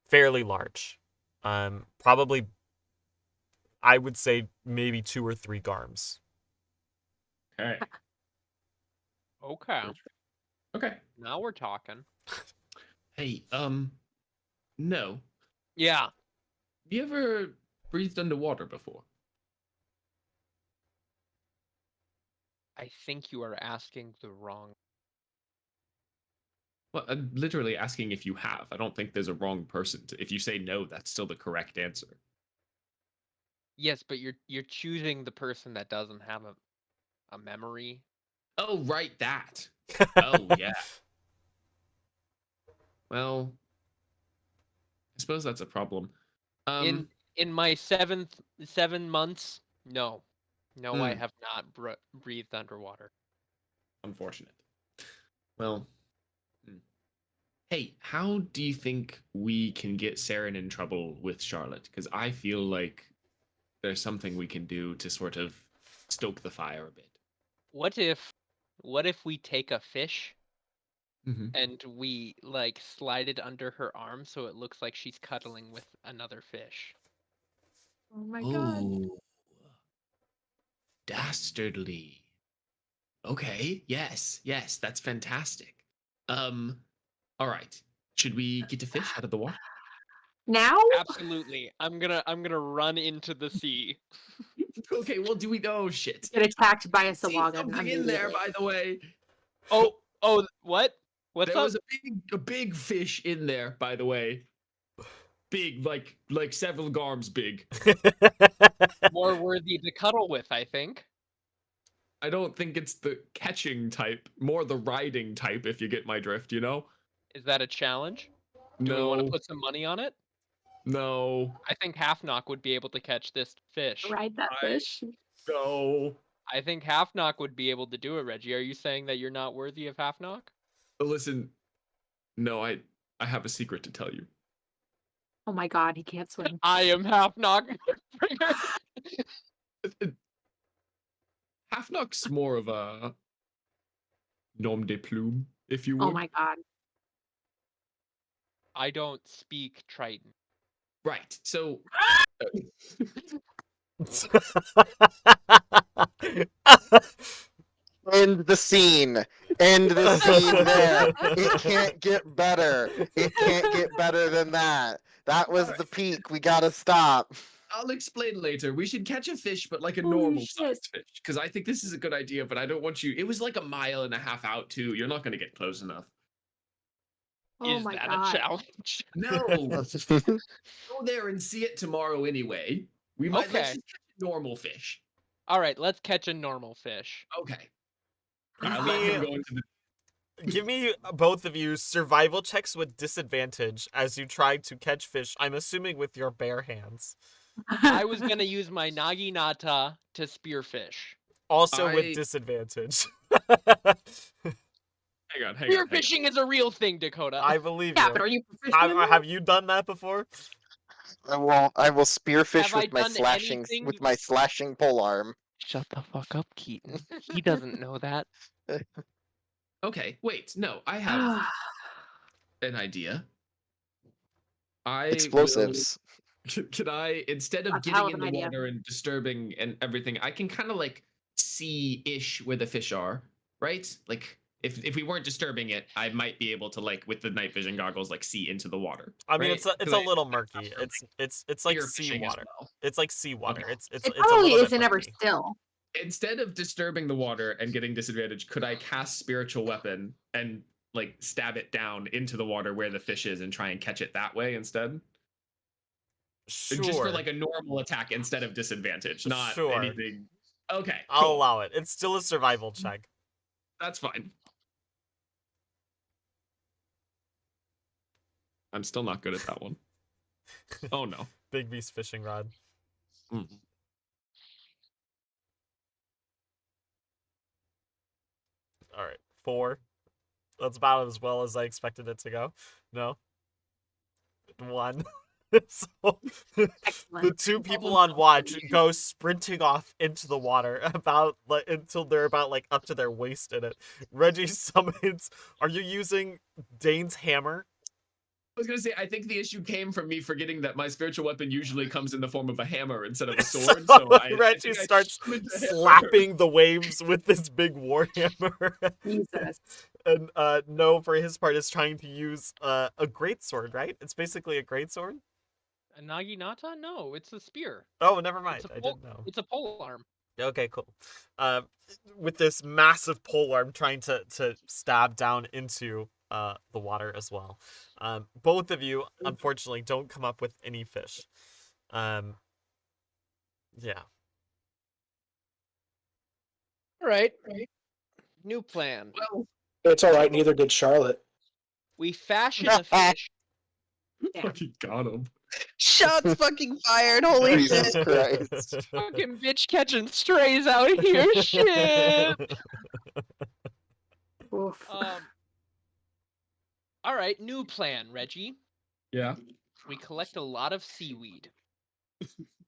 Speaker 1: Fairly large. Probably, I would say maybe 2 or 3 garms.
Speaker 8: Okay.
Speaker 4: Okay,
Speaker 8: Okay.
Speaker 4: now we're talking.
Speaker 8: Hey, no.
Speaker 4: Yeah,
Speaker 8: You ever breathed underwater before?
Speaker 4: I think you are asking the wrong.
Speaker 8: Well, I'm literally asking if you have. I don't think there's a wrong person. If you say no, that's still the correct answer.
Speaker 4: Yes, but you're choosing the person that doesn't have a memory.
Speaker 8: Oh, right, that. Oh, yeah. Well, I suppose that's a problem.
Speaker 4: In my 7 months, no, I
Speaker 8: Hmm.
Speaker 4: have not breathed underwater.
Speaker 8: Unfortunate. Well, hey, how do you think we can get Saren in trouble with Charlotte? Because I feel like there's something we can do to sort of stoke the fire a bit.
Speaker 4: What if we take a fish
Speaker 8: Mm-hmm.
Speaker 4: and we like slide it under her arm so it looks like she's cuddling with another fish?
Speaker 7: Oh my god.
Speaker 8: Oh, dastardly. Okay, yes, that's fantastic. All right. Should we get a fish out of the water?
Speaker 7: Now?
Speaker 4: Absolutely. I'm gonna run into the sea.
Speaker 8: Okay, well, do we? Oh shit!
Speaker 7: Get attacked by a
Speaker 8: See
Speaker 7: Sawagan
Speaker 8: something in there,
Speaker 7: immediately.
Speaker 8: by the way.
Speaker 4: Oh, what? What's
Speaker 8: There
Speaker 4: up?
Speaker 8: was a big fish in there, by the way. Big, like several garms big.
Speaker 4: More worthy to cuddle with, I think.
Speaker 8: I don't think it's the catching type, more the riding type, if you get my drift, you know?
Speaker 4: Is that a challenge? Do we want to
Speaker 8: No,
Speaker 4: put some money on it?
Speaker 8: no,
Speaker 4: I think Half Knock would be able to catch this fish.
Speaker 7: Ride that
Speaker 8: I-
Speaker 7: fish.
Speaker 8: no.
Speaker 4: I think Half Knock would be able to do it, Reggie. Are you saying that you're not worthy of Half Knock?
Speaker 8: But listen, no, I have a secret to tell you.
Speaker 7: Oh my god, he can't swim.
Speaker 4: I am Half Knock.
Speaker 8: Half Knock's more of a nom de plume, if you would.
Speaker 7: Oh my god.
Speaker 4: I don't speak Triton.
Speaker 8: Right. So
Speaker 3: End the scene. End the scene there. It can't get better. It can't get better than that. That was the peak. We gotta stop.
Speaker 8: I'll explain later. We should catch a fish, but like a
Speaker 7: Holy
Speaker 8: normal
Speaker 7: shit.
Speaker 8: sized fish. Because I think this is a good idea, but I don't want you. It was like a mile and a half out, too. You're not going to get close enough.
Speaker 7: Oh
Speaker 4: Is
Speaker 7: my
Speaker 4: that
Speaker 7: god.
Speaker 4: a challenge?
Speaker 8: No. Go there and see it tomorrow anyway. We might let's
Speaker 4: Okay.
Speaker 8: just catch a normal fish.
Speaker 4: All right, let's catch a normal fish.
Speaker 8: Okay.
Speaker 1: Give
Speaker 8: I let him
Speaker 1: me
Speaker 8: go into the.
Speaker 1: Give me both of you survival checks with disadvantage as you try to catch fish. I'm assuming with your bare hands.
Speaker 4: I was gonna use my naginata to spearfish.
Speaker 1: Also with
Speaker 6: I-
Speaker 1: disadvantage.
Speaker 8: Hang on.
Speaker 4: Spearfishing is a real thing, Dakota.
Speaker 1: I believe
Speaker 7: Yeah,
Speaker 1: you.
Speaker 7: but are you proficient in that?
Speaker 1: Have you done that before?
Speaker 3: I will spearfish
Speaker 4: Have I
Speaker 3: with my
Speaker 4: done
Speaker 3: slashing
Speaker 4: anything?
Speaker 3: polearm.
Speaker 4: Shut the fuck up, Keaton. He doesn't know that.
Speaker 6: Okay, wait. No, I have an idea. I
Speaker 3: Explosives.
Speaker 6: Can I, instead of
Speaker 7: That's a hell
Speaker 6: getting
Speaker 7: of
Speaker 6: in
Speaker 7: an
Speaker 6: the
Speaker 7: idea.
Speaker 6: water and disturbing and everything, I can kind of like see-ish where the fish are, right? Like if we weren't disturbing it, I might be able to, like, with the night vision goggles, like, see into the water.
Speaker 1: I mean,
Speaker 6: right?
Speaker 1: it's
Speaker 6: 'Cause
Speaker 1: a
Speaker 6: I
Speaker 1: little
Speaker 6: have
Speaker 1: murky.
Speaker 6: for, like,
Speaker 1: It's like
Speaker 6: spear fishing as
Speaker 1: seawater.
Speaker 6: well.
Speaker 1: It's like seawater.
Speaker 6: Okay.
Speaker 1: It's
Speaker 7: It
Speaker 1: a
Speaker 7: probably
Speaker 1: little bit
Speaker 7: isn't ever
Speaker 1: murky.
Speaker 7: still.
Speaker 6: Instead of disturbing the water and getting disadvantage, could I cast spiritual weapon and like stab it down into the water where the fish is and try and catch it that way instead?
Speaker 1: Sure.
Speaker 6: Just for like a normal attack instead of disadvantage, not
Speaker 1: Sure.
Speaker 6: anything. Okay,
Speaker 1: I'll
Speaker 6: cool.
Speaker 1: allow it. It's still a survival check.
Speaker 6: That's fine. I'm still not good at that one. Oh no.
Speaker 1: Big Beast fishing rod.
Speaker 6: Mm.
Speaker 1: All right, 4. That's about as well as I expected it to go. No. 1. So the
Speaker 7: Excellent.
Speaker 1: 2 people on watch go sprinting off into the water until they're about like up to their waist in it. Reggie summons. Are you using Dane's hammer?
Speaker 6: I was gonna say, I think the issue came from me forgetting that my spiritual weapon usually comes in the form of a hammer instead of a sword. So
Speaker 1: Reggie
Speaker 6: think I
Speaker 1: starts
Speaker 6: summoned a hammer.
Speaker 1: slapping the waves with this big war hammer.
Speaker 7: Jesus.
Speaker 1: And No, for his part, is trying to use a greatsword, right? It's basically a greatsword.
Speaker 4: A naginata? No, it's a spear.
Speaker 1: Oh, never mind.
Speaker 4: It's a
Speaker 1: I
Speaker 4: pole-
Speaker 1: didn't know.
Speaker 4: It's a pole arm.
Speaker 1: Okay, cool. With this massive pole arm trying to stab down into the water as well. Both of you, unfortunately, don't come up with any fish. Yeah.
Speaker 4: All right. New plan.
Speaker 6: Well,
Speaker 2: It's all right. Neither did Charlotte.
Speaker 4: We fashion a fish.
Speaker 6: fucking got him.
Speaker 5: Shots fucking fired. Holy shit.
Speaker 3: Jesus Christ.
Speaker 4: Fucking bitch catching strays out here. Shit.
Speaker 7: Oof.
Speaker 4: All right, new plan, Reggie.
Speaker 6: Yeah.
Speaker 4: We collect a lot of seaweed,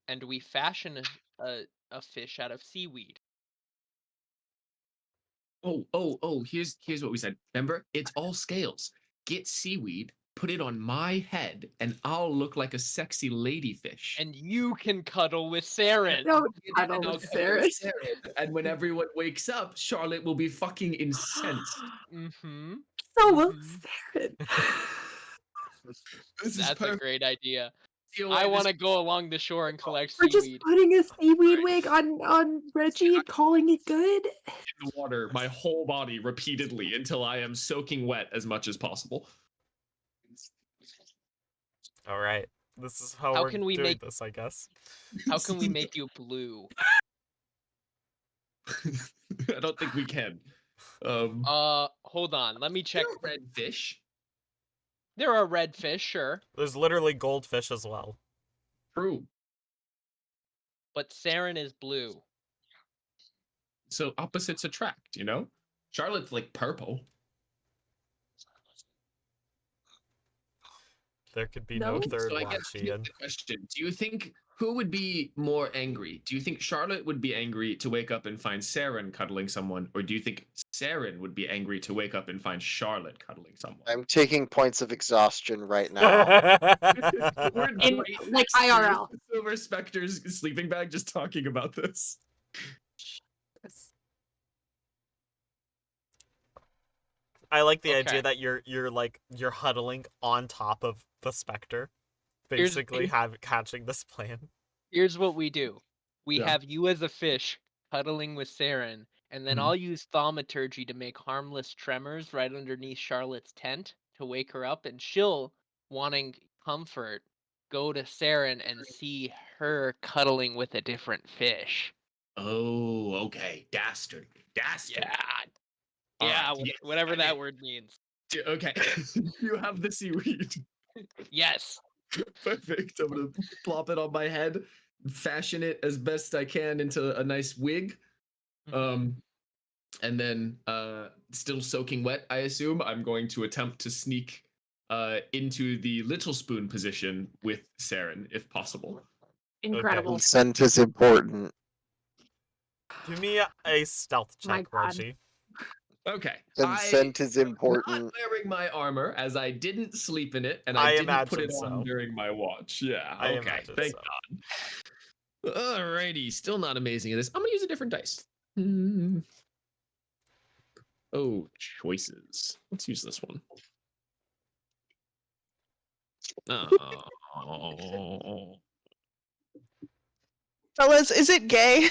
Speaker 4: and we fashion a fish out of seaweed.
Speaker 6: Oh, here's what we said. Remember? It's all scales. Get seaweed, put it on my head, and I'll look like a sexy ladyfish.
Speaker 4: And you can cuddle with Saren.
Speaker 7: Don't
Speaker 6: And
Speaker 7: cuddle
Speaker 6: I'll
Speaker 7: with
Speaker 6: cuddle with
Speaker 7: Sarah.
Speaker 6: Saren. And when everyone wakes up, Charlotte will be fucking incensed.
Speaker 4: Mm-hmm.
Speaker 7: So will
Speaker 4: Mhm.
Speaker 7: Sarah.
Speaker 6: This is
Speaker 4: That's a
Speaker 6: perfect.
Speaker 4: great idea.
Speaker 6: See
Speaker 4: I
Speaker 6: why
Speaker 4: want to
Speaker 6: this-
Speaker 4: go along the shore and collect
Speaker 7: We're just
Speaker 4: seaweed.
Speaker 7: putting a seaweed wig on Reggie and calling it good.
Speaker 6: in the water my whole body repeatedly until I am soaking wet as much as possible.
Speaker 1: All right. This is how
Speaker 4: How
Speaker 1: we're
Speaker 4: can we
Speaker 1: doing
Speaker 4: make-
Speaker 1: this, I guess.
Speaker 4: How can we make you blue?
Speaker 6: I don't think we can.
Speaker 4: Hold on. Let me check.
Speaker 6: Red fish.
Speaker 4: There are red fish, sure,
Speaker 1: There's literally goldfish as well.
Speaker 6: True.
Speaker 4: but Saren is blue.
Speaker 6: So opposites attract, you know? Charlotte's like purple.
Speaker 1: There could be
Speaker 7: No?
Speaker 1: no third
Speaker 6: So I guess
Speaker 1: watch,
Speaker 6: here's
Speaker 1: Ian.
Speaker 6: the question. Do you think who would be more angry? Do you think Charlotte would be angry to wake up and find Saren cuddling someone, or do you think Saren would be angry to wake up and find Charlotte cuddling someone?
Speaker 3: I'm taking points of exhaustion right now.
Speaker 6: We're
Speaker 7: In,
Speaker 6: right
Speaker 7: like,
Speaker 6: next to
Speaker 7: IRL.
Speaker 6: Silver Spectre's sleeping bag just talking about this.
Speaker 1: I like the
Speaker 4: Okay.
Speaker 1: idea that you're huddling on top of the specter,
Speaker 4: Here's-
Speaker 1: basically catching this plan.
Speaker 4: Here's what we do. We
Speaker 6: Yeah.
Speaker 4: have you as a fish cuddling with Saren, and then
Speaker 6: Mhm.
Speaker 4: I'll use thaumaturgy to make harmless tremors right underneath Charlotte's tent to wake her up, and she'll, wanting comfort, go to Saren and see her cuddling with a different fish.
Speaker 6: Oh, okay. Dastardly.
Speaker 4: Yeah. Yeah,
Speaker 6: Alright,
Speaker 4: whatever
Speaker 6: I
Speaker 4: that
Speaker 6: get-
Speaker 4: word means.
Speaker 6: Okay, you have the seaweed.
Speaker 4: Yes.
Speaker 6: Perfect. I'm gonna plop it on my head, fashion it as best I can into a nice wig. And then still soaking wet, I assume, I'm going to attempt to sneak into the little spoon position with Saren, if possible.
Speaker 7: Incredible.
Speaker 3: Consent is important.
Speaker 1: Give me a stealth
Speaker 7: My
Speaker 1: check,
Speaker 7: God.
Speaker 1: Reggie.
Speaker 6: Okay.
Speaker 3: Consent is
Speaker 6: I'm
Speaker 3: important.
Speaker 6: not wearing my armor as I didn't sleep in it and
Speaker 1: I
Speaker 6: I didn't put
Speaker 1: imagine
Speaker 6: it on
Speaker 1: so.
Speaker 6: during my watch. Yeah.
Speaker 1: I
Speaker 6: Okay.
Speaker 1: imagine
Speaker 6: Thank
Speaker 1: so.
Speaker 6: God. Alrighty. Still not amazing at this. I'm gonna use a different dice. Hmm. Oh, choices. Let's use this one. Oh.
Speaker 5: Fellas, is it gay?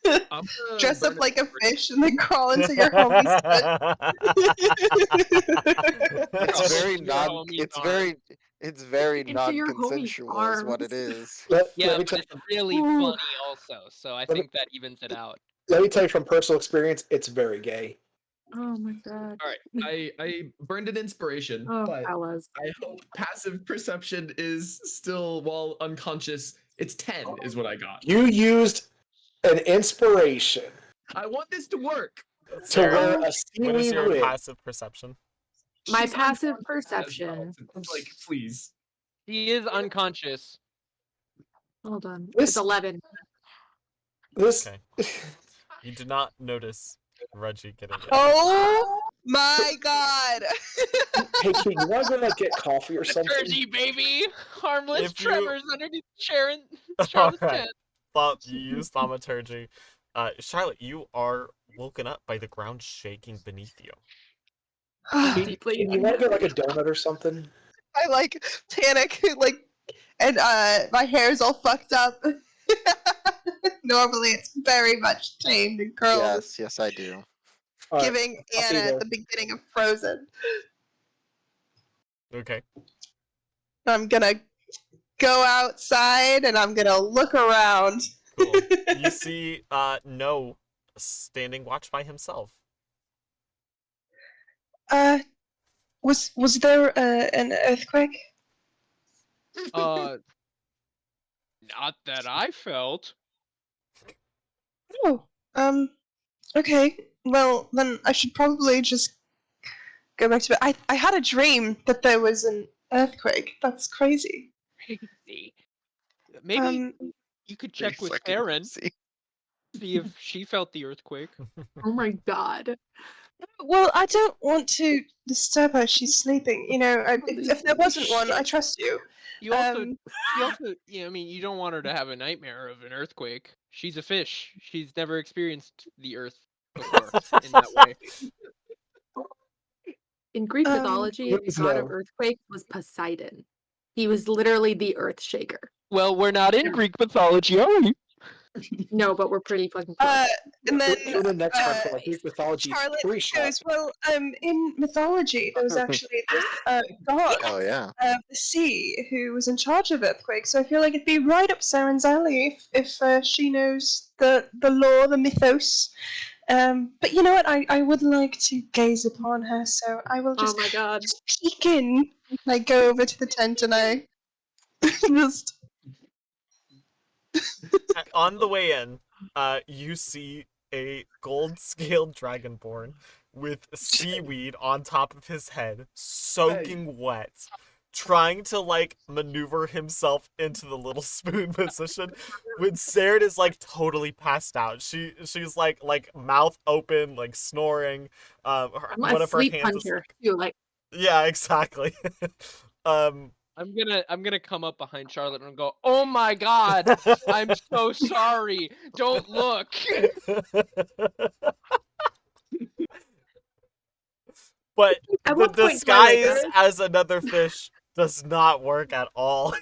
Speaker 6: I'm gonna
Speaker 5: Dress
Speaker 6: burn
Speaker 5: up
Speaker 6: it
Speaker 5: like a
Speaker 6: for-
Speaker 5: fish and then crawl into your homie's butt.
Speaker 3: It's very
Speaker 4: Your
Speaker 3: non.
Speaker 4: homie's
Speaker 3: It's
Speaker 4: arm.
Speaker 3: very. It's very
Speaker 7: Into your homie's
Speaker 3: non-consensual, is what it
Speaker 7: arms.
Speaker 3: is.
Speaker 4: Yeah,
Speaker 2: Let me
Speaker 4: but
Speaker 2: tell,
Speaker 4: it's really
Speaker 7: Ooh.
Speaker 4: funny also, so I
Speaker 2: me-
Speaker 4: think that evens it out.
Speaker 2: let me tell you from personal experience, it's very gay.
Speaker 7: Oh my God.
Speaker 6: All right. I burned an inspiration,
Speaker 7: Oh,
Speaker 6: but
Speaker 7: fellas.
Speaker 6: I hope passive perception is still, while unconscious, it's 10 is what I got.
Speaker 2: You used an inspiration
Speaker 6: I want this to work.
Speaker 2: to wear
Speaker 1: Saren,
Speaker 2: a
Speaker 1: what is
Speaker 2: seaweed
Speaker 1: your
Speaker 2: wig.
Speaker 1: passive perception?
Speaker 7: My
Speaker 6: She's
Speaker 7: passive
Speaker 6: unconscious as well.
Speaker 7: perception.
Speaker 6: It's like, please.
Speaker 4: He is unconscious.
Speaker 7: Hold on.
Speaker 2: This-
Speaker 7: It's 11.
Speaker 2: This
Speaker 1: Okay. You did not notice Reggie getting it.
Speaker 5: Oh my god!
Speaker 2: hey, kid, you want to go like get coffee or something?
Speaker 4: Liturgy, baby! Harmless
Speaker 1: If you-
Speaker 4: tremors underneath Sharon.
Speaker 1: All
Speaker 4: Charlotte's
Speaker 1: right.
Speaker 4: tent.
Speaker 1: You use thaumaturgy. Charlotte, you are woken up by the ground shaking beneath you.
Speaker 7: Deeply.
Speaker 2: Kid, you want to get like a donut or something?
Speaker 5: I like panic, like, and my hair's all fucked up. Normally, it's very much tamed and curled,
Speaker 3: Yes, I do.
Speaker 2: All right,
Speaker 5: giving
Speaker 2: I'll see you
Speaker 5: Anna
Speaker 2: there.
Speaker 5: at the beginning of Frozen.
Speaker 1: Okay.
Speaker 5: I'm gonna go outside and I'm gonna look around.
Speaker 1: Cool. You see No standing watch by himself.
Speaker 5: Was there an earthquake?
Speaker 4: Not that I felt.
Speaker 5: Oh, okay. Well, then I should probably just go back to bed. I had a dream that there was an earthquake. That's crazy.
Speaker 4: Crazy. Maybe you could check
Speaker 3: Pretty
Speaker 4: with
Speaker 3: fucking
Speaker 4: Sharon,
Speaker 3: crazy.
Speaker 4: see if she felt the earthquake.
Speaker 7: Oh my God.
Speaker 5: Well, I don't want to disturb her. She's sleeping. You know, if there wasn't one, I trust you.
Speaker 4: You also, I mean, you don't want her to have a nightmare of an earthquake. She's a fish. She's never experienced the earth before in that way.
Speaker 7: In Greek mythology, the
Speaker 2: please
Speaker 7: god of
Speaker 2: no.
Speaker 7: earthquakes was Poseidon. He was literally the earth shaker.
Speaker 4: Well, we're not in Greek mythology, are we?
Speaker 7: No, but we're pretty fucking close.
Speaker 5: And then
Speaker 2: Tune in next time for like Greek mythology
Speaker 5: Charlotte
Speaker 2: pre-shot.
Speaker 5: goes, well, in mythology, there was actually this god
Speaker 3: Oh yeah.
Speaker 5: of the sea who was in charge of earthquakes. So I feel like it'd be right up Saren's alley if she knows the lore, the mythos. But you know what? I would like to gaze upon her, so I will
Speaker 7: Oh
Speaker 5: just,
Speaker 7: my God.
Speaker 5: just peek in. I go over to the tent and I just.
Speaker 1: On the way in, you see a gold-scaled dragonborn with seaweed on top of his head, soaking wet, trying to like maneuver himself into the little spoon position when Saren is like totally passed out. She's like mouth open, like snoring.
Speaker 7: I'm
Speaker 1: One
Speaker 7: a
Speaker 1: of her
Speaker 7: sleep
Speaker 1: hands is
Speaker 7: hunter too. Like,
Speaker 1: yeah, exactly.
Speaker 4: I'm gonna come up behind Charlotte and go, "Oh my God, I'm so sorry. Don't look."
Speaker 1: But
Speaker 7: at
Speaker 1: the
Speaker 7: what point
Speaker 1: disguise as another fish does not work at all.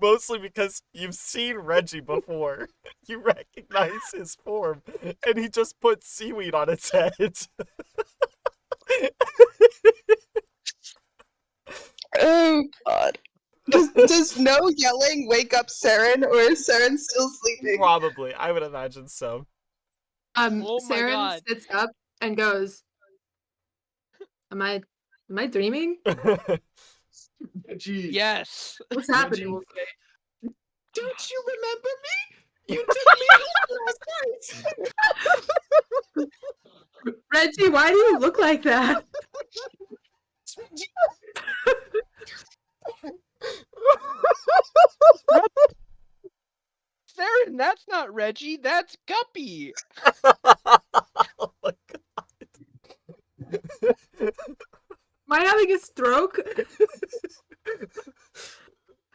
Speaker 1: Mostly because you've seen Reggie before. You recognize his form, and he just put seaweed on its head.
Speaker 5: Oh God. Does no yelling wake up Saren, or is Saren still sleeping?
Speaker 1: Probably, I would imagine so.
Speaker 4: Oh my
Speaker 7: Saren
Speaker 4: God.
Speaker 7: sits up and goes, Am I dreaming?
Speaker 8: Reggie,
Speaker 4: Yes.
Speaker 7: What's
Speaker 8: Reggie
Speaker 7: happening?
Speaker 8: will say, "Don't you remember me? You took me home last night."
Speaker 7: Reggie, why do you look like that?
Speaker 4: Saren, that's not Reggie. That's Guppy.
Speaker 1: Oh my
Speaker 7: Am I having a stroke?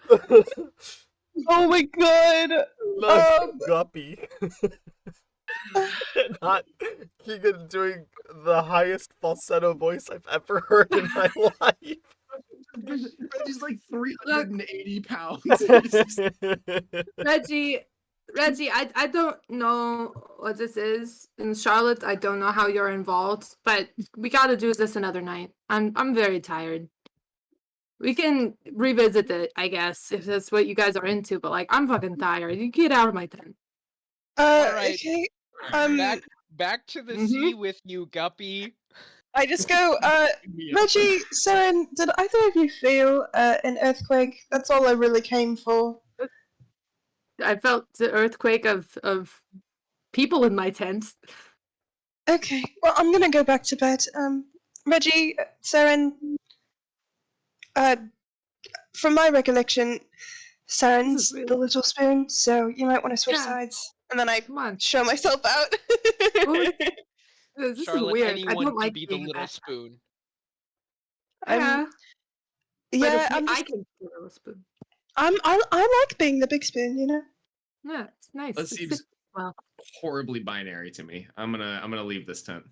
Speaker 1: god.
Speaker 5: Oh my god.
Speaker 1: Not Guppy. Not Keegan doing the highest falsetto voice I've ever heard in my life.
Speaker 8: Reggie's like 380 pounds.
Speaker 7: Reggie, I don't know what this is. In Charlotte, I don't know how you're involved, but we gotta do this another night. I'm very tired. We can revisit it, I guess, if that's what you guys are into, but like I'm fucking tired. You get out of my tent.
Speaker 4: Alright.
Speaker 5: Okay.
Speaker 4: Back to the
Speaker 7: Mhm.
Speaker 4: sea with you, Guppy.
Speaker 5: I just go, Reggie, Saren, did either of you feel an earthquake? That's all I really came for.
Speaker 7: I felt the earthquake of people in my tent.
Speaker 5: Okay, well, I'm gonna go back to bed. Reggie, Saren, from my recollection, Saren's
Speaker 7: really-
Speaker 5: the little spoon, so you might want to switch
Speaker 7: Yeah.
Speaker 5: sides. And then I
Speaker 7: Come on.
Speaker 5: show myself out.
Speaker 7: Well, This is
Speaker 4: Charlotte,
Speaker 7: weird. I
Speaker 4: anyone
Speaker 7: don't
Speaker 4: can
Speaker 7: like
Speaker 4: be the
Speaker 7: being a
Speaker 4: little
Speaker 7: bad
Speaker 4: spoon.
Speaker 7: Yeah, but
Speaker 5: Yeah,
Speaker 7: if
Speaker 5: I'm
Speaker 7: I
Speaker 5: just,
Speaker 7: can do a spoon.
Speaker 5: I like being the big spoon, you know.
Speaker 7: Yeah, it's nice.
Speaker 8: That
Speaker 7: It's
Speaker 8: seems
Speaker 7: well.
Speaker 8: horribly binary to me. I'm gonna leave this tent.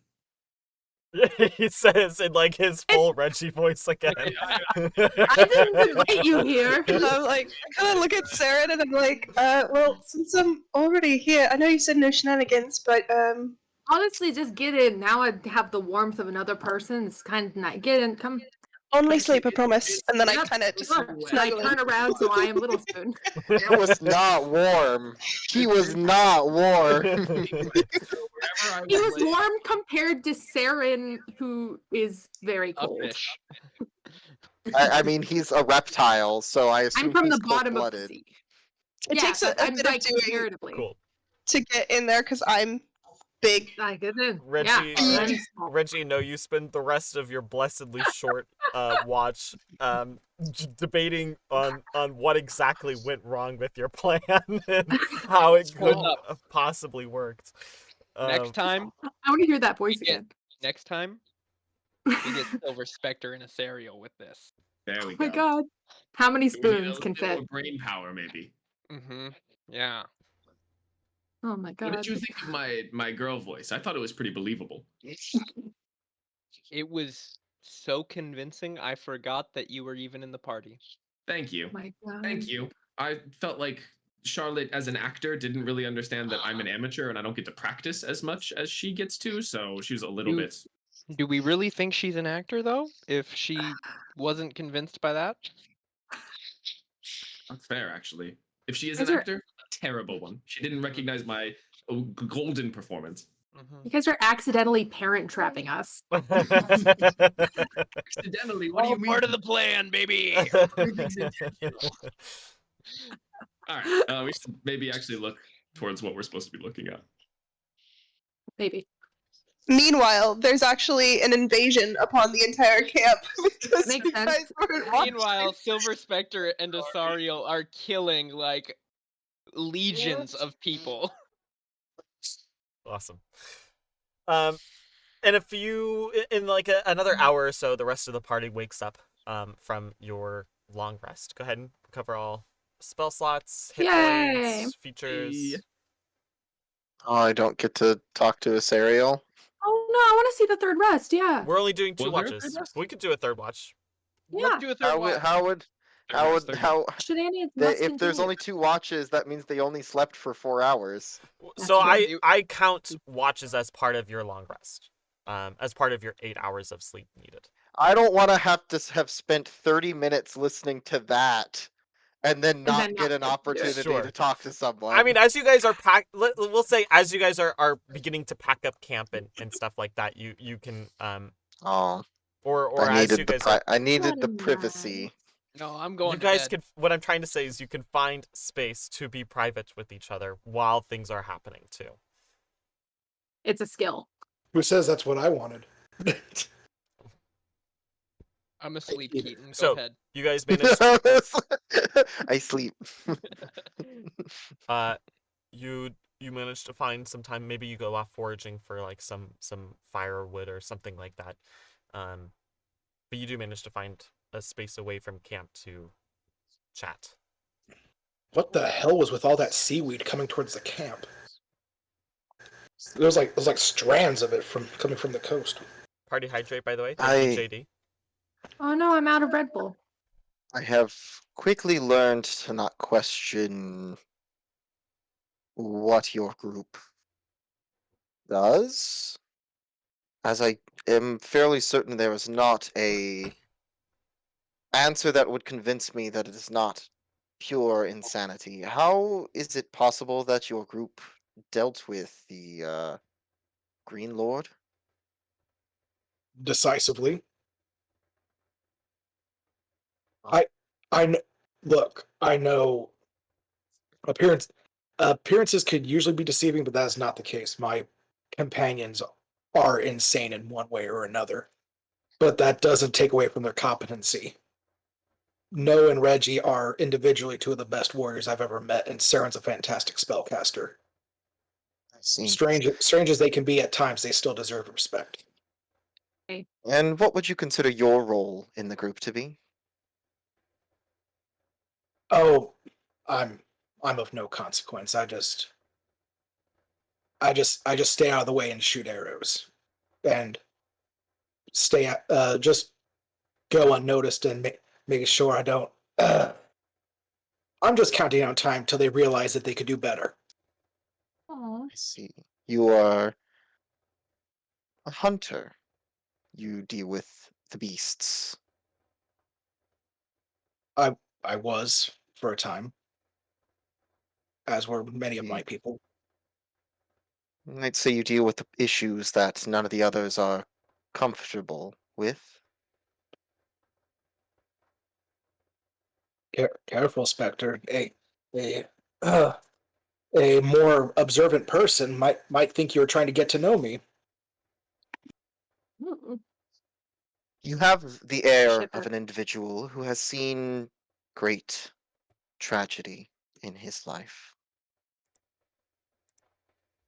Speaker 1: He says in like his full Reggie voice again.
Speaker 7: I didn't invite you here.
Speaker 5: And I'm like, I kind of look at Saren and I'm like, well, since I'm already here, I know you said no shenanigans, but
Speaker 7: Honestly, just get in. Now I have the warmth of another person. It's kind of nice. Get in. Come.
Speaker 5: only sleep, I promise. And then I
Speaker 7: Yep,
Speaker 5: kind of just
Speaker 7: look, and I
Speaker 5: snuggle in.
Speaker 7: turn around, so I am Little Spoon.
Speaker 3: It was not warm. He was not warm.
Speaker 8: Wherever I
Speaker 7: He was
Speaker 8: lay-
Speaker 7: warm compared to Saren, who is very
Speaker 4: A
Speaker 7: cold.
Speaker 4: fish.
Speaker 3: I mean, he's a reptile, so I assume
Speaker 7: I'm from
Speaker 3: he's
Speaker 7: the bottom of the
Speaker 3: cold-blooded.
Speaker 7: sea.
Speaker 5: It takes a
Speaker 7: but I'm
Speaker 5: bit of
Speaker 7: like
Speaker 5: doing
Speaker 7: comparatively.
Speaker 1: Cool.
Speaker 5: to get in there because I'm big.
Speaker 7: I get in.
Speaker 1: Reggie,
Speaker 7: yeah,
Speaker 1: Reggie,
Speaker 7: I'm small.
Speaker 1: Reggie, no, you spend the rest of your blessedly short watch debating on what exactly went wrong with your plan and how it
Speaker 4: Hold
Speaker 1: could
Speaker 4: up.
Speaker 1: have possibly worked.
Speaker 4: Next time,
Speaker 7: I want to hear that voice
Speaker 4: we get-
Speaker 7: again.
Speaker 4: next time, we get Silver Spectre in a cereal with this.
Speaker 8: There we
Speaker 7: Oh
Speaker 8: go.
Speaker 7: my god. How many
Speaker 8: We need a
Speaker 7: spoons can
Speaker 8: little
Speaker 7: fit?
Speaker 8: more brain power, maybe.
Speaker 4: Mm-hmm. Yeah.
Speaker 7: Oh my
Speaker 8: What
Speaker 7: god.
Speaker 8: did you think of my girl voice? I thought it was pretty believable.
Speaker 4: It was so convincing, I forgot that you were even in the party.
Speaker 8: Thank you.
Speaker 7: Oh my god.
Speaker 8: Thank you. I felt like Charlotte, as an actor, didn't really understand that I'm an amateur and I don't get to practice as much as she gets to, so she was a little
Speaker 4: You-
Speaker 8: bit.
Speaker 4: Do we really think she's an actor, though? If she wasn't convinced by that?
Speaker 8: That's fair, actually. If she is
Speaker 7: Is
Speaker 8: an
Speaker 7: there-
Speaker 8: actor, a terrible one. She didn't recognize my golden performance.
Speaker 7: You guys are accidentally parent trapping us.
Speaker 8: Accidentally, what do you mean?
Speaker 4: part of the plan, baby.
Speaker 8: Everything's intentional. All right, we should maybe actually look towards what we're supposed to be looking at.
Speaker 7: Maybe.
Speaker 5: Meanwhile, there's actually an invasion upon the entire camp because
Speaker 7: Makes
Speaker 5: you
Speaker 7: sense.
Speaker 5: guys weren't watching.
Speaker 4: Meanwhile, Silver Spectre and Asariel are killing like legions of people.
Speaker 1: Awesome. In a few, in like another hour or so, the rest of the party wakes up from your long rest. Go ahead and recover all spell slots, hit
Speaker 7: Yay!
Speaker 1: points, features.
Speaker 8: Yeah.
Speaker 3: Oh, I don't get to talk to Asariel.
Speaker 7: Oh no, I want to see the third rest. Yeah.
Speaker 1: We're only doing two
Speaker 8: Was there a third
Speaker 1: watches.
Speaker 8: rest?
Speaker 1: We could do a third watch.
Speaker 7: Yeah.
Speaker 4: Let's do a third one.
Speaker 7: Shenanigans.
Speaker 3: If
Speaker 7: must
Speaker 3: there's
Speaker 7: continue.
Speaker 3: only 2 watches, that means they only slept for 4 hours.
Speaker 1: So
Speaker 7: true.
Speaker 1: I count watches as part of your long rest, as part of your 8 hours of sleep needed.
Speaker 3: I don't want to have spent 30 minutes listening to that and then not
Speaker 7: then
Speaker 3: get
Speaker 7: not
Speaker 3: an
Speaker 7: get to do it.
Speaker 3: opportunity
Speaker 1: Sure.
Speaker 3: to talk to someone.
Speaker 1: I mean, as you guys are we'll say as you guys are beginning to pack up camp and stuff like that, you can
Speaker 3: oh,
Speaker 1: or as you guys are,
Speaker 3: I needed the
Speaker 7: What a
Speaker 3: privacy.
Speaker 4: No, I'm going
Speaker 1: you
Speaker 4: to
Speaker 1: guys
Speaker 4: bed.
Speaker 1: can. What I'm trying to say is you can find space to be private with each other while things are happening too.
Speaker 7: It's a skill.
Speaker 2: Who says that's what I wanted?
Speaker 4: I'm asleep,
Speaker 2: either.
Speaker 4: Keaton. Go
Speaker 1: So
Speaker 4: ahead.
Speaker 1: you guys managed.
Speaker 3: I sleep.
Speaker 1: Uh, you you managed to find some time. Maybe you go off foraging for like some firewood or something like that. But you do manage to find a space away from camp to chat.
Speaker 2: What the hell was with all that seaweed coming towards the camp? There's like strands of it from coming from the coast.
Speaker 1: Party hydrate, by the way. Thank you, JD.
Speaker 7: Oh no, I'm out of Red Bull.
Speaker 3: I have quickly learned to not question what your group does, as I am fairly certain there is not a answer that would convince me that it is not pure insanity. How is it possible that your group dealt with the Green Lord?
Speaker 2: Decisively. Look, I know appearances could usually be deceiving, but that is not the case. My companions are insane in one way or another, but that doesn't take away from their competency. Noah and Reggie are individually two of the best warriors I've ever met, and Saren's a fantastic spellcaster.
Speaker 3: I see.
Speaker 2: Strange as they can be at times, they still deserve respect.
Speaker 3: And what would you consider your role in the group to be?
Speaker 2: Oh, I'm of no consequence. I just stay out of the way and shoot arrows, and just go unnoticed and making sure I don't. I'm just counting down time till they realize that they could do better.
Speaker 7: Aw.
Speaker 3: I see. You are a hunter. You deal with the beasts.
Speaker 2: I was for a time, as were many of my people.
Speaker 3: I'd say you deal with the issues that none of the others are comfortable with.
Speaker 2: Careful, Spectre. A uh, a more observant person might think you're trying to get to know me.
Speaker 7: Mm-mm.
Speaker 3: You have the air
Speaker 7: Shipper.
Speaker 3: of an individual who has seen great tragedy in his life.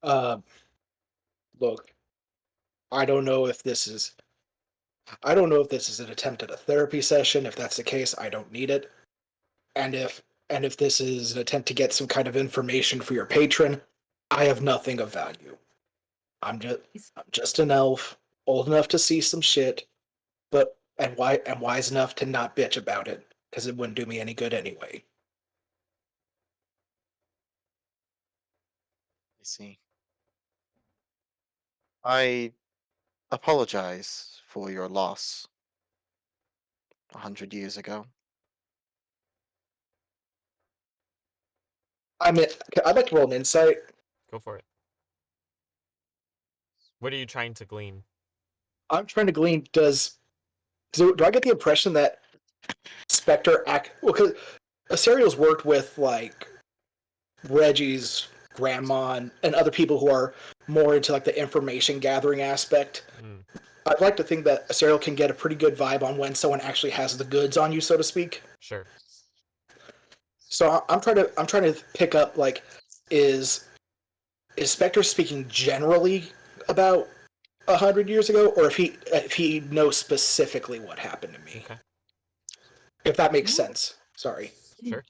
Speaker 2: Uh, Look, I don't know if this is I don't know if this is an attempt at a therapy session. If that's the case, I don't need it. And if this is an attempt to get some kind of information for your patron, I have nothing of value. I'm just an elf, old enough to see some shit, but and wise enough to not bitch about it, because it wouldn't do me any good anyway.
Speaker 3: I see. I apologize for your loss 100 years ago.
Speaker 2: I'd like to roll an insight.
Speaker 1: Go for it. What are you trying to glean?
Speaker 2: I'm trying to glean. Do I get the impression that Spectre because Asariel's worked with like Reggie's grandma and other people who are more into like the information gathering aspect.
Speaker 1: Mm,
Speaker 2: I'd like to think that Asariel can get a pretty good vibe on when someone actually has the goods on you, so to speak.
Speaker 1: sure.
Speaker 2: So I'm trying to pick up like is Spectre speaking generally about 100 years ago, or if he knows specifically what happened to me.
Speaker 1: Okay.
Speaker 2: If that makes sense. Sorry.
Speaker 1: Sure.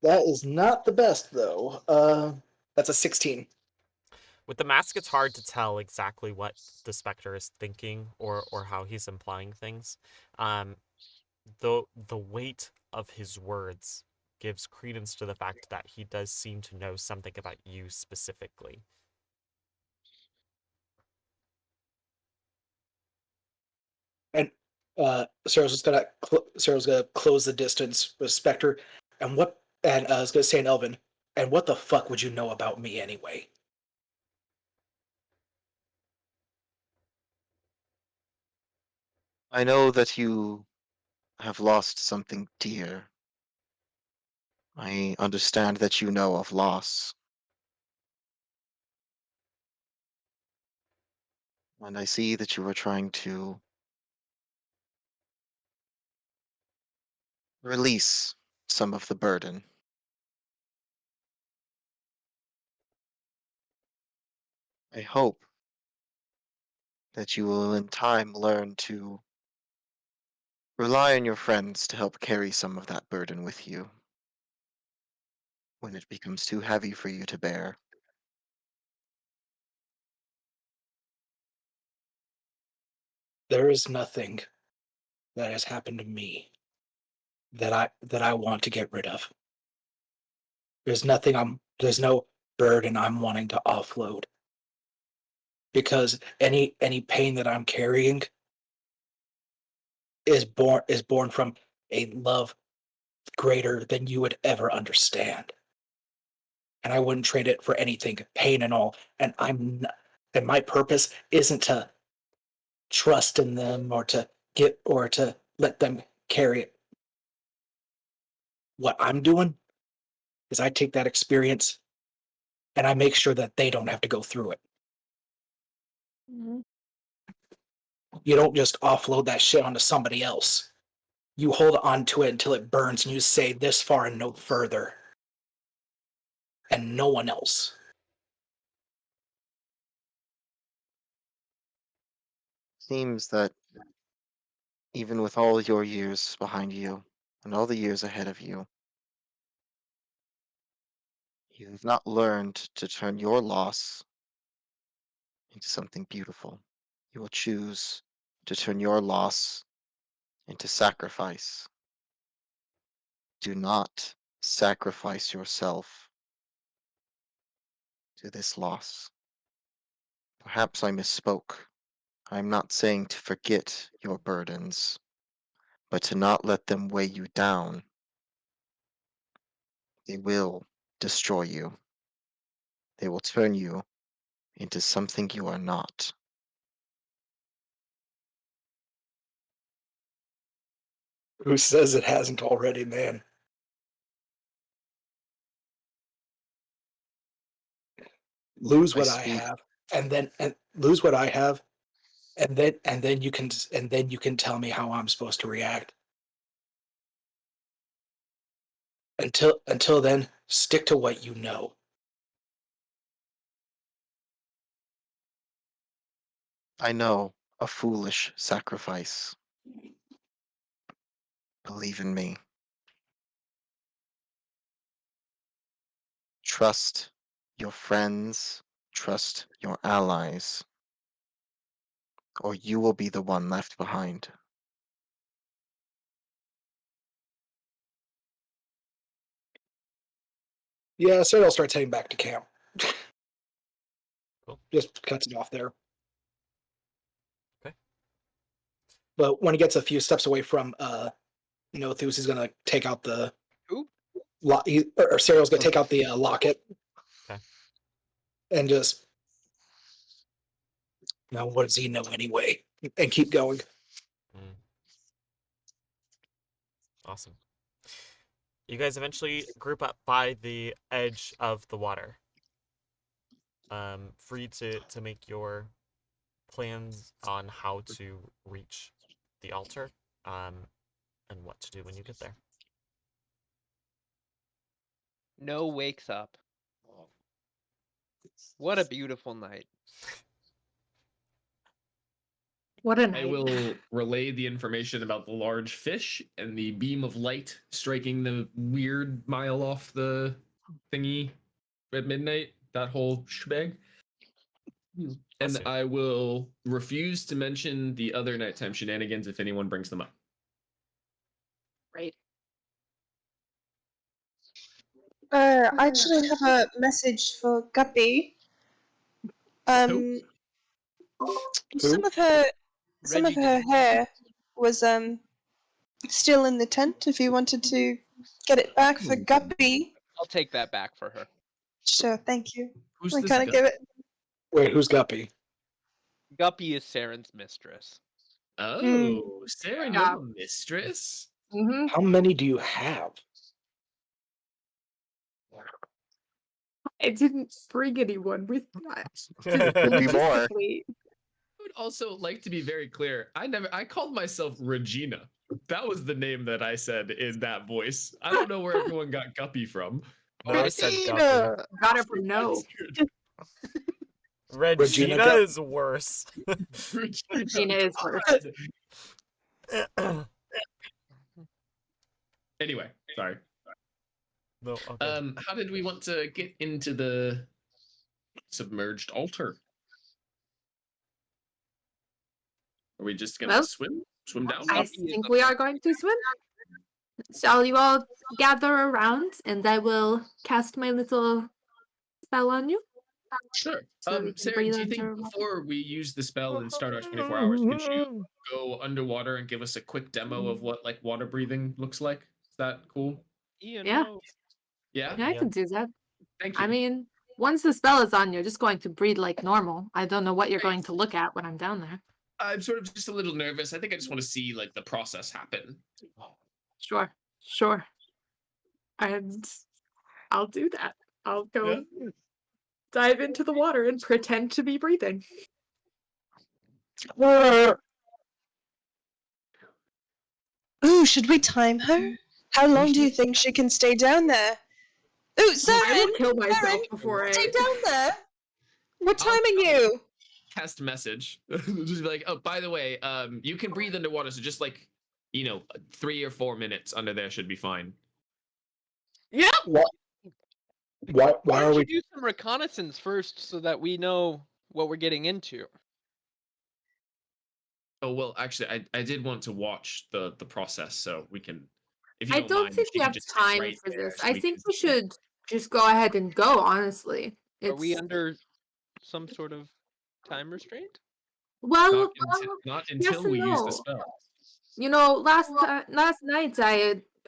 Speaker 2: That is not the best though. That's a 16.
Speaker 1: With the mask, it's hard to tell exactly what the Spectre is thinking or how he's implying things. Um, the weight of his words gives credence to the fact that he does seem to know something about you specifically.
Speaker 2: And Sarah's gonna close the distance with Spectre, and I was gonna say in Elven, and what the fuck would you know about me anyway?
Speaker 3: I know that you have lost something dear. I understand that you know of loss. And I see that you are trying to release some of the burden. I hope that you will in time learn to rely on your friends to help carry some of that burden with you when it becomes too heavy for you to bear.
Speaker 2: There is nothing that has happened to me that I want to get rid of. There's no burden I'm wanting to offload. Because any pain that I'm carrying is born from a love greater than you would ever understand. And I wouldn't trade it for anything, pain and all. And my purpose isn't to trust in them or to let them carry it. What I'm doing is I take that experience and I make sure that they don't have to go through it. You don't just offload that shit onto somebody else. You hold on to it until it burns and you say this far and no further. And no one else.
Speaker 3: Seems that even with all your years behind you and all the years ahead of you, you have not learned to turn your loss into something beautiful. You will choose to turn your loss into sacrifice. Do not sacrifice yourself to this loss. Perhaps I misspoke. I'm not saying to forget your burdens, but to not let them weigh you down. They will destroy you. They will turn you into something you are not.
Speaker 2: Who says it hasn't already, man? Lose
Speaker 3: I
Speaker 2: what I
Speaker 3: speak
Speaker 2: have, and lose what I have, and then you can tell me how I'm supposed to react. Until then, stick to what you know.
Speaker 3: I know a foolish sacrifice. Believe in me. Trust your friends, trust your allies, or you will be the one left behind.
Speaker 2: Yeah, Cyril starts heading back to camp.
Speaker 1: Cool.
Speaker 2: Just cuts it off there.
Speaker 1: Okay.
Speaker 2: But when he gets a few steps away from Thus, he's gonna take out the
Speaker 4: Who?
Speaker 2: or Cyril's gonna take out the locket.
Speaker 1: Okay.
Speaker 2: And just, now what does he know anyway? And keep going.
Speaker 1: Mm. Awesome. You guys eventually group up by the edge of the water. Free to make your plans on how to reach the altar, and what to do when you get there.
Speaker 4: No wakes up. What a beautiful night.
Speaker 7: What a
Speaker 8: I
Speaker 7: night.
Speaker 8: will relay the information about the large fish and the beam of light striking the weird mile off the thingy at midnight. That whole shebang. And
Speaker 1: Awesome.
Speaker 8: I will refuse to mention the other nighttime shenanigans if anyone brings them up.
Speaker 7: Right.
Speaker 5: I actually have a message for Guppy.
Speaker 8: Who?
Speaker 5: Some of
Speaker 4: Reggie
Speaker 5: her hair was still in the tent. If you wanted to get it back for Guppy,
Speaker 4: I'll take that back for her.
Speaker 5: sure. Thank you.
Speaker 8: Who's
Speaker 5: I
Speaker 8: this
Speaker 5: kind of
Speaker 8: guy?
Speaker 5: give it.
Speaker 2: Wait, who's Guppy?
Speaker 4: Guppy is Saren's mistress.
Speaker 8: Oh, Sarah,
Speaker 7: Yeah.
Speaker 8: you're a mistress.
Speaker 7: Mm-hmm.
Speaker 2: How many do you have?
Speaker 7: I didn't bring anyone with me.
Speaker 3: Could be more.
Speaker 7: Logistically.
Speaker 8: I would also like to be very clear. I called myself Regina. That was the name that I said in that voice. I don't know where everyone got Guppy from.
Speaker 1: No, I said Guppy.
Speaker 3: Regina!
Speaker 7: Got it from no.
Speaker 1: Regina
Speaker 2: Gup-
Speaker 1: is worse.
Speaker 7: Regina is worse.
Speaker 8: Anyway, sorry.
Speaker 1: No, okay.
Speaker 8: How did we want to get into the submerged altar? Are we just gonna
Speaker 7: Well,
Speaker 8: swim down?
Speaker 7: I think we are going to swim. So you all gather around, and I will cast my little spell on you.
Speaker 8: Sure.
Speaker 7: So we can
Speaker 8: Sarah,
Speaker 7: breathe
Speaker 8: do you think
Speaker 7: underwater.
Speaker 8: before we use the spell and start our 24 hours, could you go underwater and give us a quick demo of what like water breathing looks like? Is that cool?
Speaker 4: Ian,
Speaker 7: Yeah.
Speaker 4: no.
Speaker 8: Yeah.
Speaker 7: Yeah, I
Speaker 1: Yeah.
Speaker 7: can do that.
Speaker 8: Thank you.
Speaker 7: I mean, once the spell is on, you're just going to breathe like normal. I don't know what you're going to look at when I'm down there.
Speaker 8: I'm sort of just a little nervous. I think I just want to see like the process happen.
Speaker 7: Sure. And I'll do that. I'll go dive into the water and pretend to be breathing.
Speaker 5: Ooh, should we time her? How long do you think she can stay down there? Ooh,
Speaker 7: I
Speaker 5: Saren!
Speaker 7: will kill myself
Speaker 5: Saren,
Speaker 7: before I.
Speaker 5: stay down there! We're
Speaker 8: I'll-
Speaker 5: timing you!
Speaker 8: Cast message. Just be like, oh, by the way, you can breathe underwater, so just like 3 or 4 minutes under there should be fine.
Speaker 7: Yeah.
Speaker 2: Why
Speaker 4: Why
Speaker 2: are
Speaker 4: don't
Speaker 2: we?
Speaker 4: you do some reconnaissance first so that we know what we're getting into?
Speaker 8: Oh well, actually, I did want to watch the process, so we can. If you
Speaker 7: I
Speaker 8: don't
Speaker 7: don't
Speaker 8: mind,
Speaker 7: think
Speaker 8: she
Speaker 7: we
Speaker 8: can
Speaker 7: have
Speaker 8: just sit
Speaker 7: time
Speaker 8: right
Speaker 7: for
Speaker 8: there
Speaker 7: this.
Speaker 8: so
Speaker 7: I
Speaker 8: we
Speaker 7: think
Speaker 8: can
Speaker 7: we
Speaker 8: see.
Speaker 7: should just go ahead and go, honestly.
Speaker 4: Are we
Speaker 7: It's
Speaker 4: under some sort of time restraint?
Speaker 7: well,
Speaker 8: Not
Speaker 7: yes
Speaker 8: until
Speaker 7: and
Speaker 8: we use the
Speaker 7: no.
Speaker 8: spell.
Speaker 7: You know, last night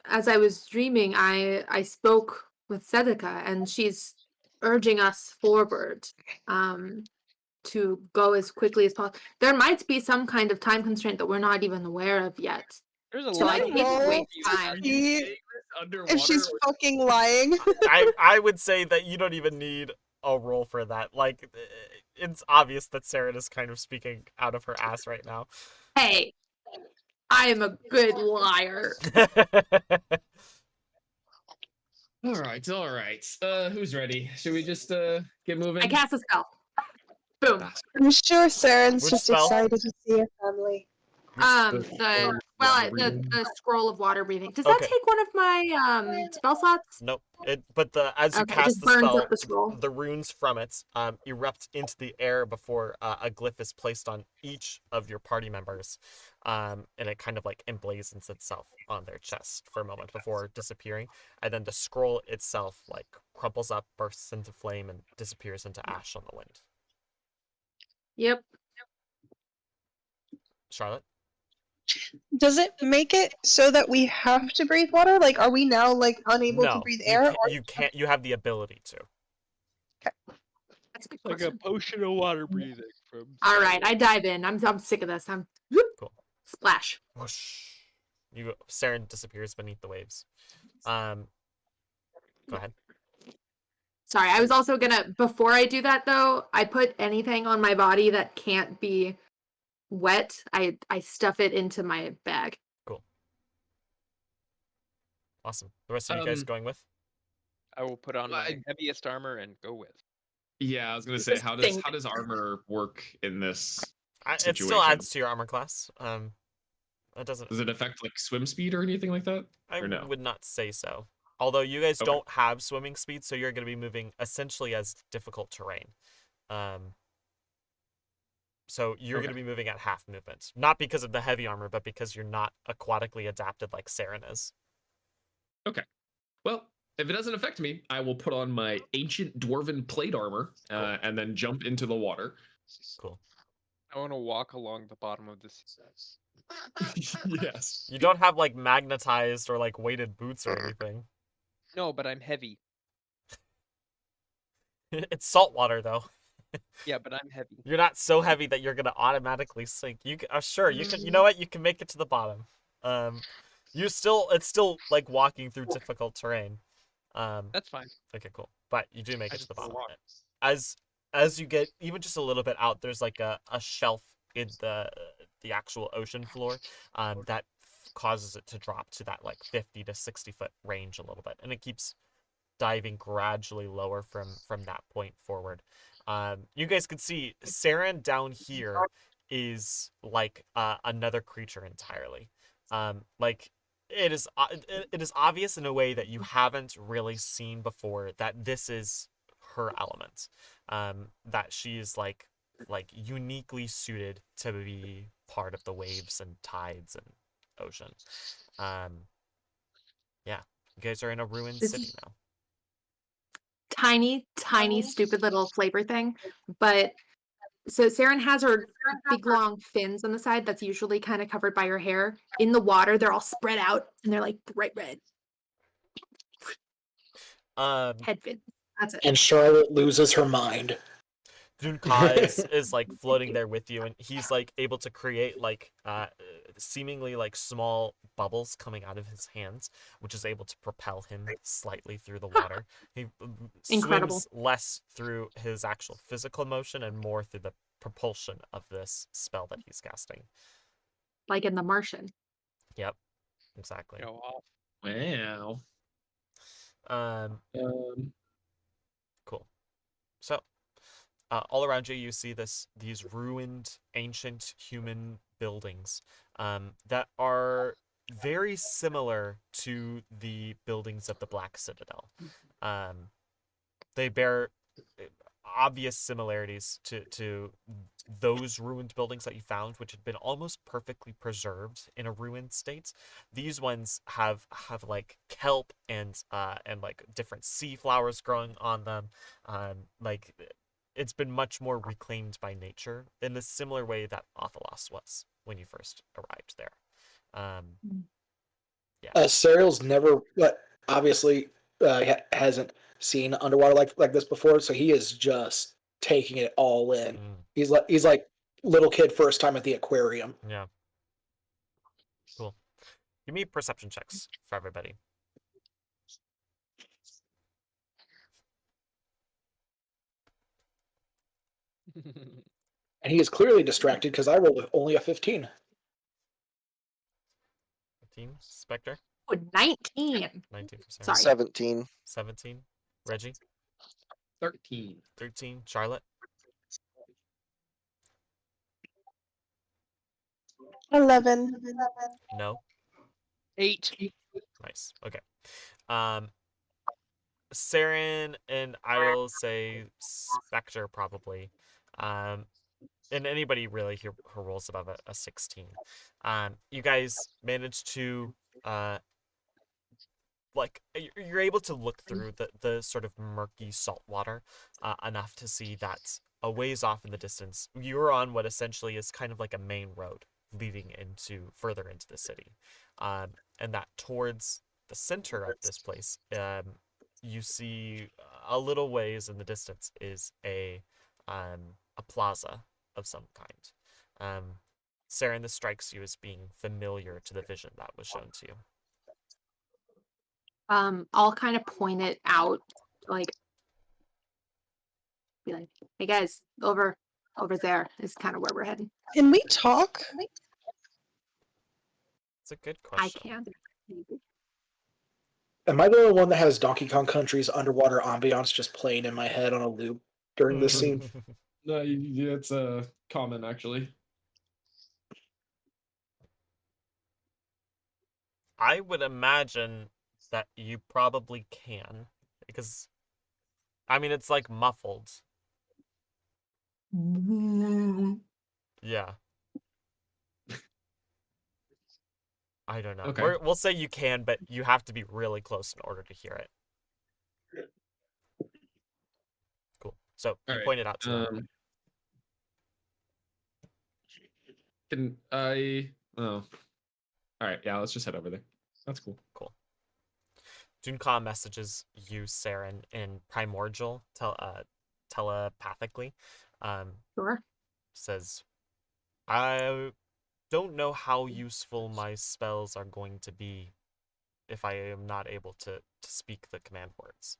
Speaker 7: as I was dreaming, I spoke with Sedeka, and she's urging us forward, to go as quickly as possible. There might be some kind of time constraint that we're not even aware of yet.
Speaker 4: There's a
Speaker 7: So
Speaker 4: lot
Speaker 7: I
Speaker 4: of
Speaker 7: can't
Speaker 5: roll
Speaker 7: waste
Speaker 5: to
Speaker 7: time.
Speaker 5: see
Speaker 8: Underwater.
Speaker 5: if she's fucking lying.
Speaker 1: I would say that you don't even need a roll for that. Like, it's obvious that Sarah is kind of speaking out of her ass right now.
Speaker 7: Hey, I am a good liar.
Speaker 8: All right. Who's ready? Should we just get moving?
Speaker 7: I cast a spell. Boom.
Speaker 5: I'm sure Saren's
Speaker 1: Which
Speaker 5: just
Speaker 1: spell?
Speaker 5: excited to see her family.
Speaker 7: The scroll of water breathing. Does that
Speaker 1: Okay.
Speaker 7: take one of my spell slots?
Speaker 1: Nope. But as you
Speaker 7: Okay, it
Speaker 1: cast
Speaker 7: just
Speaker 1: the
Speaker 7: burns
Speaker 1: spell,
Speaker 7: up the scroll.
Speaker 1: the runes from it erupt into the air before a glyph is placed on each of your party members, and it kind of like emblazons itself on their chest for a moment before disappearing, and then the scroll itself like crumples up, bursts into flame, and disappears into ash on the wind.
Speaker 7: Yep.
Speaker 1: Charlotte?
Speaker 5: Does it make it so that we have to breathe water? Like, are we now like unable to
Speaker 1: No,
Speaker 5: breathe
Speaker 1: you
Speaker 5: air?
Speaker 1: can't, you can't. You have the ability to.
Speaker 7: That's a good
Speaker 4: Like a
Speaker 7: question.
Speaker 4: potion of water breathing from.
Speaker 7: All right, I dive in. I'm sick of this. I'm
Speaker 1: Cool.
Speaker 7: splash.
Speaker 1: Whoosh. Saren disappears beneath the waves. Go ahead.
Speaker 7: Sorry, I was also gonna, before I do that though, I put anything on my body that can't be wet, I stuff it into my bag.
Speaker 1: Cool. Awesome. The rest of you guys going with?
Speaker 4: I will put on my
Speaker 8: I-
Speaker 4: heaviest armor and go with.
Speaker 8: Yeah, I was gonna say,
Speaker 7: Just
Speaker 8: how
Speaker 7: think.
Speaker 8: does armor work in this
Speaker 1: It
Speaker 8: situation?
Speaker 1: still adds to your armor class. It doesn't.
Speaker 8: Does it affect like swim speed or anything like that?
Speaker 1: I
Speaker 8: or no?
Speaker 1: would not say so. Although you guys
Speaker 8: Okay.
Speaker 1: don't have swimming speed, so you're going to be moving essentially as difficult terrain. So you're going to
Speaker 8: Okay.
Speaker 1: be moving at half movement, not because of the heavy armor, but because you're not aquatically adapted like Saren is.
Speaker 8: Well, if it doesn't affect me, I will put on my ancient dwarven plate armor
Speaker 1: Cool.
Speaker 8: and then jump into the water.
Speaker 1: Cool.
Speaker 4: I want to walk along the bottom of this.
Speaker 8: Yes.
Speaker 1: You don't have like magnetized or like weighted boots or anything.
Speaker 4: No, but I'm heavy.
Speaker 1: It's salt water though.
Speaker 4: Yeah, but I'm heavy.
Speaker 1: You're not so heavy that you're gonna automatically sink. Sure, you can. You know what? You can make it to the bottom. It's still like walking through difficult terrain.
Speaker 4: That's fine.
Speaker 1: Okay, cool. But you do make
Speaker 8: I
Speaker 1: it to
Speaker 8: just
Speaker 1: the
Speaker 8: wanna
Speaker 1: bottom.
Speaker 8: walk.
Speaker 1: As you get even just a little bit out, there's like a shelf in the actual ocean floor, that causes it to drop to that like 50 to 60 foot range a little bit, and it keeps diving gradually lower from that point forward. You guys can see Saren down here is like another creature entirely. Like it is obvious in a way that you haven't really seen before that this is her element. That she is like uniquely suited to be part of the waves and tides and ocean. Yeah, you guys are in a ruined
Speaker 7: This
Speaker 1: city
Speaker 7: is-
Speaker 1: now.
Speaker 7: Tiny, stupid little flavor thing. But so Saren has her big long fins on the side that's usually kind of covered by her hair. In the water, they're all spread out and they're like bright red head fins. That's it.
Speaker 2: And Charlotte loses her mind.
Speaker 1: Junka is like floating there with you, and he's like able to create like seemingly like small bubbles coming out of his hands, which is able to propel him slightly through the water. He
Speaker 7: Incredible.
Speaker 1: swims less through his actual physical motion and more through the propulsion of this spell that he's casting.
Speaker 7: Like in The Martian.
Speaker 1: Yep, exactly.
Speaker 4: Go off.
Speaker 8: Wow.
Speaker 1: Um,
Speaker 8: Um,
Speaker 1: cool. So, all around you, you see these ruined, ancient human buildings that are very similar to the buildings of the Black Citadel. They bear obvious similarities to those ruined buildings that you found, which had been almost perfectly preserved in a ruined state. These ones have like kelp and like different sea flowers growing on them. Like it's been much more reclaimed by nature in the similar way that Othalos was when you first arrived there.
Speaker 2: Serial's never, but obviously hasn't seen underwater like this before, so he is just taking it all in. He's like little kid first time at the aquarium.
Speaker 1: Yeah. Cool. Give me perception checks for everybody.
Speaker 2: And he is clearly distracted because I rolled only a 15.
Speaker 1: 15. Spectre.
Speaker 7: Oh, 19.
Speaker 1: 19 for Sarah.
Speaker 7: Sorry.
Speaker 3: 17.
Speaker 1: 17. Reggie.
Speaker 8: 13.
Speaker 1: 13. Charlotte.
Speaker 5: 11.
Speaker 1: No.
Speaker 4: 8.
Speaker 1: Nice. Okay. Saren and I will say Spectre probably. And anybody really who rolls above a 16. You guys managed to like you're able to look through the sort of murky salt water enough to see that a ways off in the distance you're on what essentially is kind of like a main road leading into further into the city, and that towards the center of this place you see a little ways in the distance is a plaza of some kind. Saren, this strikes you as being familiar to the vision that was shown to you.
Speaker 7: I'll kind of point it out, like, be like, hey guys, over there is kind of where we're heading.
Speaker 5: Can we talk?
Speaker 1: It's a good
Speaker 7: I
Speaker 1: question.
Speaker 7: can. Maybe.
Speaker 2: Am I the only one that has Donkey Kong Country's underwater ambiance just playing in my head on a loop during this scene?
Speaker 8: No, it's common actually.
Speaker 1: I would imagine that you probably can, because I mean it's like muffled. Yeah. I don't know.
Speaker 8: Okay.
Speaker 1: We'll say you can, but you have to be really close in order to hear it. Cool. So you
Speaker 8: Alright,
Speaker 1: pointed out to them.
Speaker 8: Can I? Oh, all right. Yeah, let's just head over there. That's cool.
Speaker 1: Cool. Junka messages you, Saren, in Primordial, telepathically.
Speaker 7: Sure.
Speaker 1: Says, I don't know how useful my spells are going to be if I am not able to speak the command words.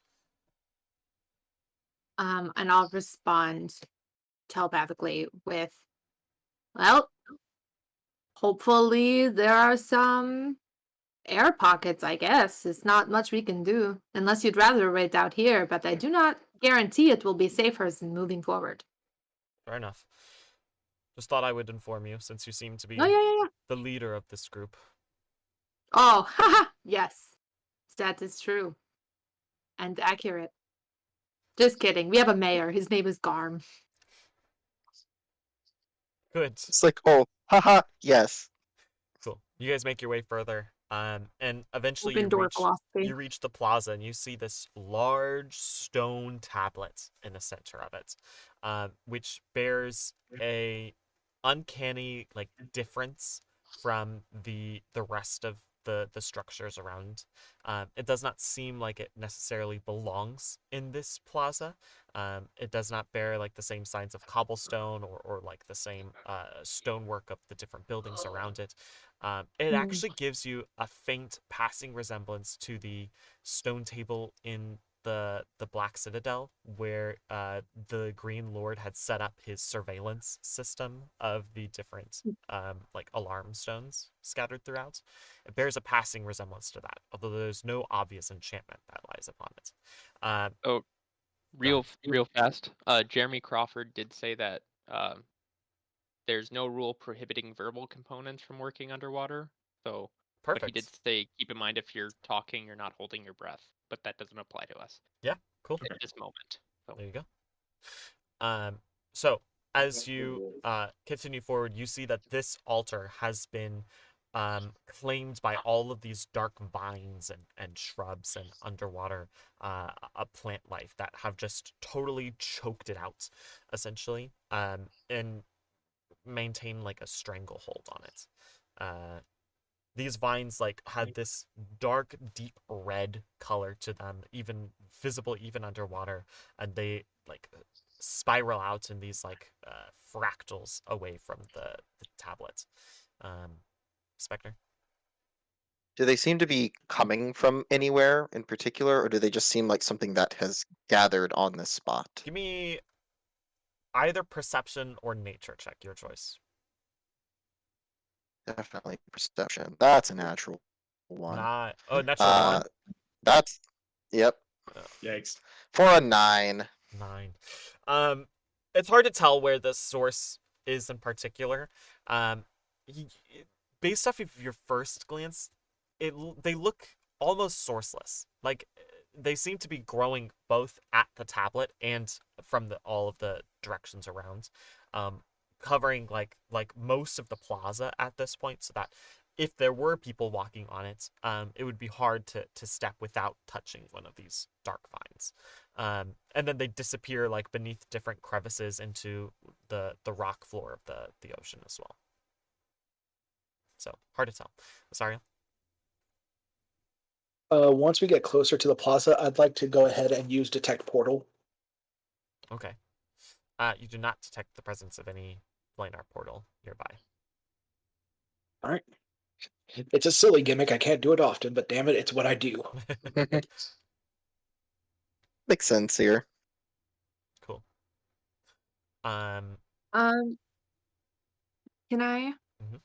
Speaker 7: And I'll respond telepathically with, well, hopefully there are some air pockets, I guess. It's not much we can do, unless you'd rather wait out here, but I do not guarantee it will be safer than moving forward.
Speaker 1: Fair enough. Just thought I would inform you, since you seem to
Speaker 7: Oh,
Speaker 1: be
Speaker 7: yeah.
Speaker 1: the leader of this group.
Speaker 7: Oh, haha, yes. That is true. And accurate. Just kidding. We have a mayor. His name is Garm.
Speaker 1: Good.
Speaker 3: It's like, oh, haha, yes.
Speaker 1: Cool. You guys make your way further, and eventually
Speaker 7: Open door philosophy.
Speaker 1: you reach the plaza, and you see this large stone tablet in the center of it, which bears a uncanny like difference from the rest of the structures around. It does not seem like it necessarily belongs in this plaza. It does not bear like the same signs of cobblestone or like the same stonework of the different buildings around it. It actually gives you a faint passing resemblance to the stone table in the Black Citadel, where the Green Lord had set up his surveillance system of the different like alarm stones scattered throughout. It bears a passing resemblance to that, although there's no obvious enchantment that lies upon it.
Speaker 4: Oh, real fast. Jeremy Crawford did say that there's no rule prohibiting verbal components from working underwater. So, but he did
Speaker 1: Perfect.
Speaker 4: say keep in mind if you're talking, you're not holding your breath. But that doesn't apply to us
Speaker 1: Yeah, cool.
Speaker 4: at this moment. So.
Speaker 1: There you go. So as you continue forward, you see that this altar has been claimed by all of these dark vines and shrubs and underwater a plant life that have just totally choked it out, essentially, and maintain like a stranglehold on it. These vines like had this dark, deep red color to them, even visible even underwater, and they like spiral out in these like fractals away from the tablet. Spectre.
Speaker 3: Do they seem to be coming from anywhere in particular, or do they just seem like something that has gathered on this spot?
Speaker 1: Give me either perception or nature check, your choice.
Speaker 3: Definitely perception. That's a natural one.
Speaker 1: Natural one.
Speaker 3: That's yep.
Speaker 8: Yikes.
Speaker 3: For a 9.
Speaker 1: 9. It's hard to tell where the source is in particular. Based off of your first glance, they look almost sourceless. Like they seem to be growing both at the tablet and from all of the directions around, covering like most of the plaza at this point, so that if there were people walking on it, it would be hard to step without touching one of these dark vines. And then they disappear like beneath different crevices into the rock floor of the ocean as well. So hard to tell. Sorry.
Speaker 2: Once we get closer to the plaza, I'd like to go ahead and use detect portal.
Speaker 1: Okay. You do not detect the presence of any planar portal nearby.
Speaker 2: All right. It's a silly gimmick. I can't do it often, but damn it, it's what I do.
Speaker 3: Makes sense here.
Speaker 1: Cool.
Speaker 7: Can I?
Speaker 1: Mhm.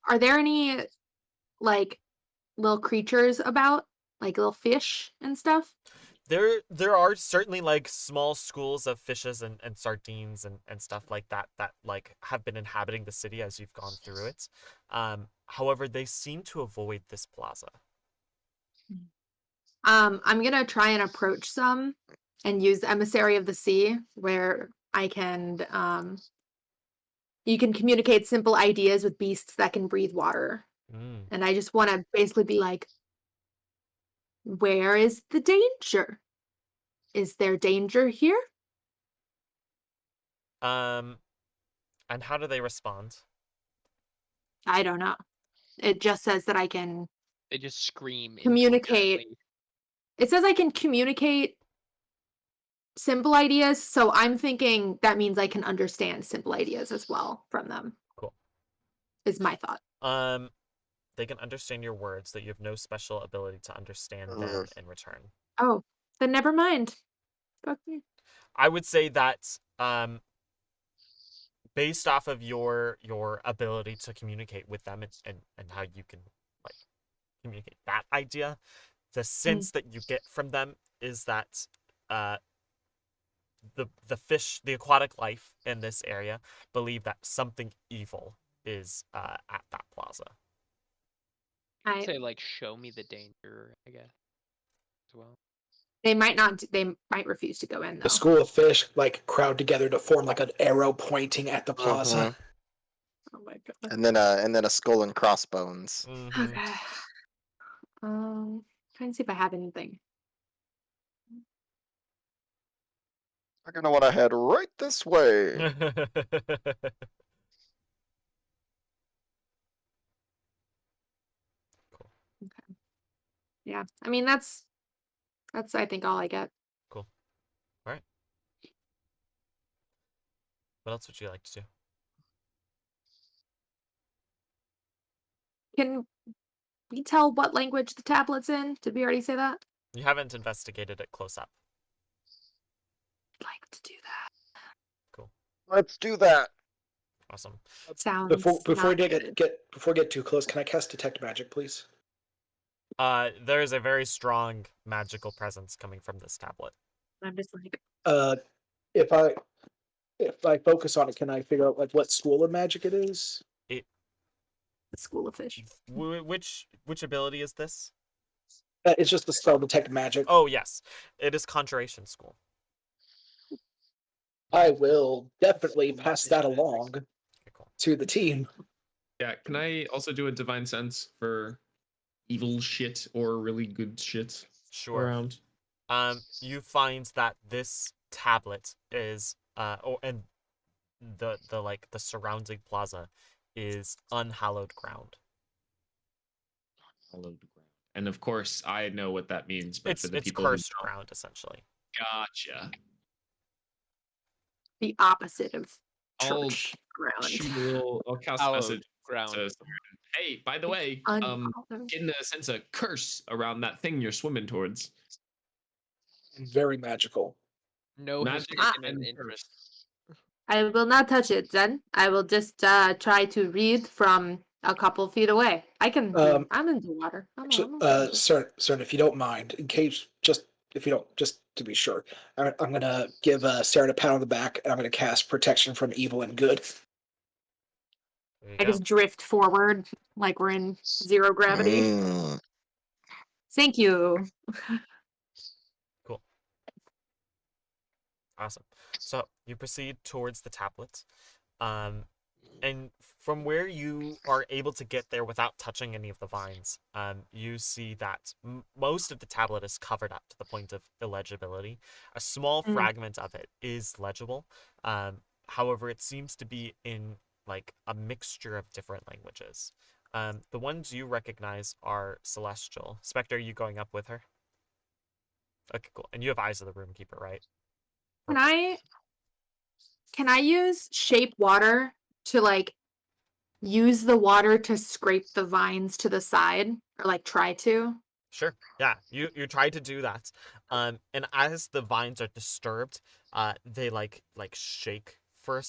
Speaker 7: Are there any like little creatures about, like little fish and stuff?
Speaker 1: There are certainly like small schools of fishes and sardines and stuff like that like have been inhabiting the city as you've gone through it. However, they seem to avoid this plaza.
Speaker 7: I'm gonna try and approach some and use Emissary of the Sea, where I can you can communicate simple ideas with beasts that can breathe water.
Speaker 1: Mm.
Speaker 7: And I just want to basically be like, where is the danger? Is there danger here?
Speaker 1: And how do they respond?
Speaker 7: I don't know. It just says that I can
Speaker 4: They just scream
Speaker 7: communicate.
Speaker 4: incoherently.
Speaker 7: It says I can communicate simple ideas, so I'm thinking that means I can understand simple ideas as well from them.
Speaker 1: Cool.
Speaker 7: Is my thought.
Speaker 1: They can understand your words, that you have no special ability to understand them in return.
Speaker 7: Oh, then never mind. Fuck me.
Speaker 1: I would say that based off of your ability to communicate with them and how you can like communicate that idea, the sense that you get from them is that the fish, the aquatic life in this area, believe that something evil is at that plaza.
Speaker 4: I'd
Speaker 7: I
Speaker 4: say like show me the danger, I guess. As well.
Speaker 7: they might not. They might refuse to go in
Speaker 2: The
Speaker 7: though.
Speaker 2: school of fish like crowd together to form like an arrow pointing at the plaza.
Speaker 7: Oh my god.
Speaker 3: And then a skull and crossbones.
Speaker 7: Okay. Trying to see if I have anything.
Speaker 3: I'm gonna want to head right this way.
Speaker 7: Okay. Yeah. I mean that's I think all I get.
Speaker 1: Cool. All right. What else would you like to do?
Speaker 7: Can we tell what language the tablet's in? Did we already say that?
Speaker 1: You haven't investigated it close up.
Speaker 7: I'd like to do that.
Speaker 1: Cool.
Speaker 3: Let's do that.
Speaker 1: Awesome.
Speaker 7: Sounds
Speaker 2: Before
Speaker 7: not
Speaker 2: we
Speaker 7: good.
Speaker 2: get too close, can I cast detect magic, please?
Speaker 1: There is a very strong magical presence coming from this tablet.
Speaker 7: I'm just like,
Speaker 2: If I focus on it, can I figure out like what school of magic it is?
Speaker 1: It
Speaker 7: the school of fish.
Speaker 1: which ability is this?
Speaker 2: It's just the spell detect magic.
Speaker 1: Oh yes, it is Conjuration School.
Speaker 2: I will definitely pass that along
Speaker 1: Okay, cool.
Speaker 2: to the team.
Speaker 8: Yeah, can I also do a divine sense for evil shit or really good shit
Speaker 1: Sure.
Speaker 8: around?
Speaker 1: You find that this tablet is and the like the surrounding plaza is unhallowed ground.
Speaker 8: Hallowed ground. And of course, I know what that means, but for the
Speaker 1: It's
Speaker 8: people who
Speaker 1: cursed
Speaker 8: don't,
Speaker 1: ground essentially.
Speaker 8: gotcha.
Speaker 7: The opposite of
Speaker 8: I'll
Speaker 7: church ground.
Speaker 8: I'll cast a
Speaker 4: Hallowed
Speaker 8: message
Speaker 4: ground.
Speaker 8: to someone. Hey, by the way,
Speaker 7: Unhallowed.
Speaker 8: getting a sense of curse around that thing you're swimming towards.
Speaker 2: Very magical.
Speaker 4: No
Speaker 8: Magic
Speaker 4: history
Speaker 8: and
Speaker 4: and interest.
Speaker 7: I will not touch it then. I will just try to read from a couple feet away. I can I'm in the water. I'm okay.
Speaker 2: Sir, if you don't mind, in case if you don't, just to be sure, I'm gonna give Sarah a pat on the back, and I'm gonna cast protection from evil and good.
Speaker 1: There you
Speaker 7: I
Speaker 1: go.
Speaker 7: just drift forward like we're in zero gravity. Thank you.
Speaker 1: Cool. Awesome. So you proceed towards the tablet. And from where you are able to get there without touching any of the vines, you see that most of the tablet is covered up to the point of illegibility. A small fragment of it is legible. However, it seems to be in like a mixture of different languages. The ones you recognize are Celestial. Spectre, are you going up with her? Okay, cool. And you have Eyes of the Roomkeeper, right?
Speaker 7: Can I use shape water to like use the water to scrape the vines to the side or like try to?
Speaker 1: Sure. Yeah, you try to do that. And as the vines are disturbed, they like shake for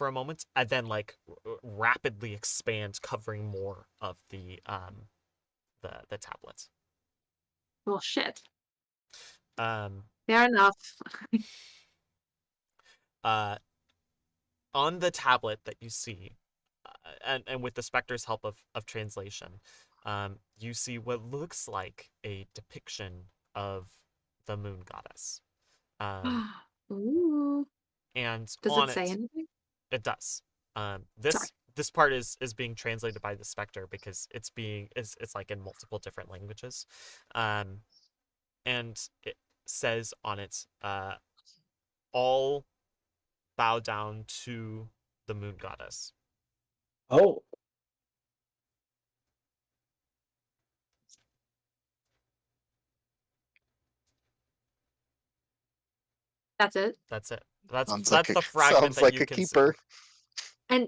Speaker 1: a moment and then like rapidly expand, covering more of the tablet.
Speaker 7: Well, shit.
Speaker 1: Um
Speaker 7: Fair enough.
Speaker 1: on the tablet that you see, and with the Spectre's help of translation, you see what looks like a depiction of the moon goddess.
Speaker 7: Ooh.
Speaker 1: And
Speaker 7: Does
Speaker 1: on
Speaker 7: it say anything?
Speaker 1: it does.
Speaker 7: Sorry.
Speaker 1: This part is being translated by the Spectre because it's like in multiple different languages. And it says on it, all bow down to the moon goddess.
Speaker 2: Oh,
Speaker 7: That's it.
Speaker 1: That's it. That's
Speaker 3: Sounds
Speaker 1: that's
Speaker 3: like
Speaker 1: the fragment that
Speaker 3: like
Speaker 1: you
Speaker 3: a
Speaker 1: can
Speaker 3: keeper.
Speaker 1: see.
Speaker 7: And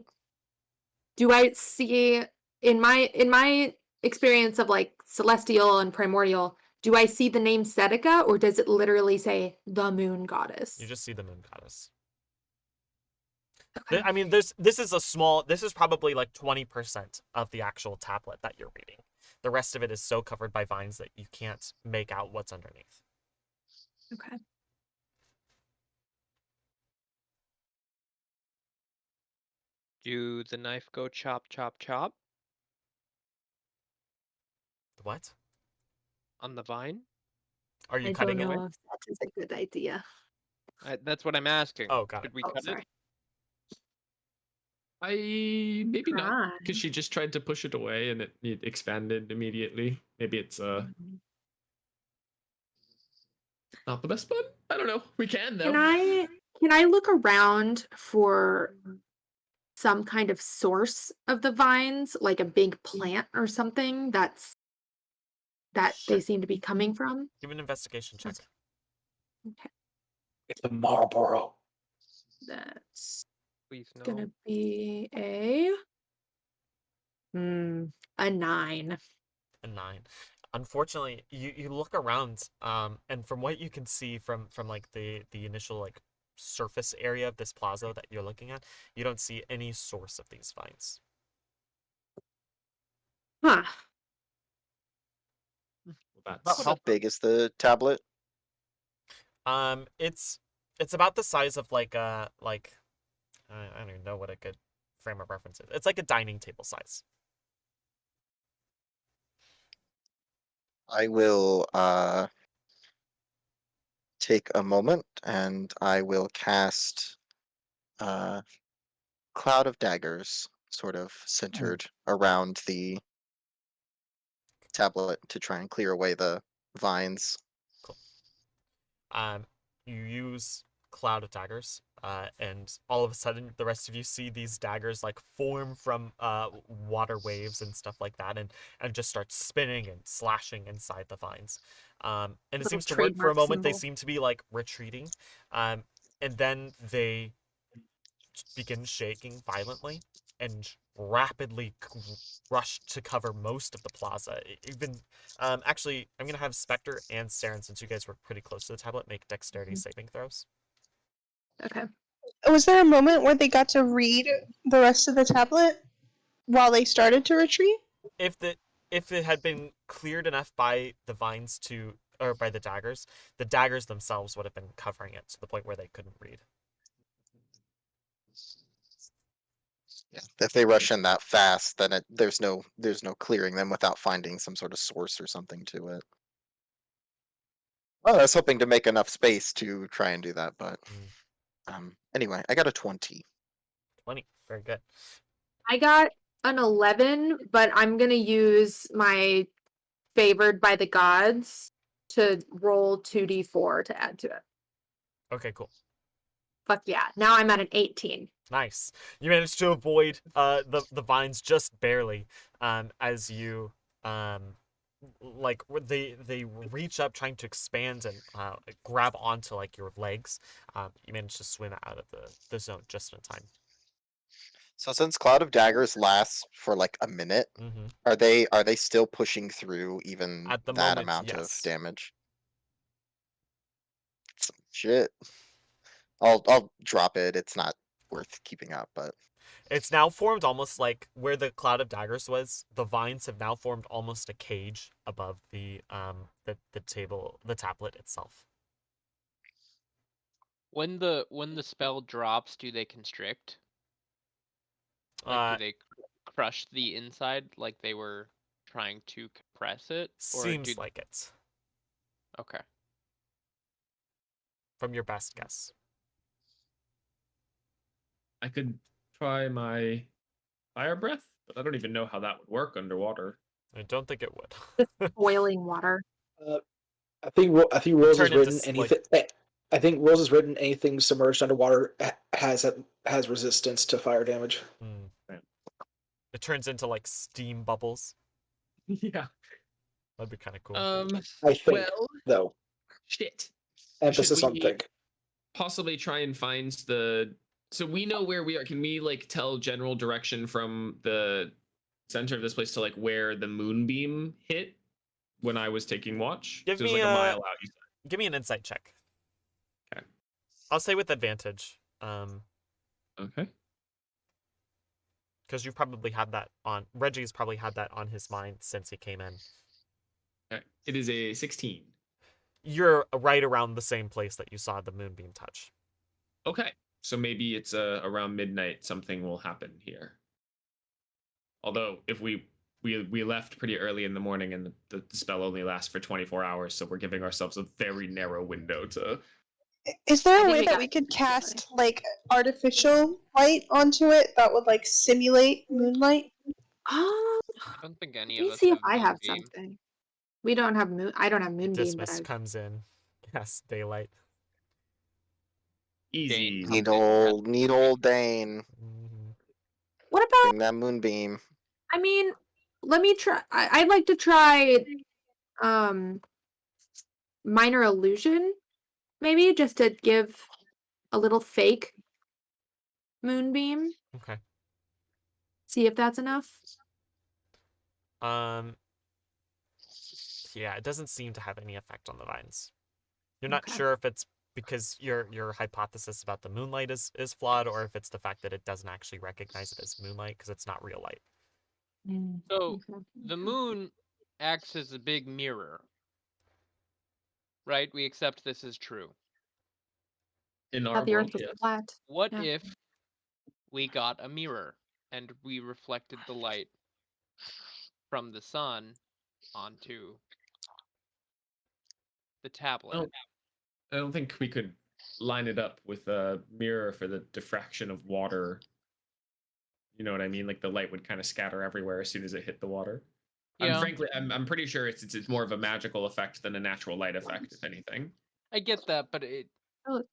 Speaker 7: do I see in my experience of like celestial and primordial, do I see the name Seneca, or does it literally say the moon goddess?
Speaker 1: You just see the moon goddess.
Speaker 7: Okay.
Speaker 1: I mean, this is probably like 20% of the actual tablet that you're reading. The rest of it is so covered by vines that you can't make out what's underneath.
Speaker 7: Okay.
Speaker 4: Do the knife go chop, chop, chop
Speaker 1: What?
Speaker 4: on the vine?
Speaker 1: Are you
Speaker 7: I
Speaker 1: cutting
Speaker 7: don't
Speaker 1: it?
Speaker 7: know if that is a good idea.
Speaker 4: That's what I'm asking.
Speaker 1: Oh, got it.
Speaker 4: Should we
Speaker 7: Oh,
Speaker 4: cut
Speaker 7: sorry.
Speaker 4: it?
Speaker 8: Maybe not,
Speaker 7: Try.
Speaker 8: because she just tried to push it away and it expanded immediately. Maybe it's not the best button. I don't know. We can though.
Speaker 7: Can I look around for some kind of source of the vines, like a big plant or something that they seem to be coming from?
Speaker 1: Give an investigation check.
Speaker 7: Okay.
Speaker 2: It's a Marlboro.
Speaker 7: That's
Speaker 4: Please no.
Speaker 7: gonna be a 9.
Speaker 1: A 9. Unfortunately, you look around, and from what you can see from like the initial like surface area of this plaza that you're looking at, you don't see any source of these vines.
Speaker 7: Huh.
Speaker 8: That's
Speaker 3: How big is the tablet?
Speaker 1: It's about the size of like I don't even know what a good frame of reference is. It's like a dining table size.
Speaker 3: I will take a moment and I will cast Cloud of Daggers, sort of centered around the tablet to try and clear away the vines.
Speaker 1: Cool. You use Cloud of Daggers, and all of a sudden, the rest of you see these daggers like form from water waves and stuff like that, and just start spinning and slashing inside the vines. And it
Speaker 7: Little
Speaker 1: seems to work for a
Speaker 7: trademark
Speaker 1: moment. They
Speaker 7: symbol.
Speaker 1: seem to be like retreating, and then they begin shaking violently and rapidly rush to cover most of the plaza. Even, actually, I'm gonna have Spectre and Saren, since you guys were pretty close to the tablet, make dexterity saving throws.
Speaker 7: Okay.
Speaker 5: Was there a moment where they got to read the rest of the tablet while they started to retreat?
Speaker 1: If it had been cleared enough by the vines or by the daggers themselves would have been covering it to the point where they couldn't read.
Speaker 3: Yeah. If they rush in that fast, then there's no clearing them without finding some sort of source or something to it. Well, I was hoping to make enough space to try and do that, but anyway, I got a 20.
Speaker 1: 20. Very good.
Speaker 7: I got an 11, but I'm gonna use my favored by the gods to roll 2d4 to add to it.
Speaker 1: Okay, cool.
Speaker 7: Fuck yeah. Now I'm at an 18.
Speaker 1: Nice. You managed to avoid the vines just barely, as you they reach up trying to expand and grab onto like your legs. You manage to swim out of the zone just in time.
Speaker 3: So since Cloud of Daggers lasts for like a minute,
Speaker 1: Mm-hmm.
Speaker 3: are they still pushing through even
Speaker 1: At the
Speaker 3: that
Speaker 1: moment,
Speaker 3: amount of
Speaker 1: yes.
Speaker 3: damage? Some shit. I'll drop it. It's not worth keeping up, but
Speaker 1: It's now formed almost like where the Cloud of Daggers was. The vines have now formed almost a cage above the tablet itself.
Speaker 4: When the spell drops, do they constrict? Like, do they crush the inside like they were trying to compress it?
Speaker 1: Seems like it.
Speaker 4: Okay.
Speaker 1: From your best guess.
Speaker 8: I could try my fire breath, but I don't even know how that would work underwater.
Speaker 1: I don't think it would.
Speaker 7: Just boiling water.
Speaker 2: I think Rose has
Speaker 1: turn into
Speaker 2: written anything. I think Rose has written anything submerged underwater has resistance to fire damage.
Speaker 1: Hmm. It turns into like steam bubbles.
Speaker 8: Yeah.
Speaker 1: That'd be kind of cool.
Speaker 2: I think,
Speaker 8: well,
Speaker 2: though.
Speaker 8: shit.
Speaker 2: Emphasis
Speaker 8: Should
Speaker 2: on
Speaker 8: we-
Speaker 2: think.
Speaker 8: possibly try and find the. So we know where we are. Can we like tell general direction from the center of this place to like where the moonbeam hit when I was taking watch?
Speaker 1: Give
Speaker 8: So it's
Speaker 1: me
Speaker 8: like a mile out. You said.
Speaker 1: Give me an insight check.
Speaker 8: Okay.
Speaker 1: I'll say with advantage.
Speaker 8: Okay.
Speaker 1: Because you've probably had that on. Reggie's probably had that on his mind since he came in.
Speaker 8: Okay. It is a 16.
Speaker 1: You're right around the same place that you saw the moonbeam touch.
Speaker 8: Okay. So maybe it's around midnight something will happen here. Although if we left pretty early in the morning and the spell only lasts for 24 hours, so we're giving ourselves a very narrow window to.
Speaker 5: Is there
Speaker 7: I
Speaker 5: a
Speaker 7: think
Speaker 5: way
Speaker 7: we
Speaker 5: that
Speaker 7: got
Speaker 5: we could
Speaker 7: it.
Speaker 5: cast like artificial light onto it that would like simulate moonlight?
Speaker 4: I don't think any
Speaker 7: Let
Speaker 4: of
Speaker 7: me
Speaker 4: us
Speaker 7: see if
Speaker 4: have
Speaker 7: I have
Speaker 4: Moonbeam.
Speaker 7: something. We don't have moon. I don't have moonbeam, but
Speaker 1: Dismas
Speaker 7: I.
Speaker 1: comes in. Yes, daylight.
Speaker 8: Easy.
Speaker 4: Dane
Speaker 3: Need
Speaker 4: comes in,
Speaker 3: old, need old Dane.
Speaker 1: Mhm.
Speaker 7: What about?
Speaker 3: Bring that moonbeam.
Speaker 7: I mean, let me try. I'd like to try. Minor illusion, maybe just to give a little fake moonbeam.
Speaker 1: Okay.
Speaker 7: See if that's enough.
Speaker 1: Yeah, it doesn't seem to have any effect on the vines. You're not
Speaker 7: Okay.
Speaker 1: sure if it's because your hypothesis about the moonlight is flawed, or if it's the fact that it doesn't actually recognize it as moonlight because it's not real light.
Speaker 4: So
Speaker 7: Okay.
Speaker 4: the moon acts as a big mirror, right? We accept this is true.
Speaker 8: In our
Speaker 7: Thought the
Speaker 8: world,
Speaker 7: Earth was
Speaker 8: yes.
Speaker 7: flat.
Speaker 4: What
Speaker 7: Yeah.
Speaker 4: if we got a mirror and we reflected the light from the sun onto the tablet?
Speaker 8: I don't think we could line it up with a mirror for the diffraction of water. You know what I mean? Like the light would kind of scatter everywhere as soon as it hit the water.
Speaker 4: Yeah.
Speaker 8: I'm pretty sure it's more of a magical effect than a natural light effect, if anything.
Speaker 4: I get that, but
Speaker 7: Oh.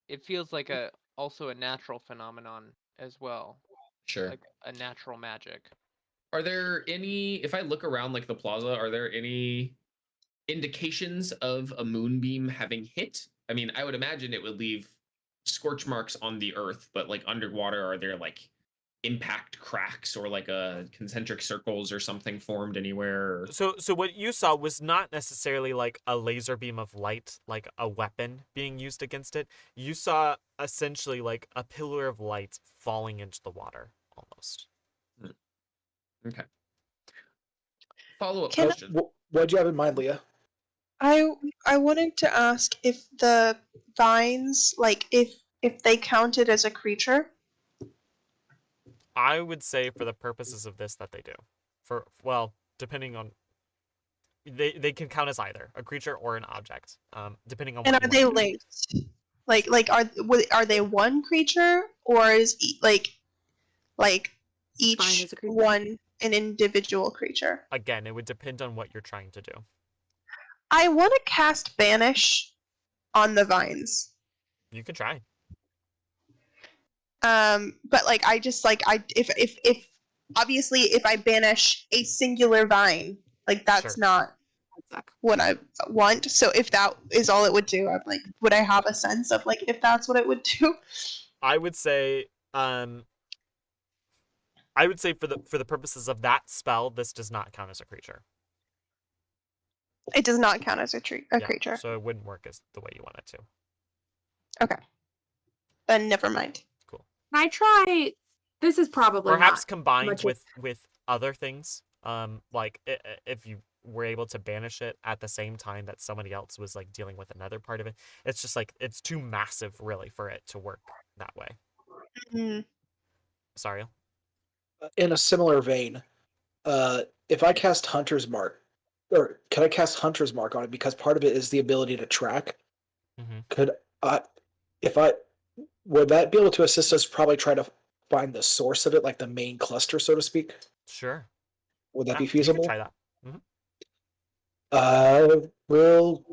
Speaker 4: it feels like also a natural phenomenon as well,
Speaker 8: Sure.
Speaker 4: like a natural magic.
Speaker 8: Are there any? If I look around like the plaza, are there any indications of a moonbeam having hit? I mean, I would imagine it would leave scorch marks on the earth, but like underwater, are there like impact cracks or like concentric circles or something formed anywhere?
Speaker 1: So what you saw was not necessarily like a laser beam of light, like a weapon being used against it. You saw essentially like a pillar of light falling into the water, almost.
Speaker 8: Okay. Follow-up
Speaker 5: Can I-
Speaker 8: question.
Speaker 2: What do you have in mind, Leah?
Speaker 5: I wanted to ask if the vines, like if they counted as a creature.
Speaker 1: I would say for the purposes of this that they do. Well, depending on they can count as either a creature or an object, depending on
Speaker 5: And
Speaker 1: what
Speaker 5: are
Speaker 1: you
Speaker 5: they
Speaker 1: want to do.
Speaker 5: linked? Like are they one creature, or is like
Speaker 7: Fine
Speaker 5: each
Speaker 7: as a creature.
Speaker 5: one an individual creature?
Speaker 1: Again, it would depend on what you're trying to do.
Speaker 5: I want to cast Banish on the vines.
Speaker 1: You can try.
Speaker 5: But like I just like I if obviously if I banish a singular vine, like that's
Speaker 1: Sure.
Speaker 5: not what I want. So if that is all it would do, I'm like, would I have a sense of like if that's what it would do?
Speaker 1: I would say for the purposes of that spell, this does not count as a creature.
Speaker 5: It does not count as a
Speaker 1: Yeah,
Speaker 5: creature.
Speaker 1: so it wouldn't work as the way you want it to.
Speaker 5: Okay. Then never mind.
Speaker 1: Cool.
Speaker 7: Can I try? This is probably
Speaker 1: Perhaps
Speaker 7: not
Speaker 1: combined
Speaker 7: much
Speaker 1: with other things. Like if you were able to banish it at the same time that somebody else was like dealing with another part of it, it's just like it's too massive really for it to work that way.
Speaker 5: Mm.
Speaker 1: Sorry.
Speaker 2: In a similar vein, if I cast Hunter's Mark, or can I cast Hunter's Mark on it because part of it is the ability to track?
Speaker 1: Mm-hmm.
Speaker 2: Could I, if I, would that be able to assist us probably try to find the source of it, like the main cluster, so to speak?
Speaker 1: Sure.
Speaker 2: Would that
Speaker 1: Yeah,
Speaker 2: be
Speaker 1: you can
Speaker 2: feasible?
Speaker 1: try that.
Speaker 2: Well,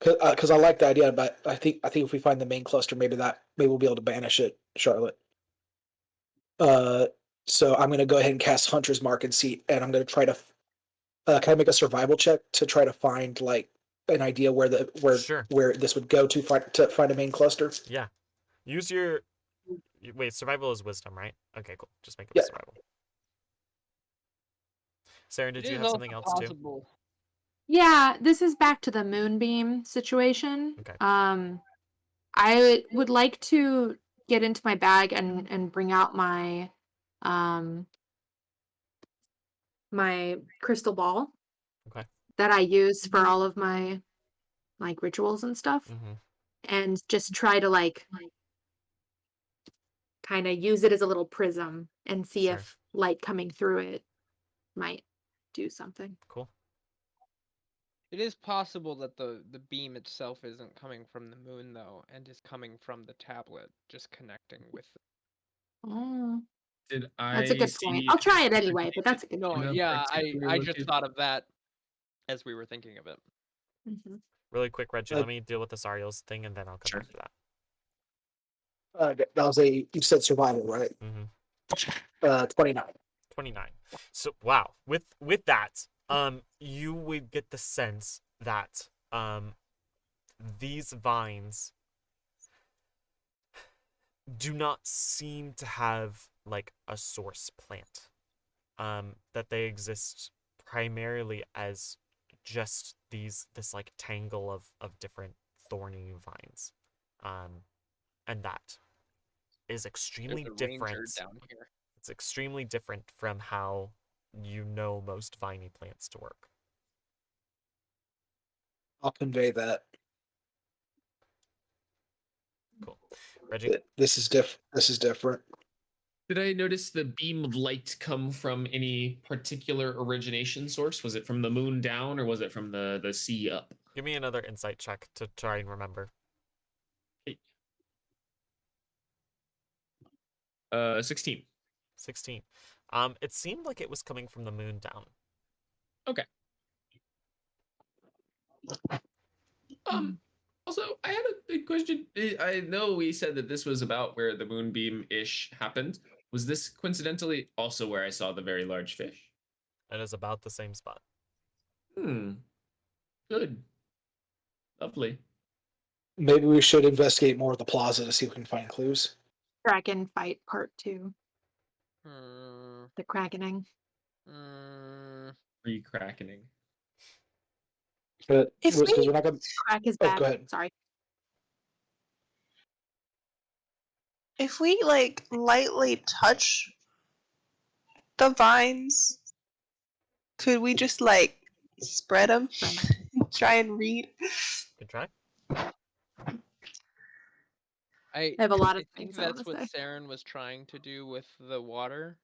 Speaker 2: because I like the idea, but I think if we find the main cluster, maybe we'll be able to banish it, Charlotte. So I'm gonna go ahead and cast Hunter's Mark and see, and I'm gonna try to. Can I make a survival check to try to find like an idea where
Speaker 1: Sure.
Speaker 2: where this would go to find a main cluster?
Speaker 1: Yeah. Use your wait. Survival is wisdom, right? Okay, cool. Just make it
Speaker 2: Yeah.
Speaker 1: with survival. Sarah, did
Speaker 4: It
Speaker 1: you
Speaker 4: is
Speaker 1: have something
Speaker 4: also
Speaker 1: else too?
Speaker 4: possible.
Speaker 7: Yeah, this is back to the moonbeam situation.
Speaker 1: Okay.
Speaker 7: I would like to get into my bag and bring out my crystal ball
Speaker 1: Okay.
Speaker 7: that I use for all of my like rituals and stuff,
Speaker 1: Mm-hmm.
Speaker 7: and just try to like kind of use it as a little prism and see
Speaker 1: Sure.
Speaker 7: if light coming through it might do something.
Speaker 1: Cool.
Speaker 4: It is possible that the beam itself isn't coming from the moon though, and is coming from the tablet, just connecting with.
Speaker 7: Oh,
Speaker 8: Did
Speaker 7: that's a
Speaker 8: I
Speaker 7: good
Speaker 8: see
Speaker 7: point. I'll try it anyway, but that's a good
Speaker 4: No,
Speaker 7: point.
Speaker 4: yeah,
Speaker 8: particular
Speaker 4: I just
Speaker 8: location?
Speaker 4: thought of that as we were thinking of it.
Speaker 7: Mhm.
Speaker 1: Really quick, Reggie.
Speaker 2: Uh,
Speaker 1: Let me deal with the Sariel's thing, and then I'll come
Speaker 2: Sure.
Speaker 1: back to that.
Speaker 2: That was you said survival, right?
Speaker 1: Mm-hmm.
Speaker 2: 29.
Speaker 1: 29. So wow, with that, you would get the sense that these vines do not seem to have like a source plant. That they exist primarily as just this like tangle of different thorny vines. And that is extremely
Speaker 4: There's a ranger
Speaker 1: different.
Speaker 4: down here.
Speaker 1: It's extremely different from how you know most viney plants to work.
Speaker 2: I'll convey that.
Speaker 1: Cool. Reggie?
Speaker 2: This is This is different.
Speaker 8: Did I notice the beam of light come from any particular origination source? Was it from the moon down, or was it from the sea up?
Speaker 1: Give me another insight check to try and remember.
Speaker 8: 16.
Speaker 1: 16. It seemed like it was coming from the moon down.
Speaker 8: Okay. Also, I had a big question. I know we said that this was about where the moonbeam-ish happened. Was this coincidentally also where I saw the very large fish?
Speaker 1: It is about the same spot.
Speaker 8: Good. Lovely.
Speaker 2: Maybe we should investigate more of the plaza to see if we can find clues.
Speaker 7: Kraken fight part 2.
Speaker 4: Hmm.
Speaker 7: The krakening.
Speaker 8: Re-crackening.
Speaker 2: But
Speaker 5: If
Speaker 2: because
Speaker 5: we-
Speaker 2: we're not going.
Speaker 7: Crack his
Speaker 2: Oh,
Speaker 7: back.
Speaker 2: go ahead.
Speaker 7: Sorry.
Speaker 5: If we like lightly touch the vines, could we just like spread them? Try and read.
Speaker 1: Good try.
Speaker 4: I
Speaker 7: have a lot of
Speaker 4: I think
Speaker 7: things I
Speaker 4: that's
Speaker 7: wanna
Speaker 4: what
Speaker 7: say.
Speaker 4: Saren was trying to do with the water,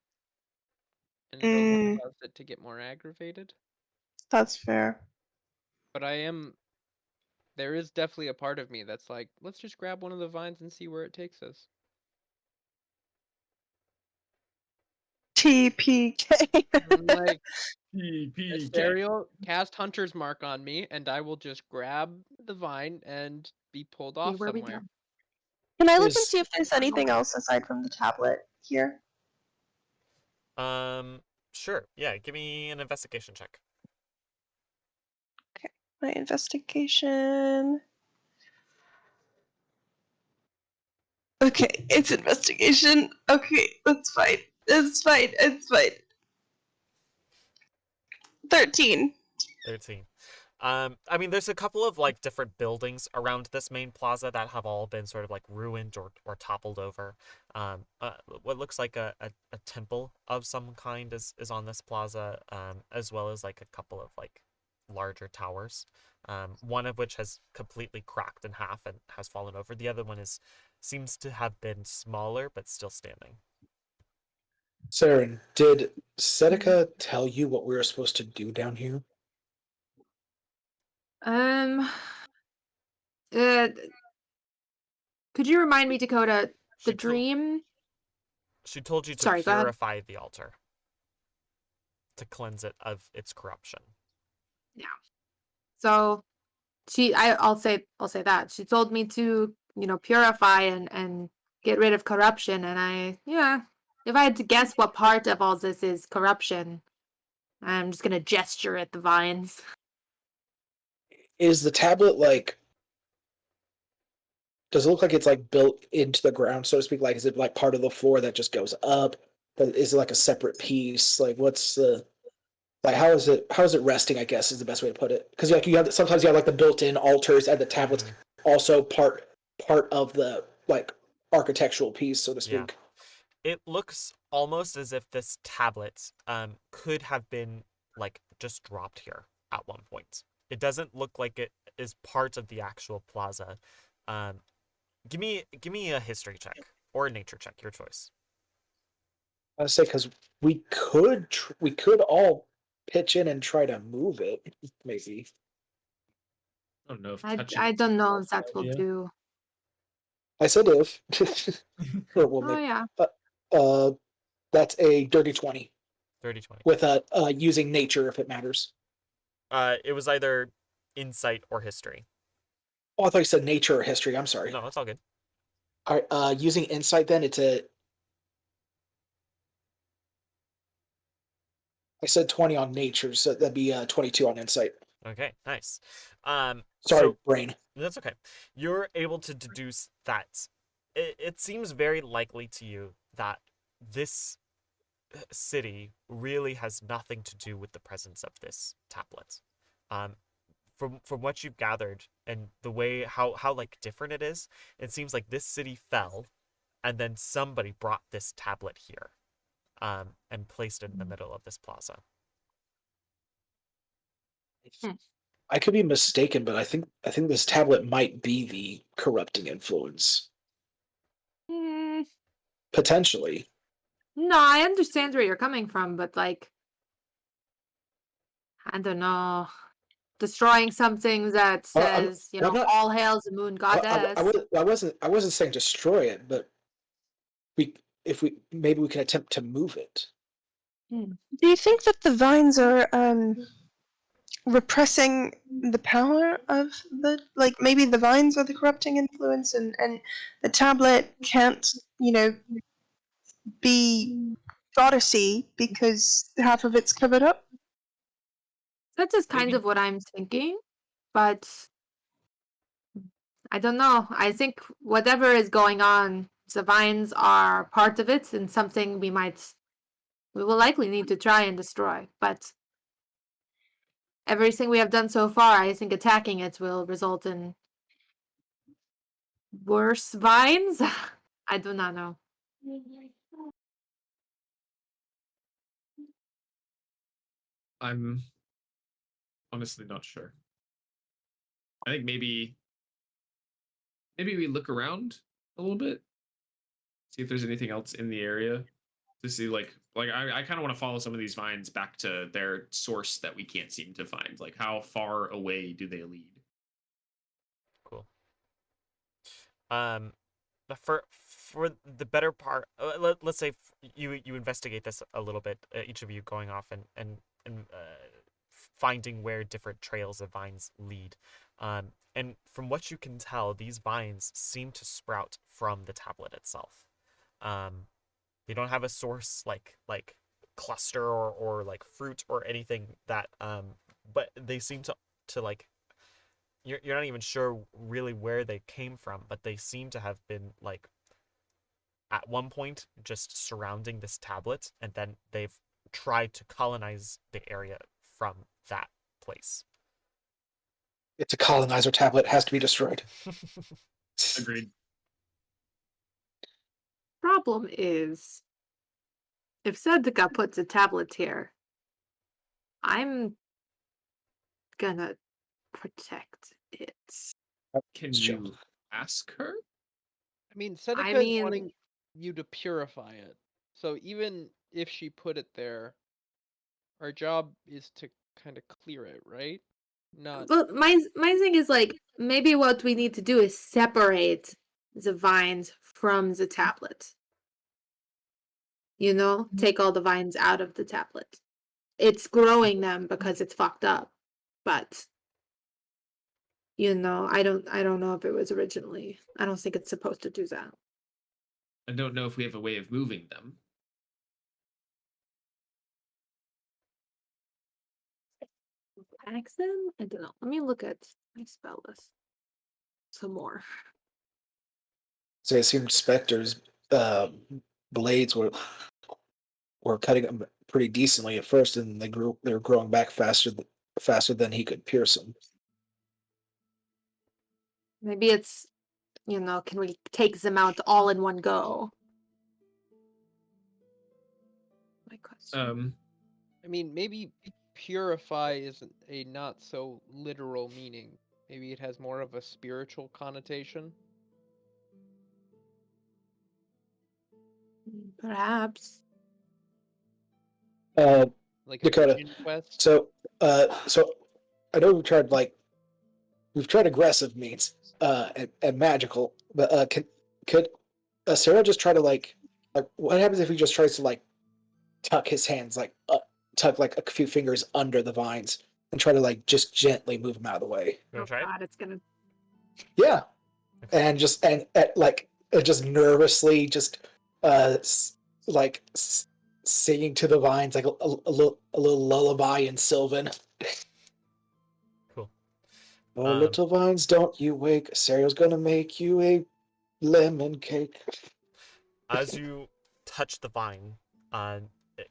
Speaker 4: and it
Speaker 5: Mm.
Speaker 4: only caused it to get more aggravated.
Speaker 5: That's fair.
Speaker 4: But there is definitely a part of me that's like, let's just grab one of the vines and see where it takes us.
Speaker 5: TPK.
Speaker 4: Like,
Speaker 8: PPK.
Speaker 4: Asterial, cast Hunter's Mark on me, and I will just grab the vine and be pulled
Speaker 7: See
Speaker 4: off
Speaker 7: where we
Speaker 4: somewhere.
Speaker 7: go.
Speaker 5: Can I look and
Speaker 2: Is-
Speaker 5: see if there's anything else aside from the tablet here?
Speaker 1: Sure. Yeah, give me an investigation check.
Speaker 5: My investigation. Okay, it's investigation. Okay, that's fine. It's fine. It's fine. 13.
Speaker 1: 13. I mean, there's a couple of like different buildings around this main plaza that have all been sort of like ruined or toppled over. What looks like a temple of some kind is on this plaza, as well as like a couple of like larger towers. One of which has completely cracked in half and has fallen over. The other one seems to have been smaller but still standing.
Speaker 2: Saren, did Seneca tell you what we were supposed to do down here?
Speaker 7: Uh, could you remind me, Dakota,
Speaker 1: She
Speaker 7: the dream?
Speaker 1: She told you to
Speaker 7: Sorry, go ahead.
Speaker 1: purify the altar, to cleanse it of its corruption.
Speaker 7: Yeah. So I'll say that. She told me to, purify and get rid of corruption, and if I had to guess what part of all this is corruption, I'm just gonna gesture at the vines.
Speaker 2: Is the tablet like? Does it look like it's like built into the ground, so to speak? Like, is it like part of the floor that just goes up? Is it like a separate piece? Like, what's the like? How is it? How is it resting? I guess is the best way to put it. Because like you have sometimes you have like the built-in altars, and the tablet's also part of the like architectural piece, so to
Speaker 1: Yeah.
Speaker 2: speak.
Speaker 1: It looks almost as if this tablet could have been like just dropped here at one point. It doesn't look like it is part of the actual plaza. Um, give me a history check or a nature check, your choice.
Speaker 2: I say because we could all pitch in and try to move it, maybe.
Speaker 8: I don't know if
Speaker 7: I
Speaker 8: touching.
Speaker 7: I don't know if that will
Speaker 8: idea.
Speaker 7: do.
Speaker 2: I said if. Or well,
Speaker 7: Oh
Speaker 2: maybe.
Speaker 7: yeah.
Speaker 2: Uh, that's a dirty 20
Speaker 1: 30-20.
Speaker 2: with using nature if it matters.
Speaker 1: It was either insight or history.
Speaker 2: Oh, I thought you said nature or history. I'm sorry.
Speaker 1: No, it's all good.
Speaker 2: All right, using insight then I said 20 on nature, so that'd be 22 on insight.
Speaker 1: Okay, nice.
Speaker 2: Sorry,
Speaker 1: So
Speaker 2: brain.
Speaker 1: that's okay. You're able to deduce that it seems very likely to you that this city really has nothing to do with the presence of this tablet. Um, from what you've gathered and the way how like different it is, it seems like this city fell, and then somebody brought this tablet here, and placed it in the middle of this plaza.
Speaker 7: Hmm.
Speaker 2: I could be mistaken, but I think this tablet might be the corrupting influence.
Speaker 7: Hmm,
Speaker 2: Potentially.
Speaker 7: no, I understand where you're coming from, but like, I don't know. Destroying something that says,
Speaker 2: I'm not.
Speaker 7: all hails the moon goddess.
Speaker 2: I wasn't saying destroy it, but if we maybe we can attempt to move it.
Speaker 5: Do you think that the vines are repressing the power of the like maybe the vines are the corrupting influence and the tablet can't, be Odyssey because half of it's covered up?
Speaker 7: That is kind
Speaker 8: Maybe.
Speaker 7: of what I'm thinking, but I don't know. I think whatever is going on, the vines are part of it and something we will likely need to try and destroy. But everything we have done so far, I think attacking it will result in worse vines. I do not know.
Speaker 8: I'm honestly not sure. I think maybe we look around a little bit, see if there's anything else in the area to see I kind of want to follow some of these vines back to their source that we can't seem to find. Like how far away do they lead?
Speaker 1: Cool. For the better part, let's say you investigate this a little bit, each of you going off and finding where different trails of vines lead. And from what you can tell, these vines seem to sprout from the tablet itself. They don't have a source like cluster or like fruit or anything that but they seem to like you're not even sure really where they came from, but they seem to have been like at one point just surrounding this tablet, and then they've tried to colonize the area from that place.
Speaker 2: It's a colonizer tablet. It has to be destroyed.
Speaker 8: Agreed.
Speaker 7: Problem is, if Sedika puts a tablet here, I'm gonna protect it.
Speaker 8: Can
Speaker 2: Chill.
Speaker 8: you ask her?
Speaker 4: I mean,
Speaker 7: I
Speaker 4: Seneca is
Speaker 7: mean-
Speaker 4: wanting you to purify it. So even if she put it there, our job is to kind of clear it, right? Not.
Speaker 7: Well, my thing is like maybe what we need to do is separate the vines from the tablet. Take all the vines out of the tablet. It's growing them because it's fucked up, but I don't know if it was originally. I don't think it's supposed to do that.
Speaker 8: I don't know if we have a way of moving them.
Speaker 7: Accent? I don't know. Let me look at I spell this some more.
Speaker 2: So I assumed Spectre's blades were cutting them pretty decently at first, and they were growing back faster than he could pierce them.
Speaker 7: Maybe it's, can we take them out all in one go? My question.
Speaker 4: I mean, maybe purify isn't a not so literal meaning. Maybe it has more of a spiritual connotation.
Speaker 7: Perhaps.
Speaker 4: Like a
Speaker 2: Dakota.
Speaker 4: vision quest.
Speaker 2: So I know we've tried aggressive means and magical, but could Sarah just try to like what happens if he just tries to like tuck his hands tuck like a few fingers under the vines and try to like just gently move them out of the way?
Speaker 1: You wanna
Speaker 7: Oh
Speaker 1: try it?
Speaker 7: God, it's gonna.
Speaker 2: Yeah, and just just nervously just like singing to the vines like a little lullaby in Sylvan.
Speaker 1: Cool.
Speaker 2: Oh, little vines, don't you wake. Sarah's gonna make you a lemon cake.
Speaker 1: As you touch the vine, it,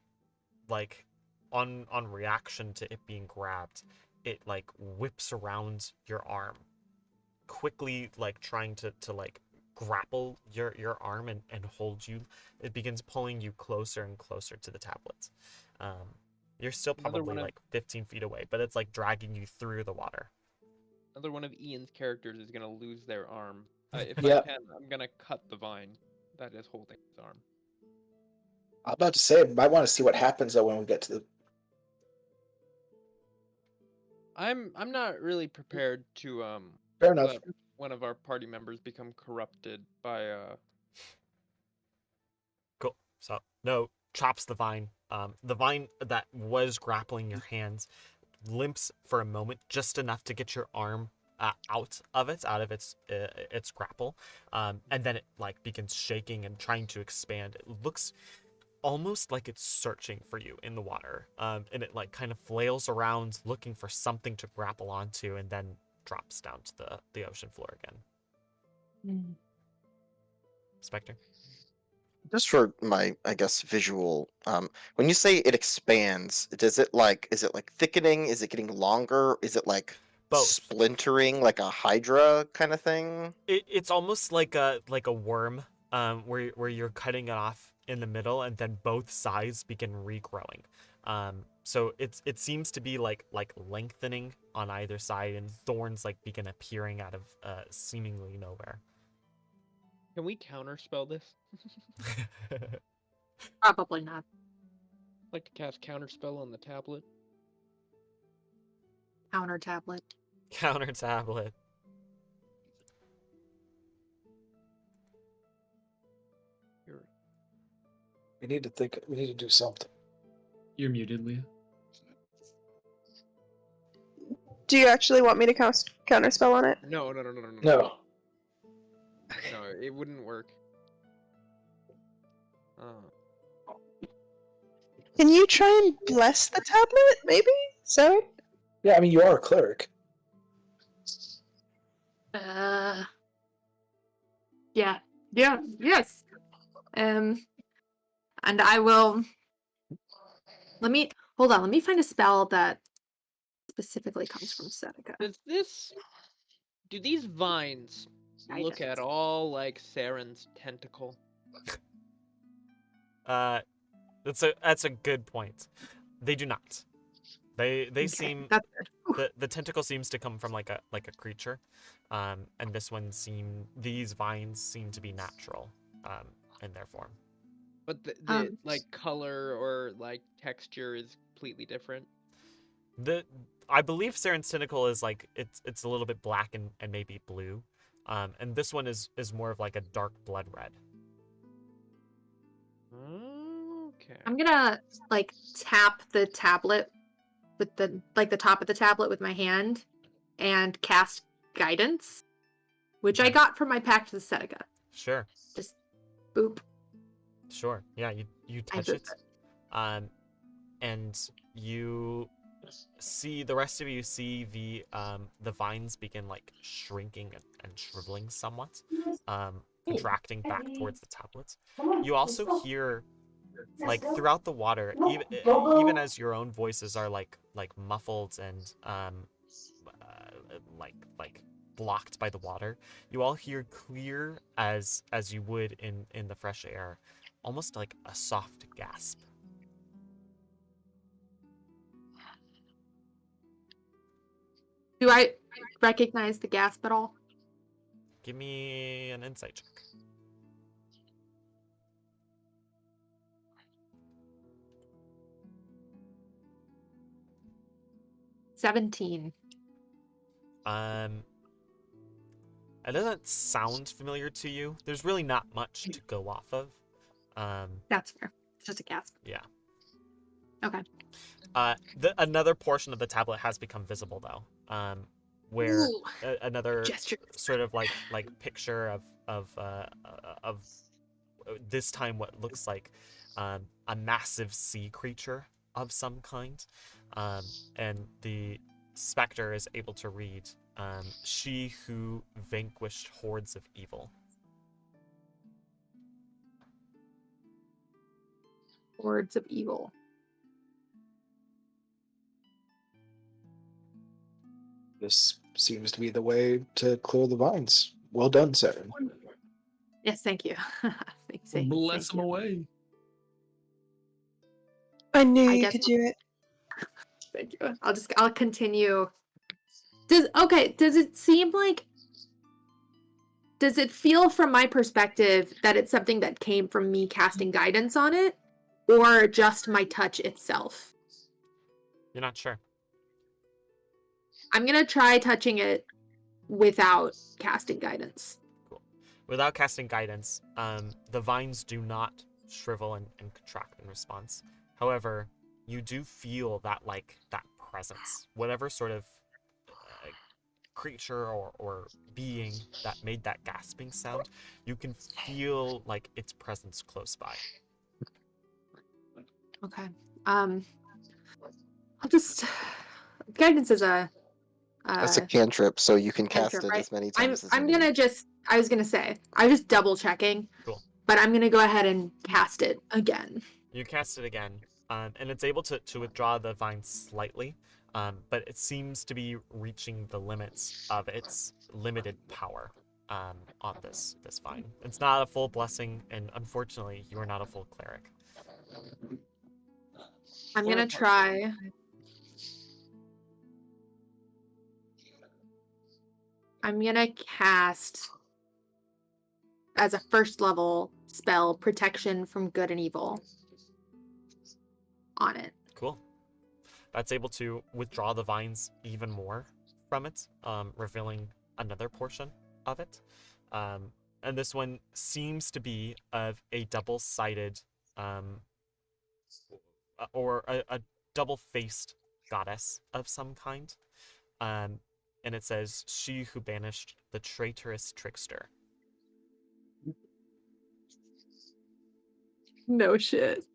Speaker 1: like on reaction to it being grabbed, it like whips around your arm, quickly like trying to like grapple your arm and hold you. It begins pulling you closer and closer to the tablets. You're still
Speaker 4: Another
Speaker 1: probably
Speaker 4: one of-
Speaker 1: like 15 feet away, but it's like dragging you through the water.
Speaker 4: Another one of Ian's characters is gonna lose their arm. If
Speaker 2: Yeah.
Speaker 4: I can, I'm gonna cut the vine that is holding his arm.
Speaker 2: I'm about to say, I might want to see what happens though when we get to the.
Speaker 4: I'm not really prepared to
Speaker 2: Fair enough.
Speaker 4: let one of our party members become corrupted by
Speaker 1: Cool. So no, chops the vine. The vine that was grappling your hands limps for a moment, just enough to get your arm out of its grapple, and then it like begins shaking and trying to expand. It looks almost like it's searching for you in the water, and it like kind of flails around looking for something to grapple onto, and then drops down to the ocean floor again. Spectre.
Speaker 3: Just for my, I guess, visual, when you say it expands, is it like thickening? Is it getting longer? Is it like
Speaker 1: Both.
Speaker 3: splintering, like a hydra kind of thing?
Speaker 1: It's almost like a worm, where you're cutting it off in the middle, and then both sides begin regrowing. So it seems to be like lengthening on either side, and thorns like begin appearing out of seemingly nowhere.
Speaker 4: Can we counterspell this?
Speaker 7: Probably not.
Speaker 4: I'd like to cast counterspell on the tablet.
Speaker 7: Counter tablet.
Speaker 1: Counter tablet.
Speaker 4: Here.
Speaker 2: We need to think. We need to do something.
Speaker 8: You're muted, Leah.
Speaker 5: Do you actually want me to counterspell on it?
Speaker 4: No.
Speaker 2: No.
Speaker 4: No, it wouldn't work.
Speaker 5: Can you try and bless the tablet, maybe? Sorry?
Speaker 2: Yeah, I mean you are a cleric.
Speaker 7: Yeah. Yes. And I will. Let me hold on. Let me find a spell that specifically comes from Seneca.
Speaker 4: Do these vines look
Speaker 7: Guidance.
Speaker 4: at all like Saren's tentacle?
Speaker 1: That's a good point. They do not. They
Speaker 7: Okay,
Speaker 1: seem
Speaker 7: that's good.
Speaker 1: the tentacle seems to come from like a creature, and these vines seem to be natural, in their form.
Speaker 4: But the like color or like texture is completely different.
Speaker 1: I believe Saren's tentacle is like it's a little bit black and maybe blue, and this one is more of like a dark blood red.
Speaker 4: Okay.
Speaker 7: I'm gonna like tap the tablet with the top of the tablet with my hand and cast guidance, which I got from my pact with Seneca.
Speaker 1: Sure.
Speaker 7: Just boop.
Speaker 1: Sure. Yeah, you touch it, and you see the rest of you see the vines begin like shrinking and shriveling somewhat, contracting back towards the tablets. You also hear like throughout the water, even as your own voices are like muffled and like blocked by the water, you all hear clear as you would in the fresh air, almost like a soft gasp.
Speaker 7: Do I recognize the gasp at all?
Speaker 1: Give me an insight check.
Speaker 7: $17.
Speaker 1: It doesn't sound familiar to you. There's really not much to go off of.
Speaker 7: That's fair. It's just a gasp.
Speaker 1: Yeah.
Speaker 7: Okay.
Speaker 1: Another portion of the tablet has become visible though, where
Speaker 7: Ooh,
Speaker 1: another
Speaker 7: gesture.
Speaker 1: sort of like picture of this time what looks like a massive sea creature of some kind, and the specter is able to read, she who vanquished hordes of evil.
Speaker 7: Words of evil.
Speaker 2: This seems to be the way to clear the vines. Well done, Seven.
Speaker 7: Yes, thank you.
Speaker 8: Bless them
Speaker 7: you.
Speaker 8: away.
Speaker 5: I knew
Speaker 7: I
Speaker 5: you
Speaker 7: guess-
Speaker 5: could do it.
Speaker 7: Thank you. I'll continue. Does it seem like, does it feel from my perspective that it's something that came from me casting guidance on it, or just my touch itself?
Speaker 1: You're not sure.
Speaker 7: I'm gonna try touching it without casting guidance.
Speaker 1: Cool. Without casting guidance, the vines do not shrivel and contract in response. However, you do feel that that presence, whatever sort of creature or being that made that gasping sound, you can feel like its presence close by.
Speaker 7: Okay. I'll just guidance is a
Speaker 3: That's a cantrip, so you can cast
Speaker 7: cantrip,
Speaker 3: it
Speaker 7: right?
Speaker 3: as many times as you
Speaker 7: I'm
Speaker 3: need.
Speaker 7: gonna just, I was gonna say, I was just double checking.
Speaker 1: Cool.
Speaker 7: But I'm gonna go ahead and cast it again.
Speaker 1: You cast it again, and it's able to withdraw the vine slightly, but it seems to be reaching the limits of its limited power on this vine. It's not a full blessing, and unfortunately, you are not a full cleric.
Speaker 7: I'm
Speaker 4: Or a
Speaker 7: gonna
Speaker 4: part-
Speaker 7: try. I'm gonna cast as a first level spell protection from good and evil on it.
Speaker 1: Cool. That's able to withdraw the vines even more from it, revealing another portion of it. And this one seems to be of a double-sided, or a double-faced goddess of some kind. And it says, "She who banished the traitorous trickster."
Speaker 7: No shit.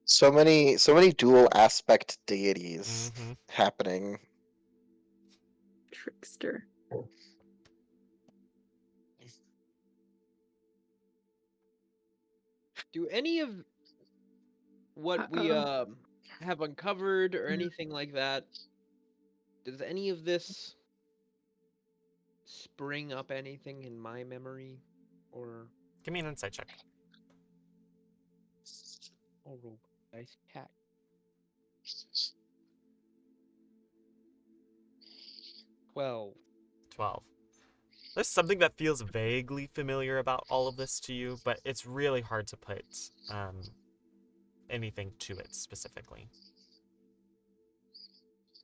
Speaker 3: So many dual aspect deities
Speaker 1: Mhm.
Speaker 3: happening.
Speaker 7: Trickster.
Speaker 4: Do any of what we have uncovered or anything like that, does any of this spring up anything in my memory, or
Speaker 1: Give me an insight check.
Speaker 4: I'll roll dice cat? 12.
Speaker 1: 12. There's something that feels vaguely familiar about all of this to you, but it's really hard to put anything to it specifically.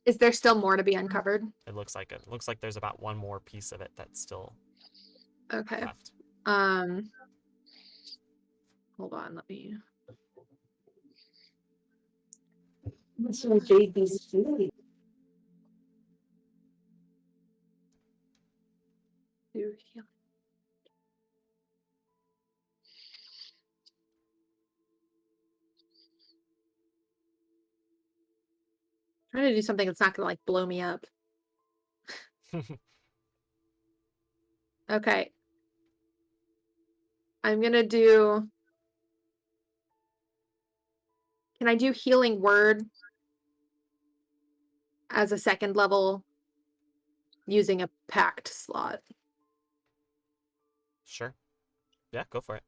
Speaker 7: Is there still more to be uncovered?
Speaker 1: It looks like it. Looks like there's about one more piece of it that's still
Speaker 7: Okay.
Speaker 1: left.
Speaker 7: Hold on, let me. Do heal. trying to do something that's not gonna like blow me up. Okay. I'm gonna do. Can I do healing word as a second level using a pact slot?
Speaker 1: Sure. Yeah, go for it.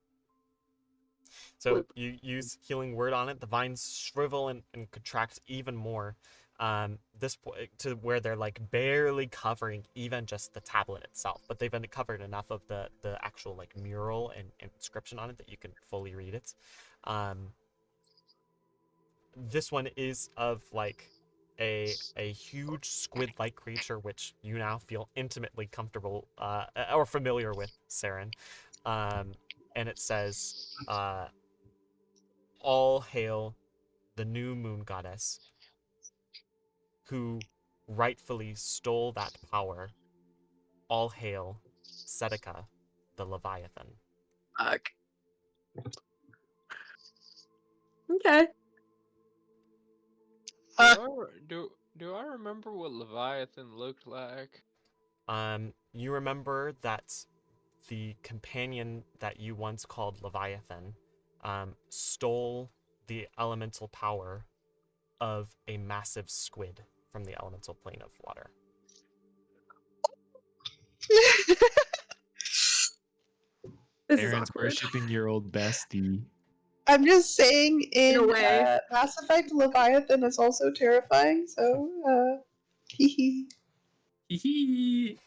Speaker 1: So
Speaker 7: Bloop.
Speaker 1: you use healing word on it. The vines shrivel and contract even more. This point to where they're like barely covering even just the tablet itself, but they've covered enough of the actual like mural and inscription on it that you can fully read it. This one is of like a huge squid-like creature, which you now feel intimately comfortable or familiar with, Saren. And it says, "All hail the new moon goddess, who rightfully stole that power. All hail Seneca, the Leviathan."
Speaker 7: Fuck. Okay.
Speaker 4: Do I remember what Leviathan looked like?
Speaker 1: You remember that the companion that you once called Leviathan stole the elemental power of a massive squid from the elemental plane of water.
Speaker 7: This is
Speaker 8: Aaron's
Speaker 7: awkward.
Speaker 8: worshipping your old bestie.
Speaker 5: I'm just saying,
Speaker 7: In a
Speaker 5: in
Speaker 7: way.
Speaker 5: Mass Effect, Leviathan is also terrifying. So, hee hee.
Speaker 8: Hee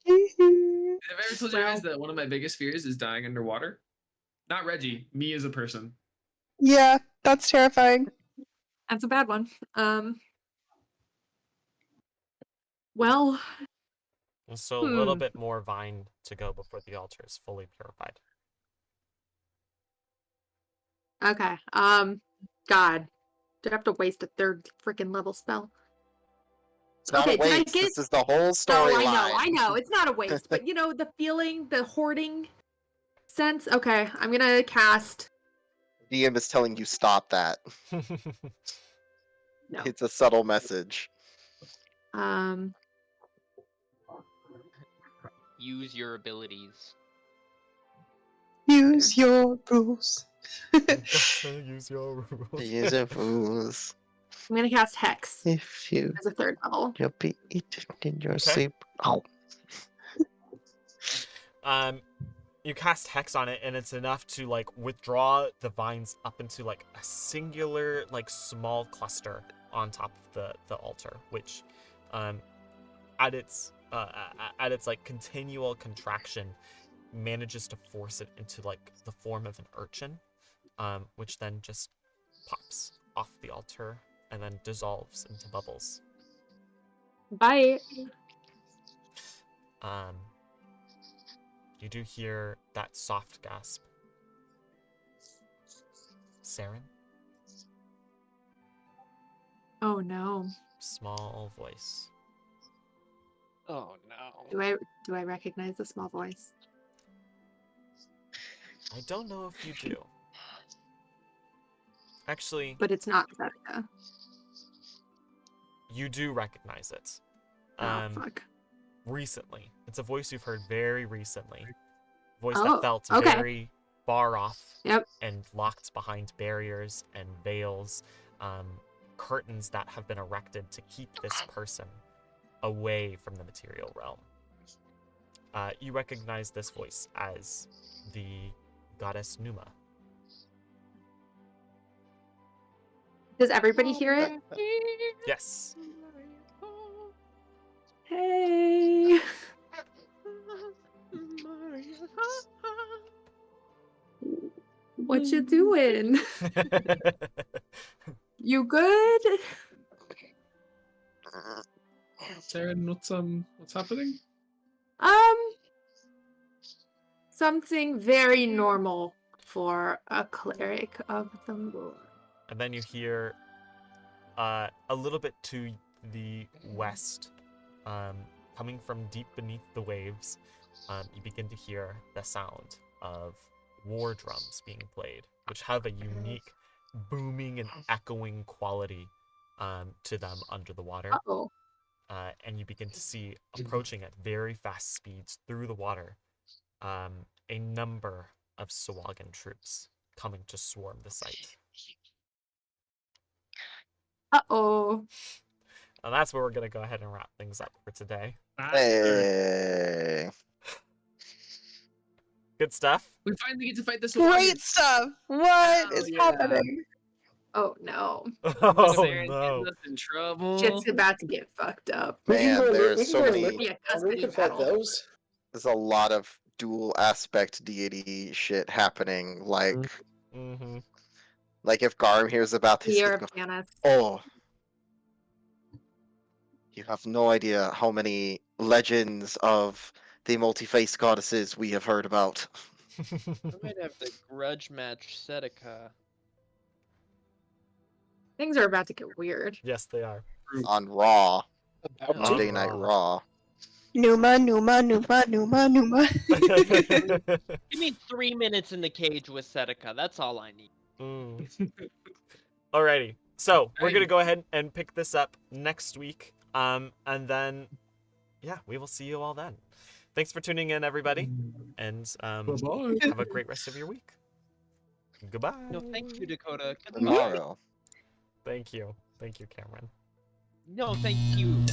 Speaker 5: Hee hee.
Speaker 8: Have I ever told you guys that one of my biggest fears is dying underwater? Not Reggie, me as a person.
Speaker 5: Yeah, that's terrifying.
Speaker 7: That's a bad one. Well,
Speaker 1: So a little bit more vine to go before the altar is fully purified.
Speaker 7: okay. God. Do I have to waste a third freaking level spell?
Speaker 3: It's not
Speaker 7: Okay,
Speaker 3: a
Speaker 7: did I
Speaker 3: waste.
Speaker 7: get-
Speaker 3: This is the whole
Speaker 7: No,
Speaker 3: storyline.
Speaker 7: I know. It's not a waste, but you know, the feeling, the hoarding sense. Okay, I'm gonna cast.
Speaker 3: DM is telling you stop that.
Speaker 7: No.
Speaker 3: It's a subtle message.
Speaker 4: Use your abilities.
Speaker 5: Use your rules.
Speaker 1: Use your rules.
Speaker 3: Use your rules.
Speaker 7: I'm gonna cast Hex
Speaker 3: If you
Speaker 7: as a third level.
Speaker 3: you'll be eaten in your
Speaker 1: Okay.
Speaker 3: sleep. Oh.
Speaker 1: You cast Hex on it, and it's enough to like withdraw the vines up into like a singular, like small cluster on top of the altar, which, at its like continual contraction, manages to force it into like the form of an urchin, which then just pops off the altar and then dissolves into bubbles.
Speaker 7: Bye.
Speaker 1: You do hear that soft gasp. Saren?
Speaker 7: Oh no.
Speaker 1: Small voice.
Speaker 4: Oh no.
Speaker 7: Do I recognize the small voice?
Speaker 1: I don't know if you do. Actually,
Speaker 7: But it's not Seneca.
Speaker 1: you do recognize it.
Speaker 7: Oh fuck.
Speaker 1: Recently. It's a voice you've heard very recently. Voice
Speaker 7: Oh,
Speaker 1: that felt
Speaker 7: okay.
Speaker 1: very far off.
Speaker 7: Yep.
Speaker 1: And locked behind barriers and veils, curtains that have been erected to keep this person away from the material realm. You recognize this voice as the goddess Numa.
Speaker 7: Does everybody hear it?
Speaker 1: Yes.
Speaker 7: Hey. What you doing? You good?
Speaker 8: Saren, what's happening?
Speaker 7: Something very normal for a cleric of the moon.
Speaker 1: And then you hear a little bit to the west, coming from deep beneath the waves, you begin to hear the sound of war drums being played, which have a unique booming and echoing quality to them under the water.
Speaker 7: Uh-oh.
Speaker 1: And you begin to see, approaching at very fast speeds through the water, a number of Sawagan troops coming to swarm the site.
Speaker 7: Uh-oh.
Speaker 1: And that's where we're going to go ahead and wrap things up for today.
Speaker 3: Hey.
Speaker 1: Good stuff.
Speaker 8: We finally get to fight this
Speaker 5: Great stuff. What is
Speaker 8: yeah.
Speaker 5: happening?
Speaker 7: Oh no.
Speaker 1: Oh,
Speaker 8: Baron
Speaker 1: no.
Speaker 8: getting us in trouble.
Speaker 7: Shit's about to get fucked up.
Speaker 2: We can
Speaker 3: Man,
Speaker 2: go a li-
Speaker 3: there's
Speaker 2: we can
Speaker 3: so
Speaker 2: go a
Speaker 3: many.
Speaker 2: little-
Speaker 7: Yeah,
Speaker 2: we
Speaker 7: custody
Speaker 2: can fight
Speaker 7: battle.
Speaker 2: those.
Speaker 3: There's a lot of dual aspect deity shit happening. Like
Speaker 1: Mm-hmm.
Speaker 3: if Garm hears about this,
Speaker 7: Year
Speaker 3: he'll
Speaker 7: of
Speaker 3: go,
Speaker 7: Janus.
Speaker 3: oh, you have no idea how many legends of the multi-faced goddesses we have heard about.
Speaker 4: I might have to grudge match Seneca.
Speaker 7: Things are about to get weird.
Speaker 1: Yes, they are.
Speaker 3: On Raw,
Speaker 2: About
Speaker 1: On
Speaker 2: to.
Speaker 3: Monday Night
Speaker 1: Raw.
Speaker 3: Raw.
Speaker 5: Numa, Numa, Numa, Numa, Numa.
Speaker 4: Give me 3 minutes in the cage with Seneca. That's all I need.
Speaker 1: Alrighty. So we're gonna
Speaker 8: Alrighty.
Speaker 1: go ahead and pick this up next week. And then yeah, we will see you all then. Thanks for tuning in, everybody. And
Speaker 8: Bye-bye.
Speaker 1: have a great rest of your week. Goodbye.
Speaker 4: No, thank you, Dakota. Goodbye.
Speaker 3: Tomorrow.
Speaker 1: Thank you. Thank you, Cameron.
Speaker 4: No, thank you.